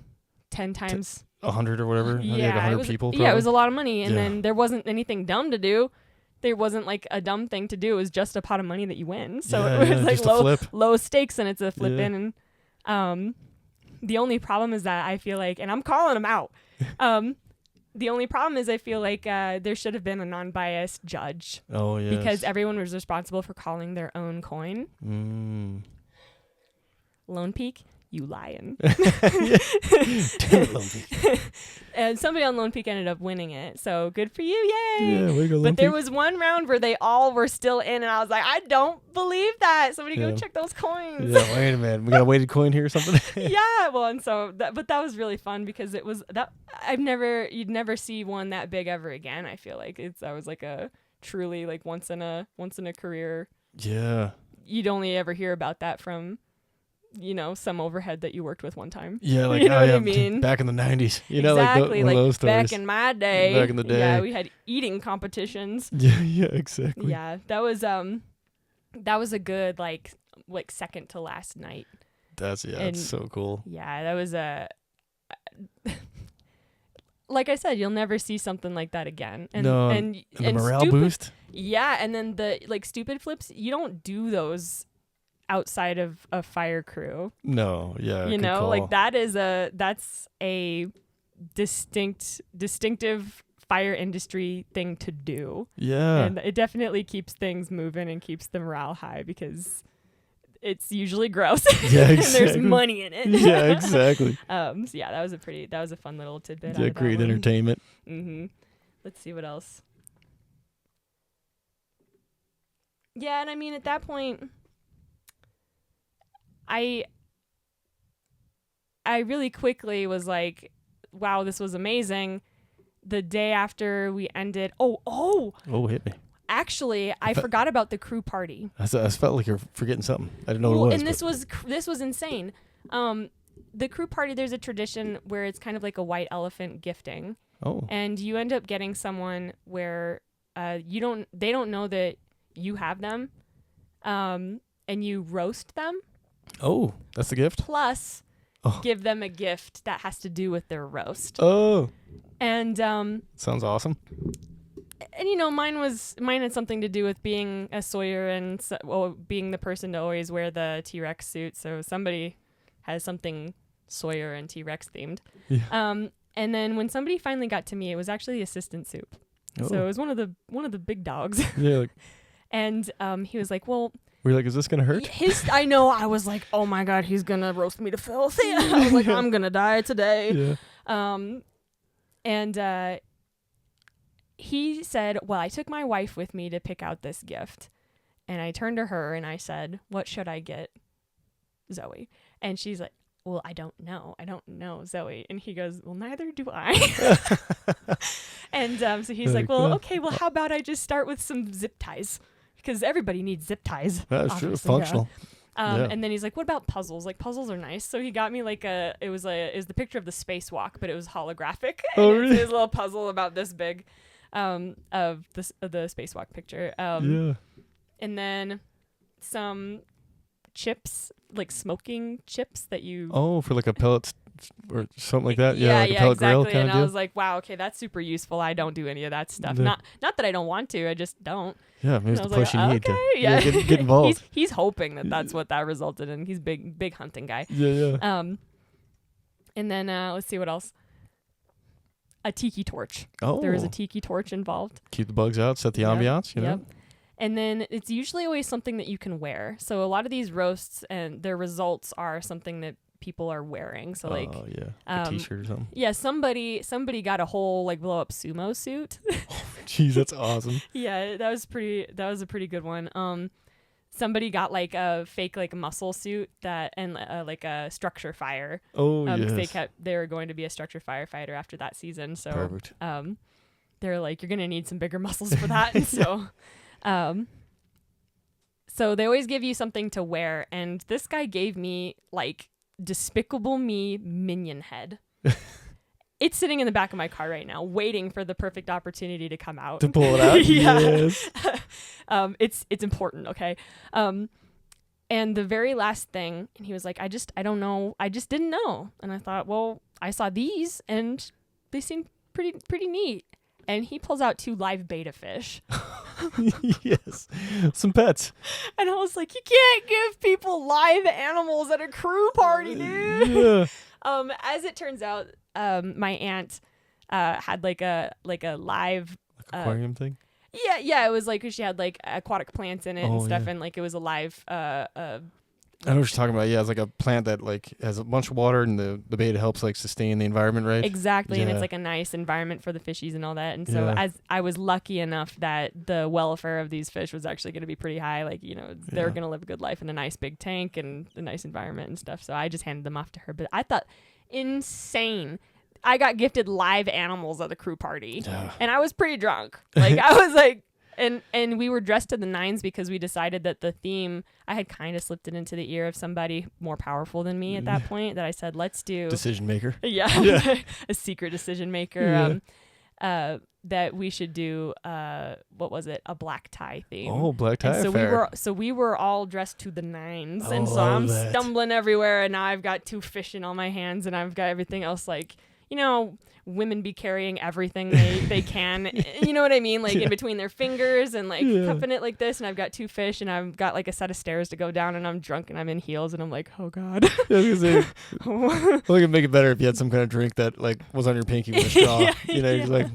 Speaker 2: times
Speaker 1: 100 or whatever.
Speaker 2: Yeah,
Speaker 1: 100 people. Probably.
Speaker 2: Yeah, it was a lot of money. And then there wasn't anything dumb to do. There wasn't like a dumb thing to do. It was just a pot of money that you win. So it was like low stakes, and it's a flip in. And the only problem is that I feel like, and I'm calling them out. The only problem is I feel like there should have been a non-biased judge.
Speaker 1: Oh yeah.
Speaker 2: Because everyone was responsible for calling their own coin. Lone Peak, you lying.
Speaker 1: Damn it, Lone Peak.
Speaker 2: And somebody on Lone Peak ended up winning it. So good for you. Yay.
Speaker 1: Yeah, way to go, Lone
Speaker 2: But there
Speaker 1: Peak.
Speaker 2: was one round where they all were still in, and I was like, I don't believe that. Somebody go check those coins.
Speaker 1: Yeah, wait a minute. We got a weighted coin here or something?
Speaker 2: Yeah, well, and so but that was really fun because it was that you'd never see one that big ever again. I feel like that was like a truly like once in a career.
Speaker 1: Yeah.
Speaker 2: You'd only ever hear about that from some overhead that you worked with one time.
Speaker 1: Yeah, like
Speaker 2: you know what I mean?
Speaker 1: Back in the 90s.
Speaker 2: Exactly,
Speaker 1: like those stories.
Speaker 2: back in my day.
Speaker 1: Back in the day.
Speaker 2: Yeah, we had eating competitions.
Speaker 1: Yeah, exactly.
Speaker 2: Yeah, that was a good like second to last night.
Speaker 1: That's so cool.
Speaker 2: Yeah, that was like I said, you'll never see something like that again. And
Speaker 1: the morale boost.
Speaker 2: Yeah, and then the stupid flips, you don't do those outside of a fire crew.
Speaker 1: No, yeah.
Speaker 2: You
Speaker 1: good
Speaker 2: know,
Speaker 1: call.
Speaker 2: like that's a distinctive fire industry thing to do.
Speaker 1: Yeah.
Speaker 2: And it definitely keeps things moving and keeps the morale high because it's usually gross.
Speaker 1: Yeah,
Speaker 2: and
Speaker 1: exactly.
Speaker 2: there's money in it.
Speaker 1: Yeah, exactly.
Speaker 2: So yeah, that was a fun little tidbit.
Speaker 1: Yeah, great entertainment.
Speaker 2: Mm-hmm. Let's see what else. Yeah, and I mean at that point, I really quickly was like, wow, this was amazing. The day after we ended,
Speaker 1: Oh, hit me.
Speaker 2: actually, I forgot about the crew party.
Speaker 1: I felt like you're forgetting something. I didn't know what it was.
Speaker 2: And this was insane. The crew party, there's a tradition where it's kind of like a white elephant gifting.
Speaker 1: Oh.
Speaker 2: And you end up getting someone where they don't know that you have them, and you roast them.
Speaker 1: Oh, that's the gift?
Speaker 2: Plus, give them a gift that has to do with their roast.
Speaker 1: Oh.
Speaker 2: And
Speaker 1: sounds awesome.
Speaker 2: And you know, mine had something to do with being a Sawyer and being the person to always wear the T-Rex suit. So somebody has something Sawyer and T-Rex themed.
Speaker 1: Yeah.
Speaker 2: And then when somebody finally got to me, it was actually the assistant soup.
Speaker 1: Oh.
Speaker 2: So it was one of the big dogs.
Speaker 1: Yeah. Like,
Speaker 2: and he was like, well,
Speaker 1: we're like, is this gonna hurt?
Speaker 2: I know. I was like, oh my God, he's gonna roast me to filth. I was like, I'm gonna die today.
Speaker 1: Yeah.
Speaker 2: And he said, well, I took my wife with me to pick out this gift. And I turned to her and I said, what should I get Zoe? And she's like, well, I don't know, Zoe. And he goes, well, neither do I. And so he's like, well, okay, well, how about I just start with some zip ties? Because everybody needs zip ties.
Speaker 1: That's true. Functional.
Speaker 2: Yeah. And then he's like, what about puzzles? Like, puzzles are nice. So he got me like it was the picture of the spacewalk, but it was holographic.
Speaker 1: Oh,
Speaker 2: and
Speaker 1: really?
Speaker 2: It's a little puzzle about this big of the spacewalk picture.
Speaker 1: Yeah.
Speaker 2: And then some chips, like smoking chips that you...
Speaker 1: Oh, for like a pellet or something like that?
Speaker 2: Yeah,
Speaker 1: like a pellet
Speaker 2: exactly.
Speaker 1: grill kind
Speaker 2: And
Speaker 1: of
Speaker 2: I
Speaker 1: deal?
Speaker 2: was like, wow, okay, that's super useful. I don't do any of that stuff.
Speaker 1: No.
Speaker 2: Not that I don't want to, I just don't.
Speaker 1: Yeah, maybe it's
Speaker 2: And
Speaker 1: the
Speaker 2: I was
Speaker 1: push
Speaker 2: like,
Speaker 1: you need to
Speaker 2: yeah.
Speaker 1: get involved.
Speaker 2: he's hoping that's what that resulted in. He's big hunting guy.
Speaker 1: Yeah.
Speaker 2: And then let's see what else. A tiki torch.
Speaker 1: Oh.
Speaker 2: There is a tiki torch involved.
Speaker 1: Keep the bugs out, set the
Speaker 2: Yep,
Speaker 1: ambiance, you know?
Speaker 2: Yep. And then it's usually always something that you can wear. So a lot of these roasts and their results are something that people are wearing. So like,
Speaker 1: oh yeah, a t-shirt or something.
Speaker 2: Yeah, somebody got a whole like blow up sumo suit.
Speaker 1: Jeez, that's awesome.
Speaker 2: Yeah, that was a pretty good one. Somebody got like a fake like muscle suit and like a structure fire.
Speaker 1: Oh
Speaker 2: yes.
Speaker 1: yes.
Speaker 2: They were going to be a structure firefighter after that season. So
Speaker 1: Perfect.
Speaker 2: they're like, you're gonna need some bigger muscles for that. And so they always give you something to wear, and this guy gave me like Despicable Me minion head. It's sitting in the back of my car right now, waiting for the perfect opportunity to come out.
Speaker 1: To pull it out?
Speaker 2: Yeah.
Speaker 1: Yes.
Speaker 2: It's important, okay? And the very last thing, and he was like, I don't know. I just didn't know. And I thought, well, I saw these and they seemed pretty neat. And he pulls out 2 live betta fish.
Speaker 1: Yes. Some pets.
Speaker 2: And I was like, you can't give people live animals at a crew party, dude.
Speaker 1: Yeah.
Speaker 2: As it turns out, my aunt had like a live
Speaker 1: aquarium thing.
Speaker 2: Yeah, it was like she had like aquatic plants in it and stuff,
Speaker 1: yeah.
Speaker 2: and like it was a live
Speaker 1: I know what you're talking about. Yeah, it's like a plant that like has a bunch of water, and the beta helps like sustain the environment, right?
Speaker 2: Exactly, and
Speaker 1: Yeah.
Speaker 2: it's like a nice environment for the fishies and all that. And so
Speaker 1: Yeah.
Speaker 2: as I was lucky enough that the welfare of these fish was actually going to be pretty high, like, you know, they're
Speaker 1: Yeah.
Speaker 2: going to live a good life in a nice big tank and a nice environment and stuff. So I just handed them off to her. But I thought, insane. I got gifted live animals at the crew party, and I was pretty drunk. Like I was like, and we were dressed to the nines because we decided that the theme, I had kind of slipped it into the ear of somebody more powerful than me at that point, that I said, let's do
Speaker 1: Decision maker.
Speaker 2: Yeah. A secret decision maker.
Speaker 1: Yeah.
Speaker 2: That we should do what was it? A black tie theme.
Speaker 1: Oh, black tie
Speaker 2: And
Speaker 1: affair.
Speaker 2: we were all dressed to the nines,
Speaker 1: I
Speaker 2: and so
Speaker 1: love
Speaker 2: I'm
Speaker 1: that.
Speaker 2: stumbling everywhere, and now I've got 2 fish in all my hands, and I've got everything else like, women be carrying everything they can, you know what I mean? Like in between their fingers and like cupping it like this. And I've got 2 fish and I've got like a set of stairs to go down and I'm drunk and I'm in heels and I'm like, oh God.
Speaker 1: I was gonna say, well, it could make it better if you had some kind of drink that like was on your pinky with a straw. Just like,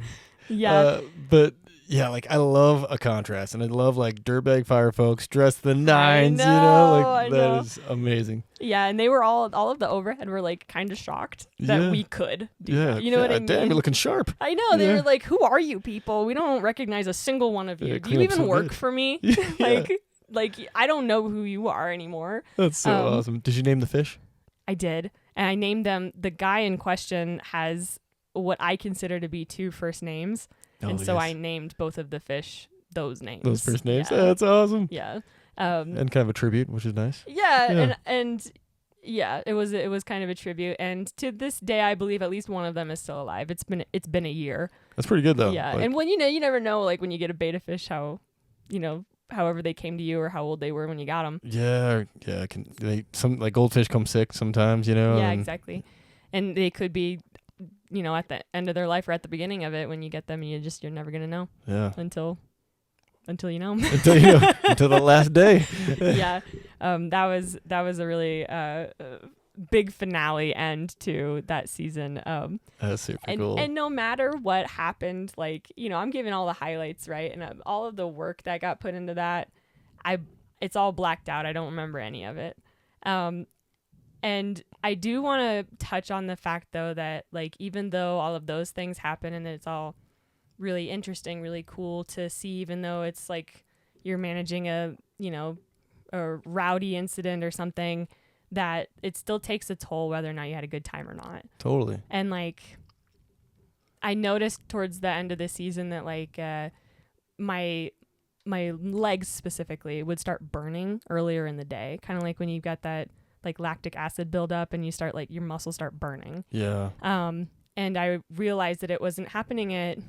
Speaker 1: but yeah, like I love a contrast, and I love like dirtbag fire folks dressed the nines. That is amazing.
Speaker 2: Yeah, and they were all of the overhead were like kind of shocked that we could do that. You know what I mean?
Speaker 1: Damn, you're looking sharp.
Speaker 2: I know. They were like, "Who are you people? We don't recognize a single one of you. Do you even work for me? Like I don't know who you are anymore."
Speaker 1: That's so awesome. Did you name the fish?
Speaker 2: I did, and I named them. The guy in question has what I consider to be 2 first names. And so I named both of the fish those names.
Speaker 1: Those first names? Yeah. That's awesome.
Speaker 2: Yeah.
Speaker 1: And kind of a tribute, which is nice.
Speaker 2: Yeah. And it was kind of a tribute. And to this day, I believe at least one of them is still alive. It's been a year.
Speaker 1: That's pretty good though.
Speaker 2: Yeah. Like, and when you never know, like when you get a beta fish, how, however they came to you or how old they were when you got them.
Speaker 1: Yeah. Some like goldfish come sick sometimes,
Speaker 2: Yeah, exactly. And they could be, at the end of their life or at the beginning of it when you get them, and you're never gonna know.
Speaker 1: Yeah.
Speaker 2: Until you know.
Speaker 1: Until the last day.
Speaker 2: Yeah. That was a really big finale end to that season.
Speaker 1: That's super cool.
Speaker 2: And no matter what happened, like, I'm giving all the highlights, right? And all of the work that got put into that, it's all blacked out. I don't remember any of it. And I do want to touch on the fact, though, that like even though all of those things happen and it's all really interesting, really cool to see, even though it's like you're managing a rowdy incident or something, that it still takes a toll whether or not you had a good time or not.
Speaker 1: Totally.
Speaker 2: And like I noticed towards the end of the season that like my legs specifically would start burning earlier in the day, kind of like when you've got that like lactic acid buildup and you start like your muscles start burning.
Speaker 1: Yeah.
Speaker 2: And I realized that it wasn't happening at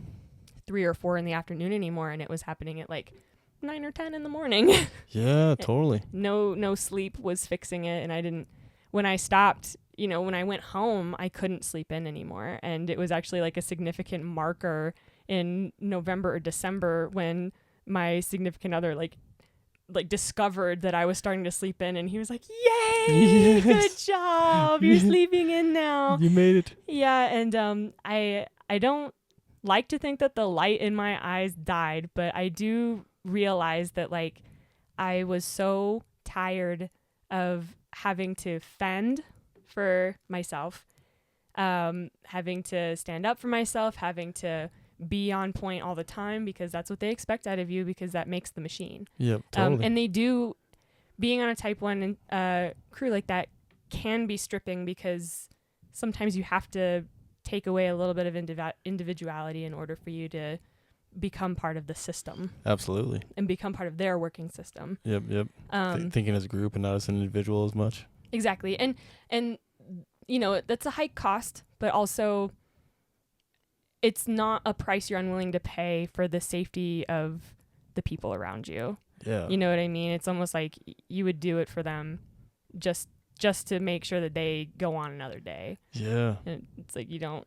Speaker 2: 3 or 4 in the afternoon anymore, and it was happening at like 9 or 10 in the morning.
Speaker 1: Yeah, totally.
Speaker 2: No sleep was fixing it, and when I stopped, when I went home, I couldn't sleep in anymore, and it was actually like a significant marker in November or December when my significant other like discovered that I was starting to sleep in, and he was like, "Yay, yes. Good job. You're sleeping in now.
Speaker 1: You made it."
Speaker 2: Yeah. And I don't like to think that the light in my eyes died, but I do realize that like I was so tired of having to fend for myself, having to stand up for myself, having to be on point all the time because that's what they expect out of you, because that makes the machine.
Speaker 1: Yep, totally.
Speaker 2: And they do, being on a Type 1 crew like that can be stripping, because sometimes you have to take away a little bit of individuality in order for you to become part of the system.
Speaker 1: Absolutely.
Speaker 2: And become part of their working system.
Speaker 1: Yep. Thinking as a group and not as an individual as much.
Speaker 2: Exactly. And that's a high cost, but also it's not a price you're unwilling to pay for the safety of the people around you.
Speaker 1: Yeah.
Speaker 2: You know what I mean? It's almost like you would do it for them just to make sure that they go on another day.
Speaker 1: Yeah.
Speaker 2: And it's like you don't.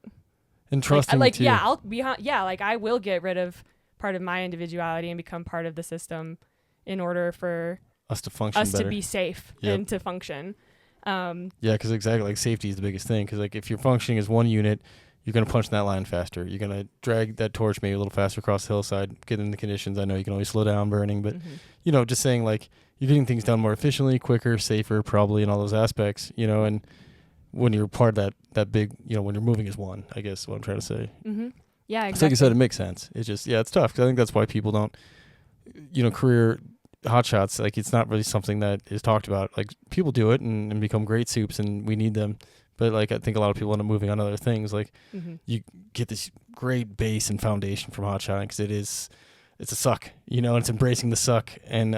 Speaker 1: And trusting too.
Speaker 2: Yeah, I'll be. Yeah, like I will get rid of part of my individuality and become part of the system in order for
Speaker 1: us to function better.
Speaker 2: To be safe and to function.
Speaker 1: Yeah, because exactly, like safety is the biggest thing. Because like if you're functioning as one unit, you're going to punch that line faster. You're going to drag that torch maybe a little faster across the hillside, get in the conditions. I know you can always slow down burning, but, just saying like you're getting things done more efficiently, quicker, safer, probably in all those aspects, and when you're part of that big, when you're moving as one, I guess what I'm trying to say.
Speaker 2: Mm-hmm. Yeah, exactly.
Speaker 1: So like you said, it makes sense. It's just, it's tough. Because I think that's why people don't, career hotshots, like it's not really something that is talked about. Like people do it and become great soups, and we need them. But like I think a lot of people end up moving on to other things. Like you get this great base and foundation from hotshotting because it's a suck, and it's embracing the suck, and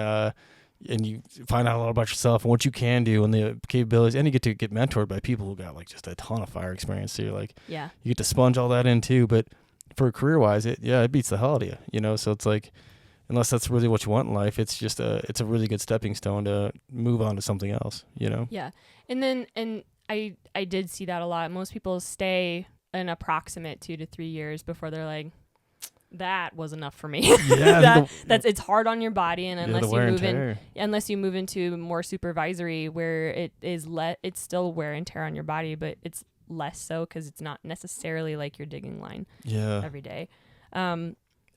Speaker 1: you find out a lot about yourself and what you can do and the capabilities, and you get to get mentored by people who got like just a ton of fire experience. So you're like, you get to sponge all that in too. But for career wise, it beats the hell out of you, So it's like, unless that's really what you want in life, it's just it's a really good stepping stone to move on to something else,
Speaker 2: Yeah, and I did see that a lot. Most people stay an approximate 2 to 3 years before they're like, that was enough for me.
Speaker 1: Yeah,
Speaker 2: It's hard on your body, and
Speaker 1: yeah,
Speaker 2: unless you move into more supervisory where it is it's still wear and tear on your body, but it's less so because it's not necessarily like you're digging line every day,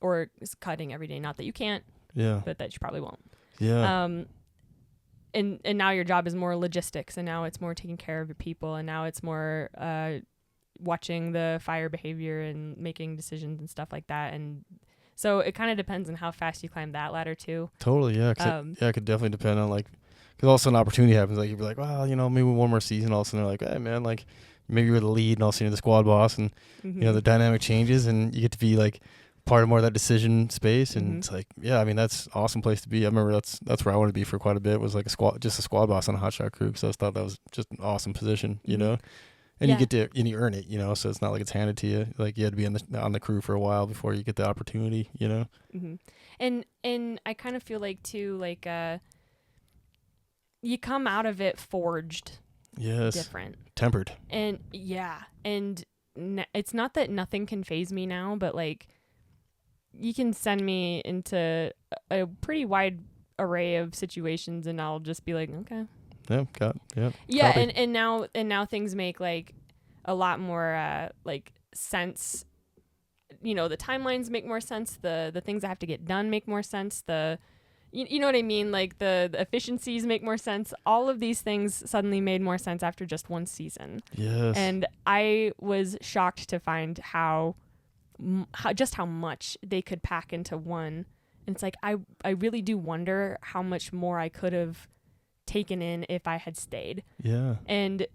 Speaker 2: or cutting every day. Not that you can't, but that you probably won't. And now your job is more logistics, and now it's more taking care of your people, and now it's more watching the fire behavior and making decisions and stuff like that. And so it kind of depends on how fast you climb that ladder too.
Speaker 1: Totally, yeah. It could definitely depend on, like, because all of a sudden opportunity happens. Like, you'd be like, well, maybe one more season. All of a sudden they're like, hey, man, like, maybe you're the lead, and all of a sudden you're the squad boss, and the dynamic changes, and you get to be like part of more of that decision space. And it's like, yeah, I mean, that's an awesome place to be. I remember that's where I wanted to be for quite a bit, was like a squad boss on a hotshot crew. So I thought that was just an awesome position, you know. And you get to, and you earn it, so it's not like it's handed to you. Like, you had to be on the crew for a while before you get the opportunity,
Speaker 2: And I kind of feel like too, like you come out of it forged.
Speaker 1: Yes.
Speaker 2: Different.
Speaker 1: Tempered.
Speaker 2: And it's not that nothing can phase me now, but like, you can send me into a pretty wide array of situations, and I'll just be like, okay. Yeah, and now things make like a lot more like sense. The timelines make more sense. The things that have to get done make more sense. You know what I mean? Like the efficiencies make more sense. All of these things suddenly made more sense after just one season.
Speaker 1: Yes.
Speaker 2: And I was shocked to find how much they could pack into one. And it's like, I really do wonder how much more I could have taken in if I had stayed.
Speaker 1: Yeah.
Speaker 2: And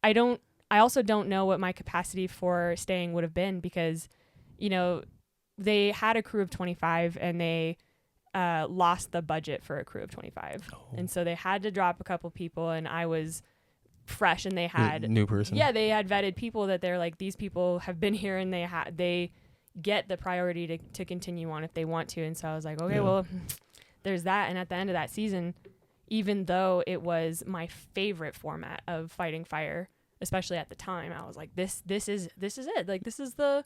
Speaker 2: I also don't know what my capacity for staying would have been, because, they had a crew of 25 and they lost the budget for a crew of 25. Oh. And so they had to drop a couple people, and I was fresh, and they had
Speaker 1: new person.
Speaker 2: Yeah, they had vetted people that they're like, these people have been here, and they get the priority to continue on if they want to. And so I was like, okay, well, there's that. And at the end of that season, even though it was my favorite format of fighting fire, especially at the time, I was like, this is it. Like, this is the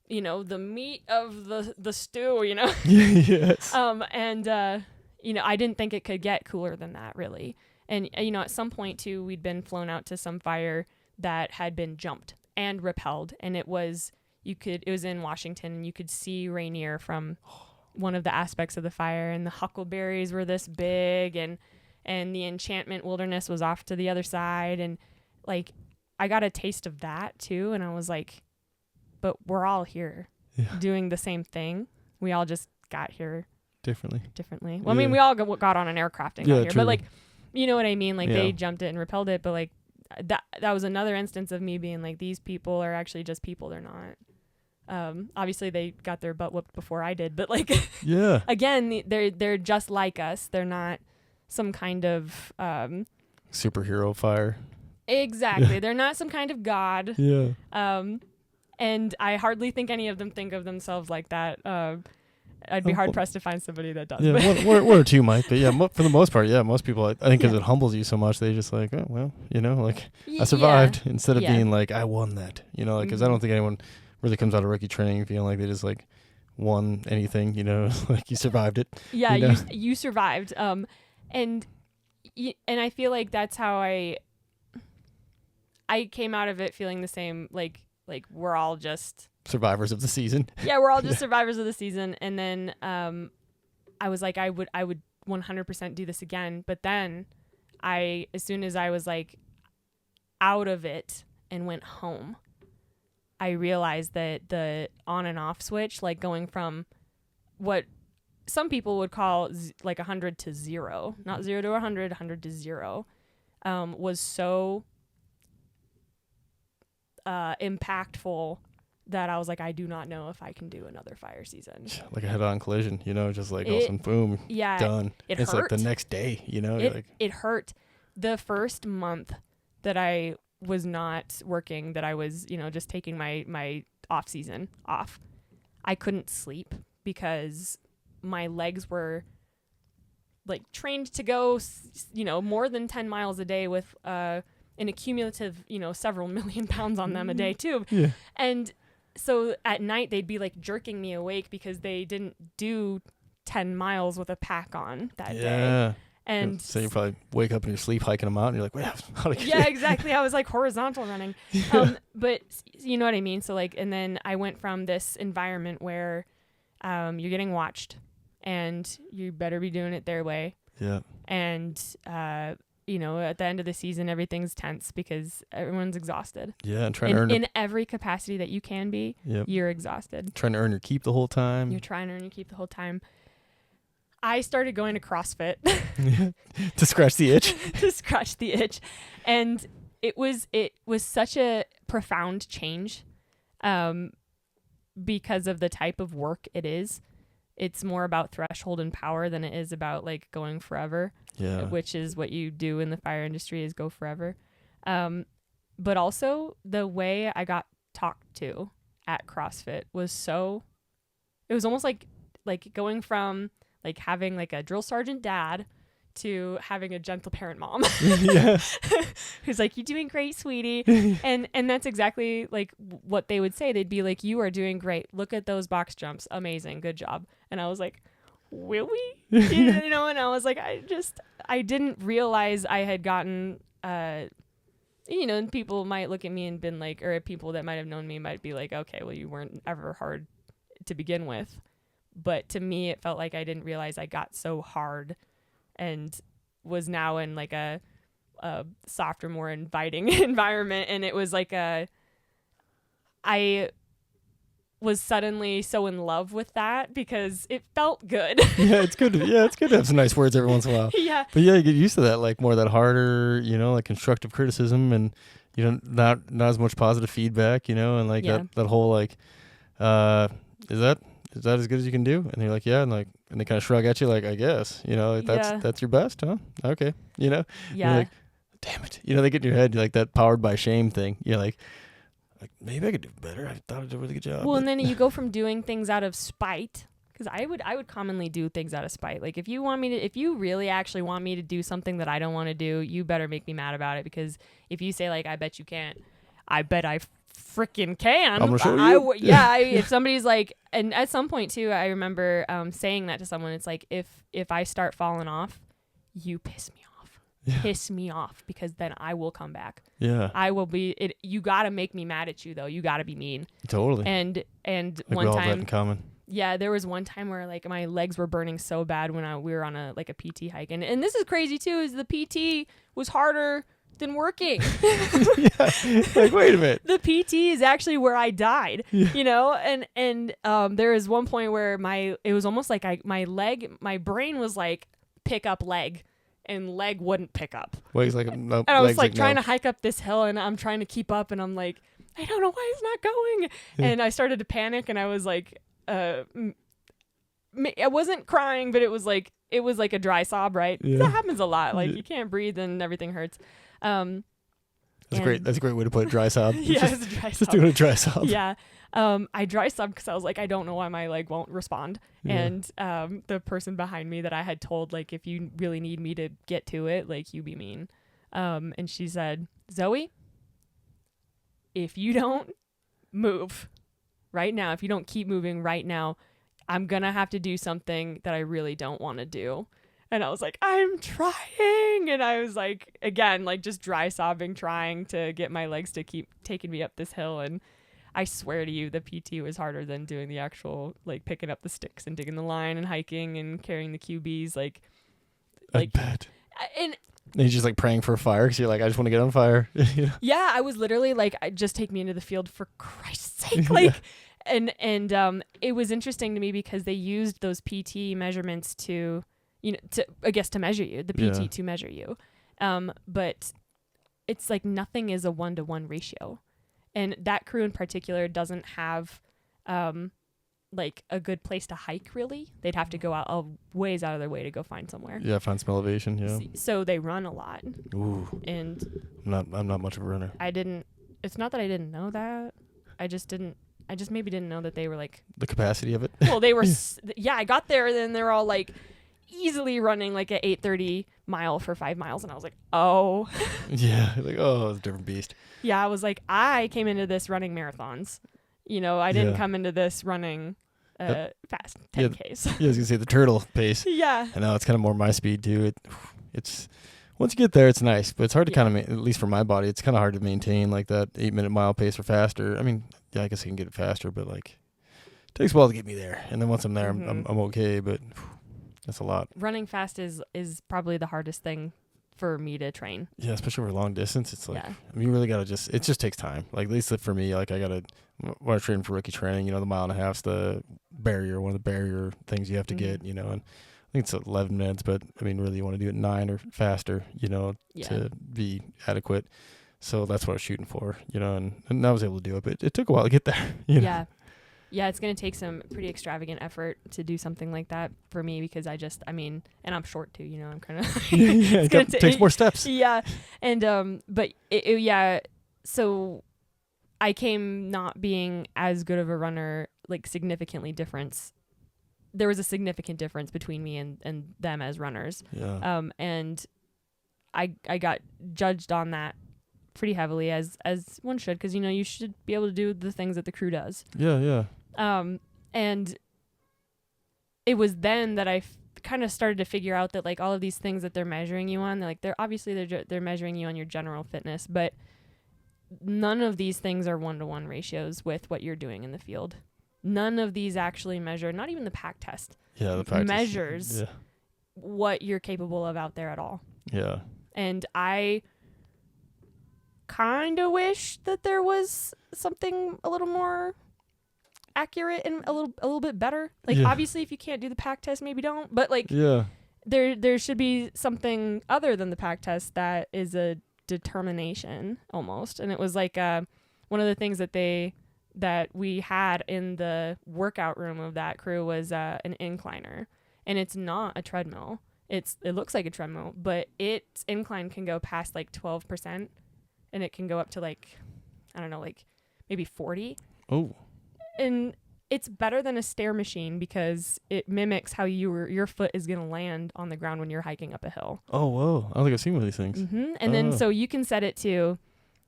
Speaker 2: meat of the stew,
Speaker 1: Yes.
Speaker 2: I didn't think it could get cooler than that, really. And, at some point too, we'd been flown out to some fire that had been jumped and repelled. And it was in Washington, and you could see Rainier from one of the aspects of the fire, and the huckleberries were this big, and the enchantment wilderness was off to the other side. And like, I got a taste of that too. And I was like, but we're all here doing the same thing. We all just got here differently. Well, I mean, we all got on an aircraft and got here, but like, you know what I mean? Like, they jumped it and repelled it, but like that was another instance of me being like, these people are actually just people. They're not. Obviously they got their butt whooped before I did, but like, again, they're just like us. They're not some kind of
Speaker 1: superhero fire.
Speaker 2: Exactly. They're not some kind of god. And I hardly think any of them think of themselves like that. I'd be hard pressed to find somebody that does.
Speaker 1: Yeah, one or two might, but for the most part, most people, I think, because it humbles you so much, they just like, oh well, like, I survived, instead of being like, I won that, like, because I don't think anyone really comes out of rookie training feeling like they just like won anything, like, you survived it.
Speaker 2: You survived. And I feel like that's how I came out of it feeling the same, like we're all just
Speaker 1: survivors of the season.
Speaker 2: Yeah, we're all just survivors of the season. And then I was like, I would 100% do this again. But then as soon as I was like out of it and went home, I realized that the on and off switch, like going from what some people would call like 100 to 0, not 0 to 100, 100 to 0, was so impactful that I was like, I do not know if I can do another fire season.
Speaker 1: Like a head-on collision, just like awesome, boom, done. It's hurt. Like the next day,
Speaker 2: It hurt. The first month that I was not working, that I was, just taking my off season off, I couldn't sleep because my legs were like trained to go, more than 10 miles a day with in a cumulative, several million pounds on them a day too.
Speaker 1: Yeah.
Speaker 2: And so at night they'd be like jerking me awake because they didn't do 10 miles with a pack on that day. And
Speaker 1: so you probably wake up in your sleep hiking them out and you're like, wait, how to get
Speaker 2: yeah, exactly. I was like horizontal running. But you know what I mean? So like, and then I went from this environment where you're getting watched and you better be doing it their way.
Speaker 1: Yeah.
Speaker 2: And, at the end of the season, everything's tense because everyone's exhausted.
Speaker 1: Yeah. And trying to earn
Speaker 2: in every capacity that you can be, you're exhausted.
Speaker 1: Trying to earn your keep the whole time.
Speaker 2: You're trying to earn your keep the whole time. I started going to CrossFit
Speaker 1: to scratch the itch.
Speaker 2: To scratch the itch. And it was such a profound change because of the type of work it is. It's more about threshold and power than it is about like going forever, which is what you do in the fire industry is go forever. But also the way I got talked to at CrossFit was it was almost like going from like having like a drill sergeant dad to having a gentle parent mom. Who's like, you're doing great, sweetie. and that's exactly like what they would say. They'd be like, you are doing great. Look at those box jumps. Amazing. Good job. And I was like, will we? And I was like, I didn't realize I had gotten, and people might look at me and been like, or people that might have known me might be like, okay, well, you weren't ever hard to begin with. But to me, it felt like I didn't realize I got so hard and was now in like a softer, more inviting environment. And it was like I was suddenly so in love with that because it felt good.
Speaker 1: It's good. It's good to have some nice words every once in a while.
Speaker 2: Yeah.
Speaker 1: But you get used to that, like more of that harder, like constructive criticism and, not as much positive feedback, and like that whole like, is that as good as you can do? And they're like, yeah. And they kind of shrug at you like, I guess, that's your best, huh? Okay.
Speaker 2: Yeah.
Speaker 1: You're like, damn it. They get in your head, like that powered by shame thing. You're like maybe I could do better. I thought I did a really good job.
Speaker 2: Well, and then you go from doing things out of spite, because I would commonly do things out of spite. Like if you really actually want me to do something that I don't want to do, you better make me mad about it. Because if you say like, I bet you can't, I bet I freaking can.
Speaker 1: I'm gonna show you.
Speaker 2: If somebody's like, and at some point too, I remember saying that to someone. It's like if I start falling off, you piss me off. Piss me off, because then I will come back.
Speaker 1: Yeah,
Speaker 2: I will be it. You got to make me mad at you though. You got to be mean.
Speaker 1: Totally.
Speaker 2: And
Speaker 1: like
Speaker 2: one
Speaker 1: we all
Speaker 2: time,
Speaker 1: have that in common.
Speaker 2: Yeah, there was one time where like my legs were burning so bad when we were on a PT hike, and this is crazy too. Is the PT was harder than working.
Speaker 1: Like wait a minute.
Speaker 2: The PT is actually where I died. And there is one point where it was almost like my brain was like pick up leg. And leg wouldn't pick up.
Speaker 1: Legs like nope.
Speaker 2: And I was like trying to hike up this hill, and I'm trying to keep up, and I'm like, I don't know why it's not going. And I started to panic, and I was like, I wasn't crying, but it was like a dry sob, right?
Speaker 1: Yeah.
Speaker 2: That happens a lot. Like you can't breathe and everything hurts.
Speaker 1: That's great. That's a great way to put it. Dry sob.
Speaker 2: Yeah, it's a dry sob.
Speaker 1: Just doing a dry sob.
Speaker 2: Yeah. I dry sobbed because I was like, I don't know why my leg won't respond. Yeah. And the person behind me that I had told, like, if you really need me to get to it, like, you be mean. And she said, Zoe, if you don't move right now, if you don't keep moving right now, I'm going to have to do something that I really don't want to do. And I was like, I'm trying. And I was like, again, like just dry sobbing, trying to get my legs to keep taking me up this hill. And I swear to you, the PT was harder than doing the actual, like picking up the sticks and digging the line and hiking and carrying the QBs.
Speaker 1: I bet.
Speaker 2: And
Speaker 1: you're just like praying for a fire because you're like, I just want to get on fire.
Speaker 2: Yeah, I was literally like, just take me into the field for Christ's sake. Like, and it was interesting to me because they used those PT measurements to measure you, the PT to measure you. But it's like nothing is a 1-to-1 ratio. And that crew in particular doesn't have like a good place to hike, really. They'd have to go out ways out of their way to go find somewhere.
Speaker 1: Yeah, find some elevation, yeah.
Speaker 2: So they run a lot.
Speaker 1: Ooh.
Speaker 2: And
Speaker 1: I'm not much of a runner.
Speaker 2: It's not that I didn't know that. I just maybe didn't know that they were like...
Speaker 1: The capacity of it?
Speaker 2: Well, they were... I got there and then they're all like, easily running like a 8:30 mile for 5 miles, and I was like, oh.
Speaker 1: Yeah, like, oh, it's a different beast.
Speaker 2: Yeah, I was like, I came into this running marathons. I didn't come into this running fast 10Ks.
Speaker 1: Yeah, I was gonna say the turtle pace.
Speaker 2: Yeah.
Speaker 1: I know it's kind of more my speed too. It's once you get there, it's nice, but it's hard to kind of, at least for my body, it's kind of hard to maintain like that 8-minute mile pace or faster. I mean, yeah, I guess I can get it faster, but like, it takes a while to get me there. And then once I'm there, I'm okay. But that's a lot.
Speaker 2: Running fast is probably the hardest thing for me to train.
Speaker 1: Yeah, especially over long distance. It's like, I mean, you really got to it just takes time. Like, at least for me, like, I got to, when I train for rookie training, the 1.5 miles, the barrier, one of the barrier things you have to get, and I think it's 11 minutes, but I mean, really you want to do it 9 or faster, to be adequate. So that's what I was shooting for, and I was able to do it, but it took a while to get there.
Speaker 2: Yeah. Yeah, it's going to take some pretty extravagant effort to do something like that for me because and I'm short too, I'm kind of.
Speaker 1: It takes more steps.
Speaker 2: Yeah. And, but so I came not being as good of a runner, like there was a significant difference between me and them as runners.
Speaker 1: Yeah.
Speaker 2: And I got judged on that pretty heavily as one should, because, you should be able to do the things that the crew does.
Speaker 1: Yeah. Yeah.
Speaker 2: And it was then that I kind of started to figure out that like all of these things that they're measuring you on, they're measuring you on your general fitness, but none of these things are 1-to-1 ratios with what you're doing in the field. None of these actually measure, not even the pack test.
Speaker 1: Yeah, the pack
Speaker 2: measures what you're capable of out there at all.
Speaker 1: Yeah.
Speaker 2: And I kind of wish that there was something a little more accurate and a little bit better. Like, obviously, if you can't do the pack test, maybe don't. But like, there should be something other than the pack test that is a determination almost. And it was like one of the things that we had in the workout room of that crew was an incliner, and it's not a treadmill. It looks like a treadmill, but its incline can go past like 12%, and it can go up to like, I don't know, like maybe 40.
Speaker 1: Oh.
Speaker 2: And it's better than a stair machine because it mimics how your foot is going to land on the ground when you're hiking up a hill.
Speaker 1: Oh, whoa. I don't think I've seen one of these things.
Speaker 2: Mm-hmm. And then so you can set it to,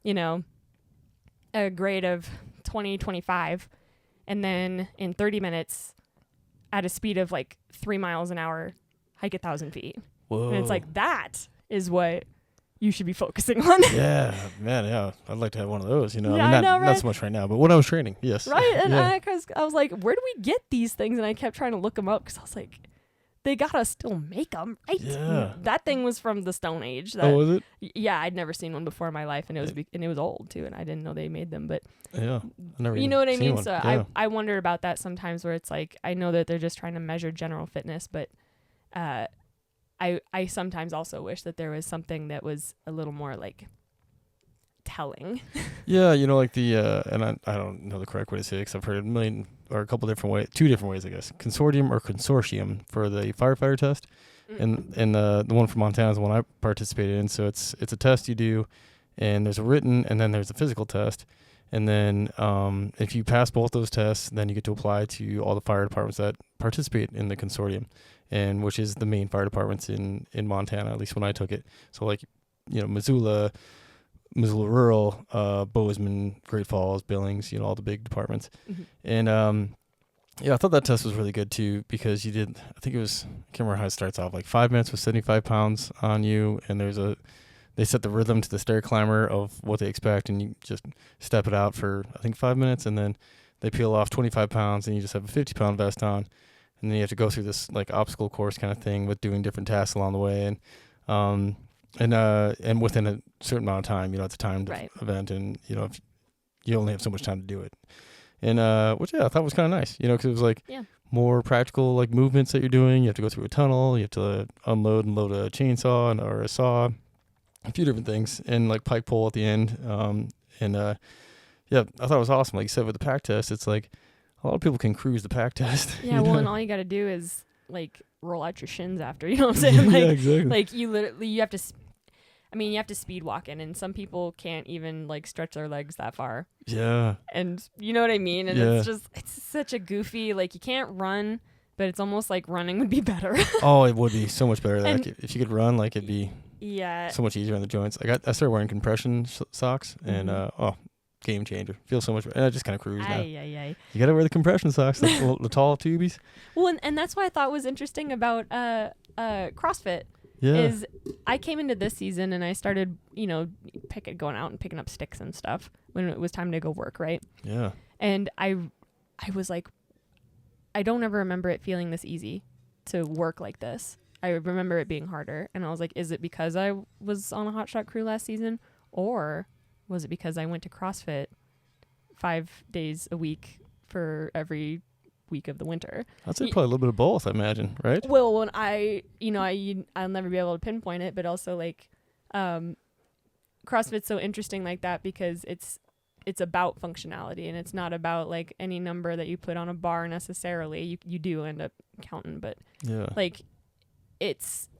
Speaker 2: a grade of 20, 25, and then in 30 minutes at a speed of like 3 miles an hour, hike 1,000 feet.
Speaker 1: Whoa.
Speaker 2: And it's like, that is what you should be focusing on.
Speaker 1: Yeah, man, yeah. I'd like to have one of those,
Speaker 2: Yeah, I know, right?
Speaker 1: Not so much right now, but when I was training, yes.
Speaker 2: Right? And I was like, where do we get these things? And I kept trying to look them up because I was like, they gotta still make them, right?
Speaker 1: Yeah.
Speaker 2: That thing was from the Stone Age.
Speaker 1: Was it?
Speaker 2: Yeah, I'd never seen one before in my life, and it was old too, and I didn't know they made them. But
Speaker 1: yeah, I never.
Speaker 2: You know what I mean?
Speaker 1: One.
Speaker 2: So I wonder about that sometimes, where it's like I know that they're just trying to measure general fitness, but I sometimes also wish that there was something that was a little more like telling.
Speaker 1: Yeah, like the and I don't know the correct way to say it because I've heard a couple different ways, 2 different ways, I guess. Consortium for the firefighter test, and the one from Montana is the one I participated in. So it's a test you do, and there's a written, and then there's a physical test, and then if you pass both those tests, then you get to apply to all the fire departments that participate in the consortium, and which is the main fire departments in Montana, at least when I took it. So like, Missoula Rural, Bozeman, Great Falls, Billings, all the big departments. Mm-hmm. And I thought that test was really good too, because I can't remember how it starts off, like 5 minutes with 75 pounds on you, and they set the rhythm to the stair climber of what they expect, and you just step it out for, I think, 5 minutes, and then they peel off 25 pounds, and you just have a 50-pound vest on, and then you have to go through this like obstacle course kind of thing with doing different tasks along the way, and within a certain amount of time, it's a timed event, and if you only have so much time to do it, and which I thought was kind of nice, because it was like more practical like movements that you're doing. You have to go through a tunnel, you have to unload and load a chainsaw or a saw, a few different things, and like pike pole at the end, I thought it was awesome. Like you said with the pack test, it's like a lot of people can cruise the pack test.
Speaker 2: Yeah, well, and all you got to do is like roll out your shins after, you know what I'm saying? Like,
Speaker 1: yeah, exactly.
Speaker 2: Like you have to speed walk in, and some people can't even like stretch their legs that far.
Speaker 1: Yeah.
Speaker 2: And you know what I mean? And it's such a goofy, like you can't run but it's almost like running would be better.
Speaker 1: Oh, it would be so much better.
Speaker 2: And-
Speaker 1: Like if you could run, like it'd be
Speaker 2: Yeah.
Speaker 1: so much easier on the joints. I started wearing compression socks, and game changer. Feels so much better. And I just kind of cruise now.
Speaker 2: Aye.
Speaker 1: You gotta wear the compression socks, the tall tubies.
Speaker 2: Well, and that's what I thought was interesting about CrossFit.
Speaker 1: Yeah.
Speaker 2: Is I came into this season and I started, going out and picking up sticks and stuff when it was time to go work, right?
Speaker 1: Yeah.
Speaker 2: And I was like, I don't ever remember it feeling this easy to work like this. I remember it being harder. And I was like, is it because I was on a hotshot crew last season? Or was it because I went to CrossFit 5 days a week for every week of the winter?
Speaker 1: I'd say probably a little bit of both, I imagine, right?
Speaker 2: Well, when I'll never be able to pinpoint it, but also like CrossFit's so interesting like that because it's about functionality, and it's not about like any number that you put on a bar necessarily. You do end up counting, but
Speaker 1: Yeah.
Speaker 2: like it's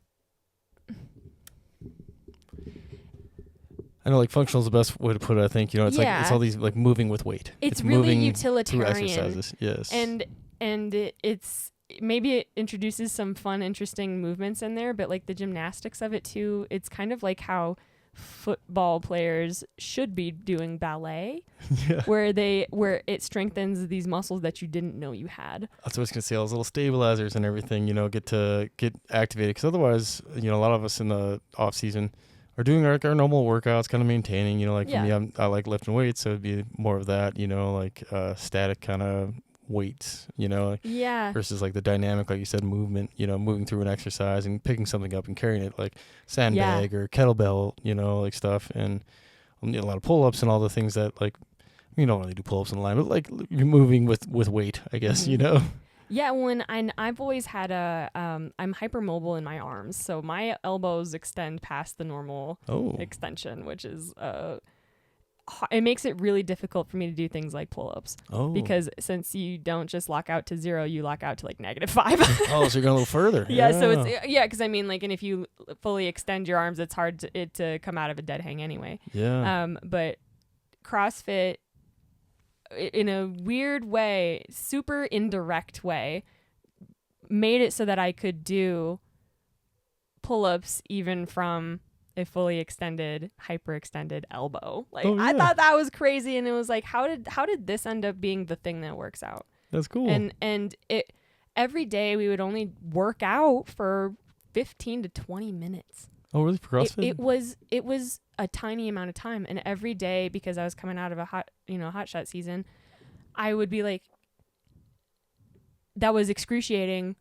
Speaker 1: I know, like, functional is the best way to put it, I think. It's like, it's all these, like, moving with weight.
Speaker 2: It's really
Speaker 1: moving
Speaker 2: utilitarian.
Speaker 1: through exercises, yes.
Speaker 2: And it's maybe it introduces some fun, interesting movements in there, but like the gymnastics of it too, it's kind of like how football players should be doing ballet,
Speaker 1: Yeah.
Speaker 2: where it strengthens these muscles that you didn't know you had.
Speaker 1: That's what I was going to say. All those little stabilizers and everything, get activated. Because otherwise, a lot of us in the off season are doing our normal workouts, kind of maintaining, for me, I like lifting weights. So it'd be more of that, like static kind of weights,
Speaker 2: Yeah.
Speaker 1: versus like the dynamic, like you said, movement, moving through an exercise and picking something up and carrying it, like sandbag or kettlebell, like stuff. And a lot of pull-ups and all the things that, like, you don't really do pull-ups in the line, but like you're moving with weight, I guess,
Speaker 2: Yeah, I've always had I'm hypermobile in my arms, so my elbows extend past the normal extension, which is it makes it really difficult for me to do things like pull-ups. Because since you don't just lock out to 0, you lock out to like -5.
Speaker 1: So you're going a little further.
Speaker 2: Yeah, so it's because I mean, like, and if you fully extend your arms, it's hard to come out of a dead hang anyway.
Speaker 1: Yeah.
Speaker 2: But CrossFit, in a weird way, super indirect way, made it so that I could do pull-ups even from a fully extended, hyperextended elbow. Like, I thought that was crazy, and it was like, how did this end up being the thing that works out?
Speaker 1: That's cool.
Speaker 2: And it every day we would only work out for 15 to 20 minutes.
Speaker 1: Oh, really? For CrossFit?
Speaker 2: It was a tiny amount of time, and every day, because I was coming out of a hot shot season, I would be like, that was excruciating.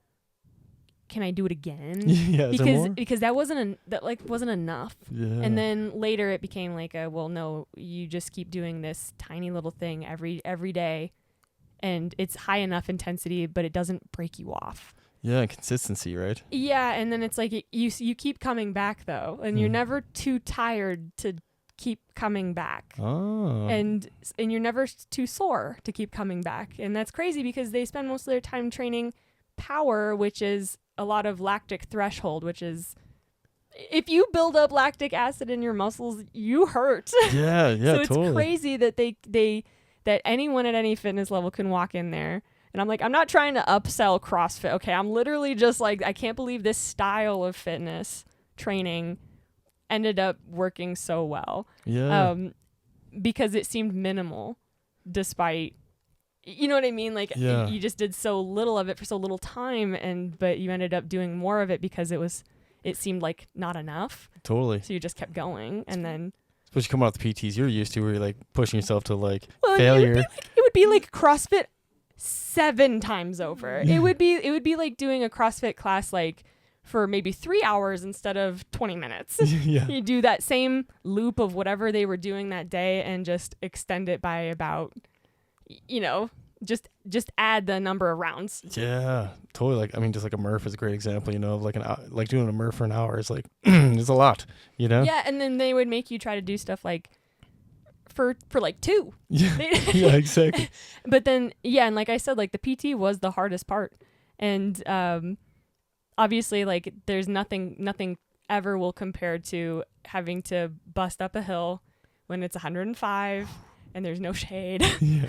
Speaker 2: Can I do it again?
Speaker 1: Yeah,
Speaker 2: because that wasn't enough.
Speaker 1: Yeah.
Speaker 2: And then later it became like well, no, you just keep doing this tiny little thing every day, and it's high enough intensity, but it doesn't break you off.
Speaker 1: Yeah, consistency, right?
Speaker 2: Yeah, and then it's like you keep coming back though, and you're never too tired to keep coming back.
Speaker 1: Oh.
Speaker 2: And you're never too sore to keep coming back. And that's crazy because they spend most of their time training power, which is a lot of lactic threshold, which is, if you build up lactic acid in your muscles, you hurt.
Speaker 1: Yeah,
Speaker 2: So it's
Speaker 1: totally.
Speaker 2: crazy that that anyone at any fitness level can walk in there. And I'm like, I'm not trying to upsell CrossFit. Okay, I'm literally just like, I can't believe this style of fitness training ended up working so well.
Speaker 1: Yeah.
Speaker 2: Because it seemed minimal, despite, you know what I mean? Like, you just did so little of it for so little time, but you ended up doing more of it because it seemed like not enough.
Speaker 1: Totally.
Speaker 2: So you just kept going, and then.
Speaker 1: Especially coming out the PTs you're used to, where you're like pushing yourself to like failure.
Speaker 2: It would be like CrossFit 7 times over. It would be like doing a CrossFit class like for maybe 3 hours instead of 20 minutes.
Speaker 1: Yeah.
Speaker 2: You do that same loop of whatever they were doing that day and just extend it by about, just add the number of rounds.
Speaker 1: Yeah, totally. Like, I mean, just like a Murph is a great example, of like doing a Murph for an hour is like, it's a lot,
Speaker 2: Yeah, and then they would make you try to do stuff like for like 2.
Speaker 1: Yeah, yeah, exactly.
Speaker 2: But then, and like I said, like the PT was the hardest part. And obviously, like, there's nothing ever will compare to having to bust up a hill when it's 105 and there's no shade.
Speaker 1: Yeah.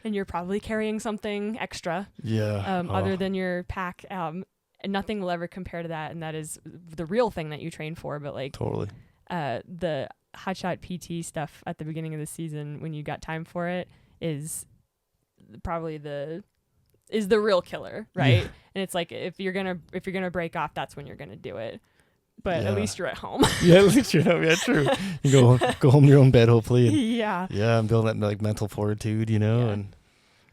Speaker 2: And you're probably carrying something extra.
Speaker 1: Yeah.
Speaker 2: Other than your pack. And nothing will ever compare to that. And that is the real thing that you train for. But like
Speaker 1: Totally.
Speaker 2: The hotshot PT stuff at the beginning of the season, when you got time for it, is probably the real killer, right?
Speaker 1: Yeah.
Speaker 2: And it's like if you're gonna break off, that's when you're gonna do it. But
Speaker 1: Yeah.
Speaker 2: at least you're at home.
Speaker 1: Yeah, at least you're home. Yeah, true. You go home to your own bed, hopefully. And,
Speaker 2: Yeah.
Speaker 1: yeah, and build that like mental fortitude, you know.
Speaker 2: Yeah.
Speaker 1: And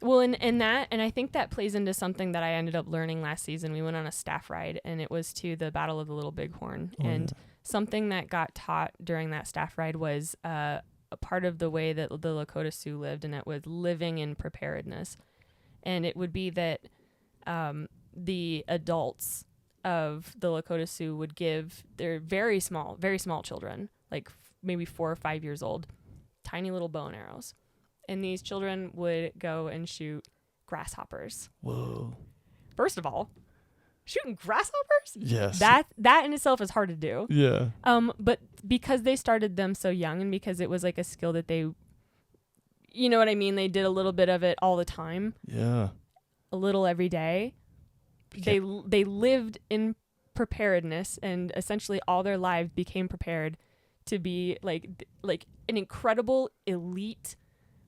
Speaker 2: Well, and I think that plays into something that I ended up learning last season. We went on a staff ride, and it was to the Battle of the Little Bighorn. And something that got taught during that staff ride was a part of the way that the Lakota Sioux lived, and it was living in preparedness. And it would be that the adults of the Lakota Sioux would give their very small children, like maybe 4 or 5 years old, tiny little bow and arrows. And these children would go and shoot grasshoppers.
Speaker 1: whoa.
Speaker 2: First of all, shooting grasshoppers?
Speaker 1: Yes.
Speaker 2: That in itself is hard to do.
Speaker 1: Yeah.
Speaker 2: But because they started them so young, and because it was like a skill that they, you know what I mean? They did a little bit of it all the time,
Speaker 1: Yeah.
Speaker 2: a little every day. They lived in preparedness, and essentially all their lives became prepared to be like an incredible elite,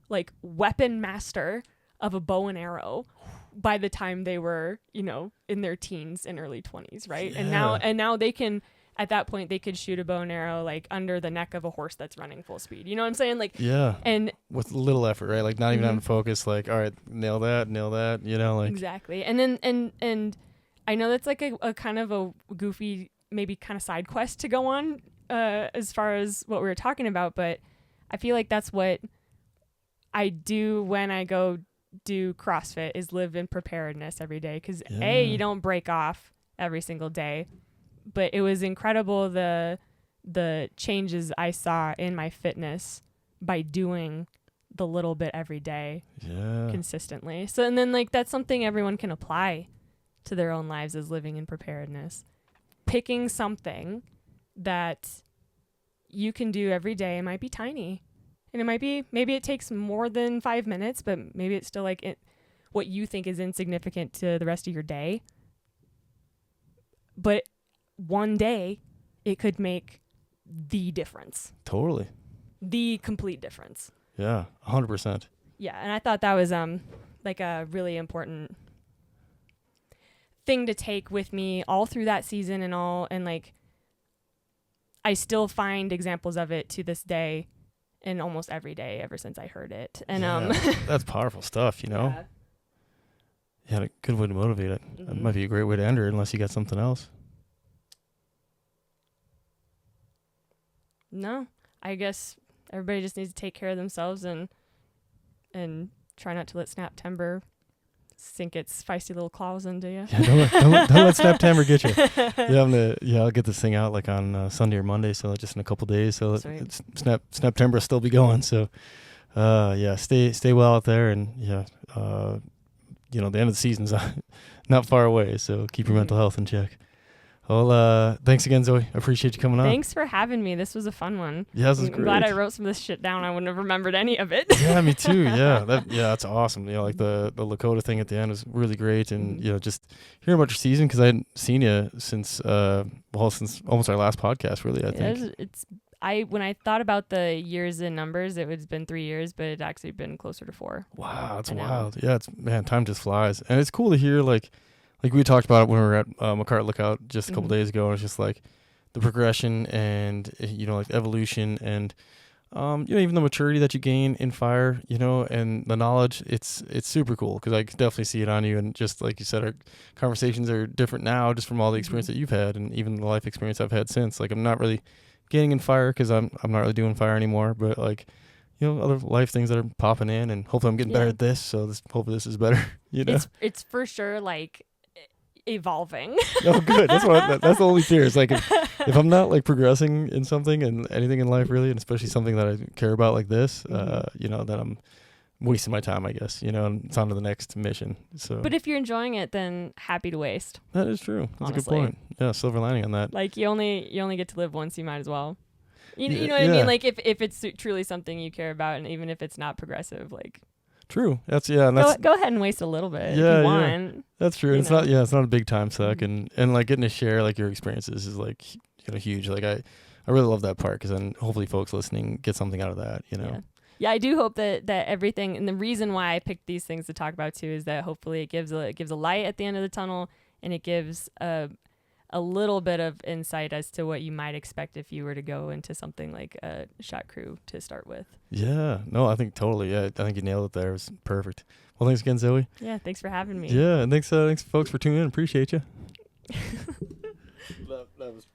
Speaker 2: like weapon master of a bow and arrow by the time they were, you know, in their teens and early 20s, right?
Speaker 1: Yeah.
Speaker 2: And now they can, at that point, they could shoot a bow and arrow like under the neck of a horse that's running full speed. You know what I'm saying? Like,
Speaker 1: Yeah.
Speaker 2: and
Speaker 1: With little effort, right? Like not even having to focus. Like, all right, nail that. You know, like
Speaker 2: exactly. And then and I know that's like a kind of a goofy, maybe kind of side quest to go on as far as what we were talking about, but I feel like that's what I do when I go do CrossFit, is live in preparedness every day. Because you don't break off every single day, but it was incredible the changes I saw in my fitness by doing the little bit every day consistently. So, and then like that's something everyone can apply to their own lives, is living in preparedness. Picking something that you can do every day. It might be tiny, and it might be, maybe it takes more than 5 minutes, but maybe it's still like what you think is insignificant to the rest of your day. But one day it could make the difference.
Speaker 1: totally.
Speaker 2: The complete difference.
Speaker 1: Yeah. 100%.
Speaker 2: Yeah. And I thought that was like a really important thing to take with me all through that season and like I still find examples of it to this day, and almost every day ever since I heard it. And
Speaker 1: that's powerful stuff, you know. Yeah, a good way to motivate it.
Speaker 2: Mm-hmm.
Speaker 1: That might be a great way to end it, unless you got something else.
Speaker 2: No, I guess everybody just needs to take care of themselves and try not to let Snaptember sink its feisty little claws into you.
Speaker 1: Yeah, don't let Snaptember get you. I'll get this thing out like on Sunday or Monday, so just in a couple days. So Snaptember will still be going. So stay well out there, and the end of the season's not far away. So keep your mental health in check. Well, thanks again, Zoe. I appreciate you coming on.
Speaker 2: Thanks for having me. This was a fun one.
Speaker 1: Yeah, this was great.
Speaker 2: I'm glad I wrote some of this shit down. I wouldn't have remembered any of it.
Speaker 1: Yeah, me too. Yeah, that's awesome. You know, like the Lakota thing at the end was really great, and just hearing about your season, because I hadn't seen you since almost our last podcast. Really, I think
Speaker 2: when I thought about the years and numbers, it was been 3 years, but it's actually been closer to 4.
Speaker 1: Wow, that's wild. Yeah, time just flies, and it's cool to hear like we talked about it when we were at McCart Lookout just a couple days ago, and it's just like the progression and, like evolution and, even the maturity that you gain in fire, and the knowledge, it's super cool, because I can definitely see it on you. And just like you said, our conversations are different now just from all the experience that you've had, and even the life experience I've had since. Like, I'm not really gaining in fire because I'm not really doing fire anymore, but like, other life things that are popping in, and hopefully I'm getting better at this. So hopefully this is better,
Speaker 2: It's for sure like evolving.
Speaker 1: Oh, good. That's the only fear. It's like if I'm not like progressing in something and anything in life really, and especially something that I care about like this, then I'm wasting my time, I guess, and it's on to the next mission. So,
Speaker 2: but if you're enjoying it, then happy to waste.
Speaker 1: That is true. That's
Speaker 2: honestly.
Speaker 1: a good point. Yeah, silver lining on that.
Speaker 2: Like you only get to live once. You might as well. You know what I mean? Like if it's truly something you care about, and even if it's not progressive, like
Speaker 1: true. That's
Speaker 2: go ahead and waste a little bit if you want.
Speaker 1: Yeah. That's true. It's not a big time suck, and like getting to share like your experiences is like huge. Like I really love that part, because then hopefully folks listening get something out of that.
Speaker 2: Yeah, I do hope that everything, and the reason why I picked these things to talk about too is that hopefully it gives a light at the end of the tunnel, and it gives a little bit of insight as to what you might expect if you were to go into something like a shot crew to start with. Yeah, no, I think totally. Yeah, I think you nailed it there. It was perfect. Well, thanks again, Zoe. Yeah, thanks for having me. Yeah, and thanks folks for tuning in. Appreciate you. That was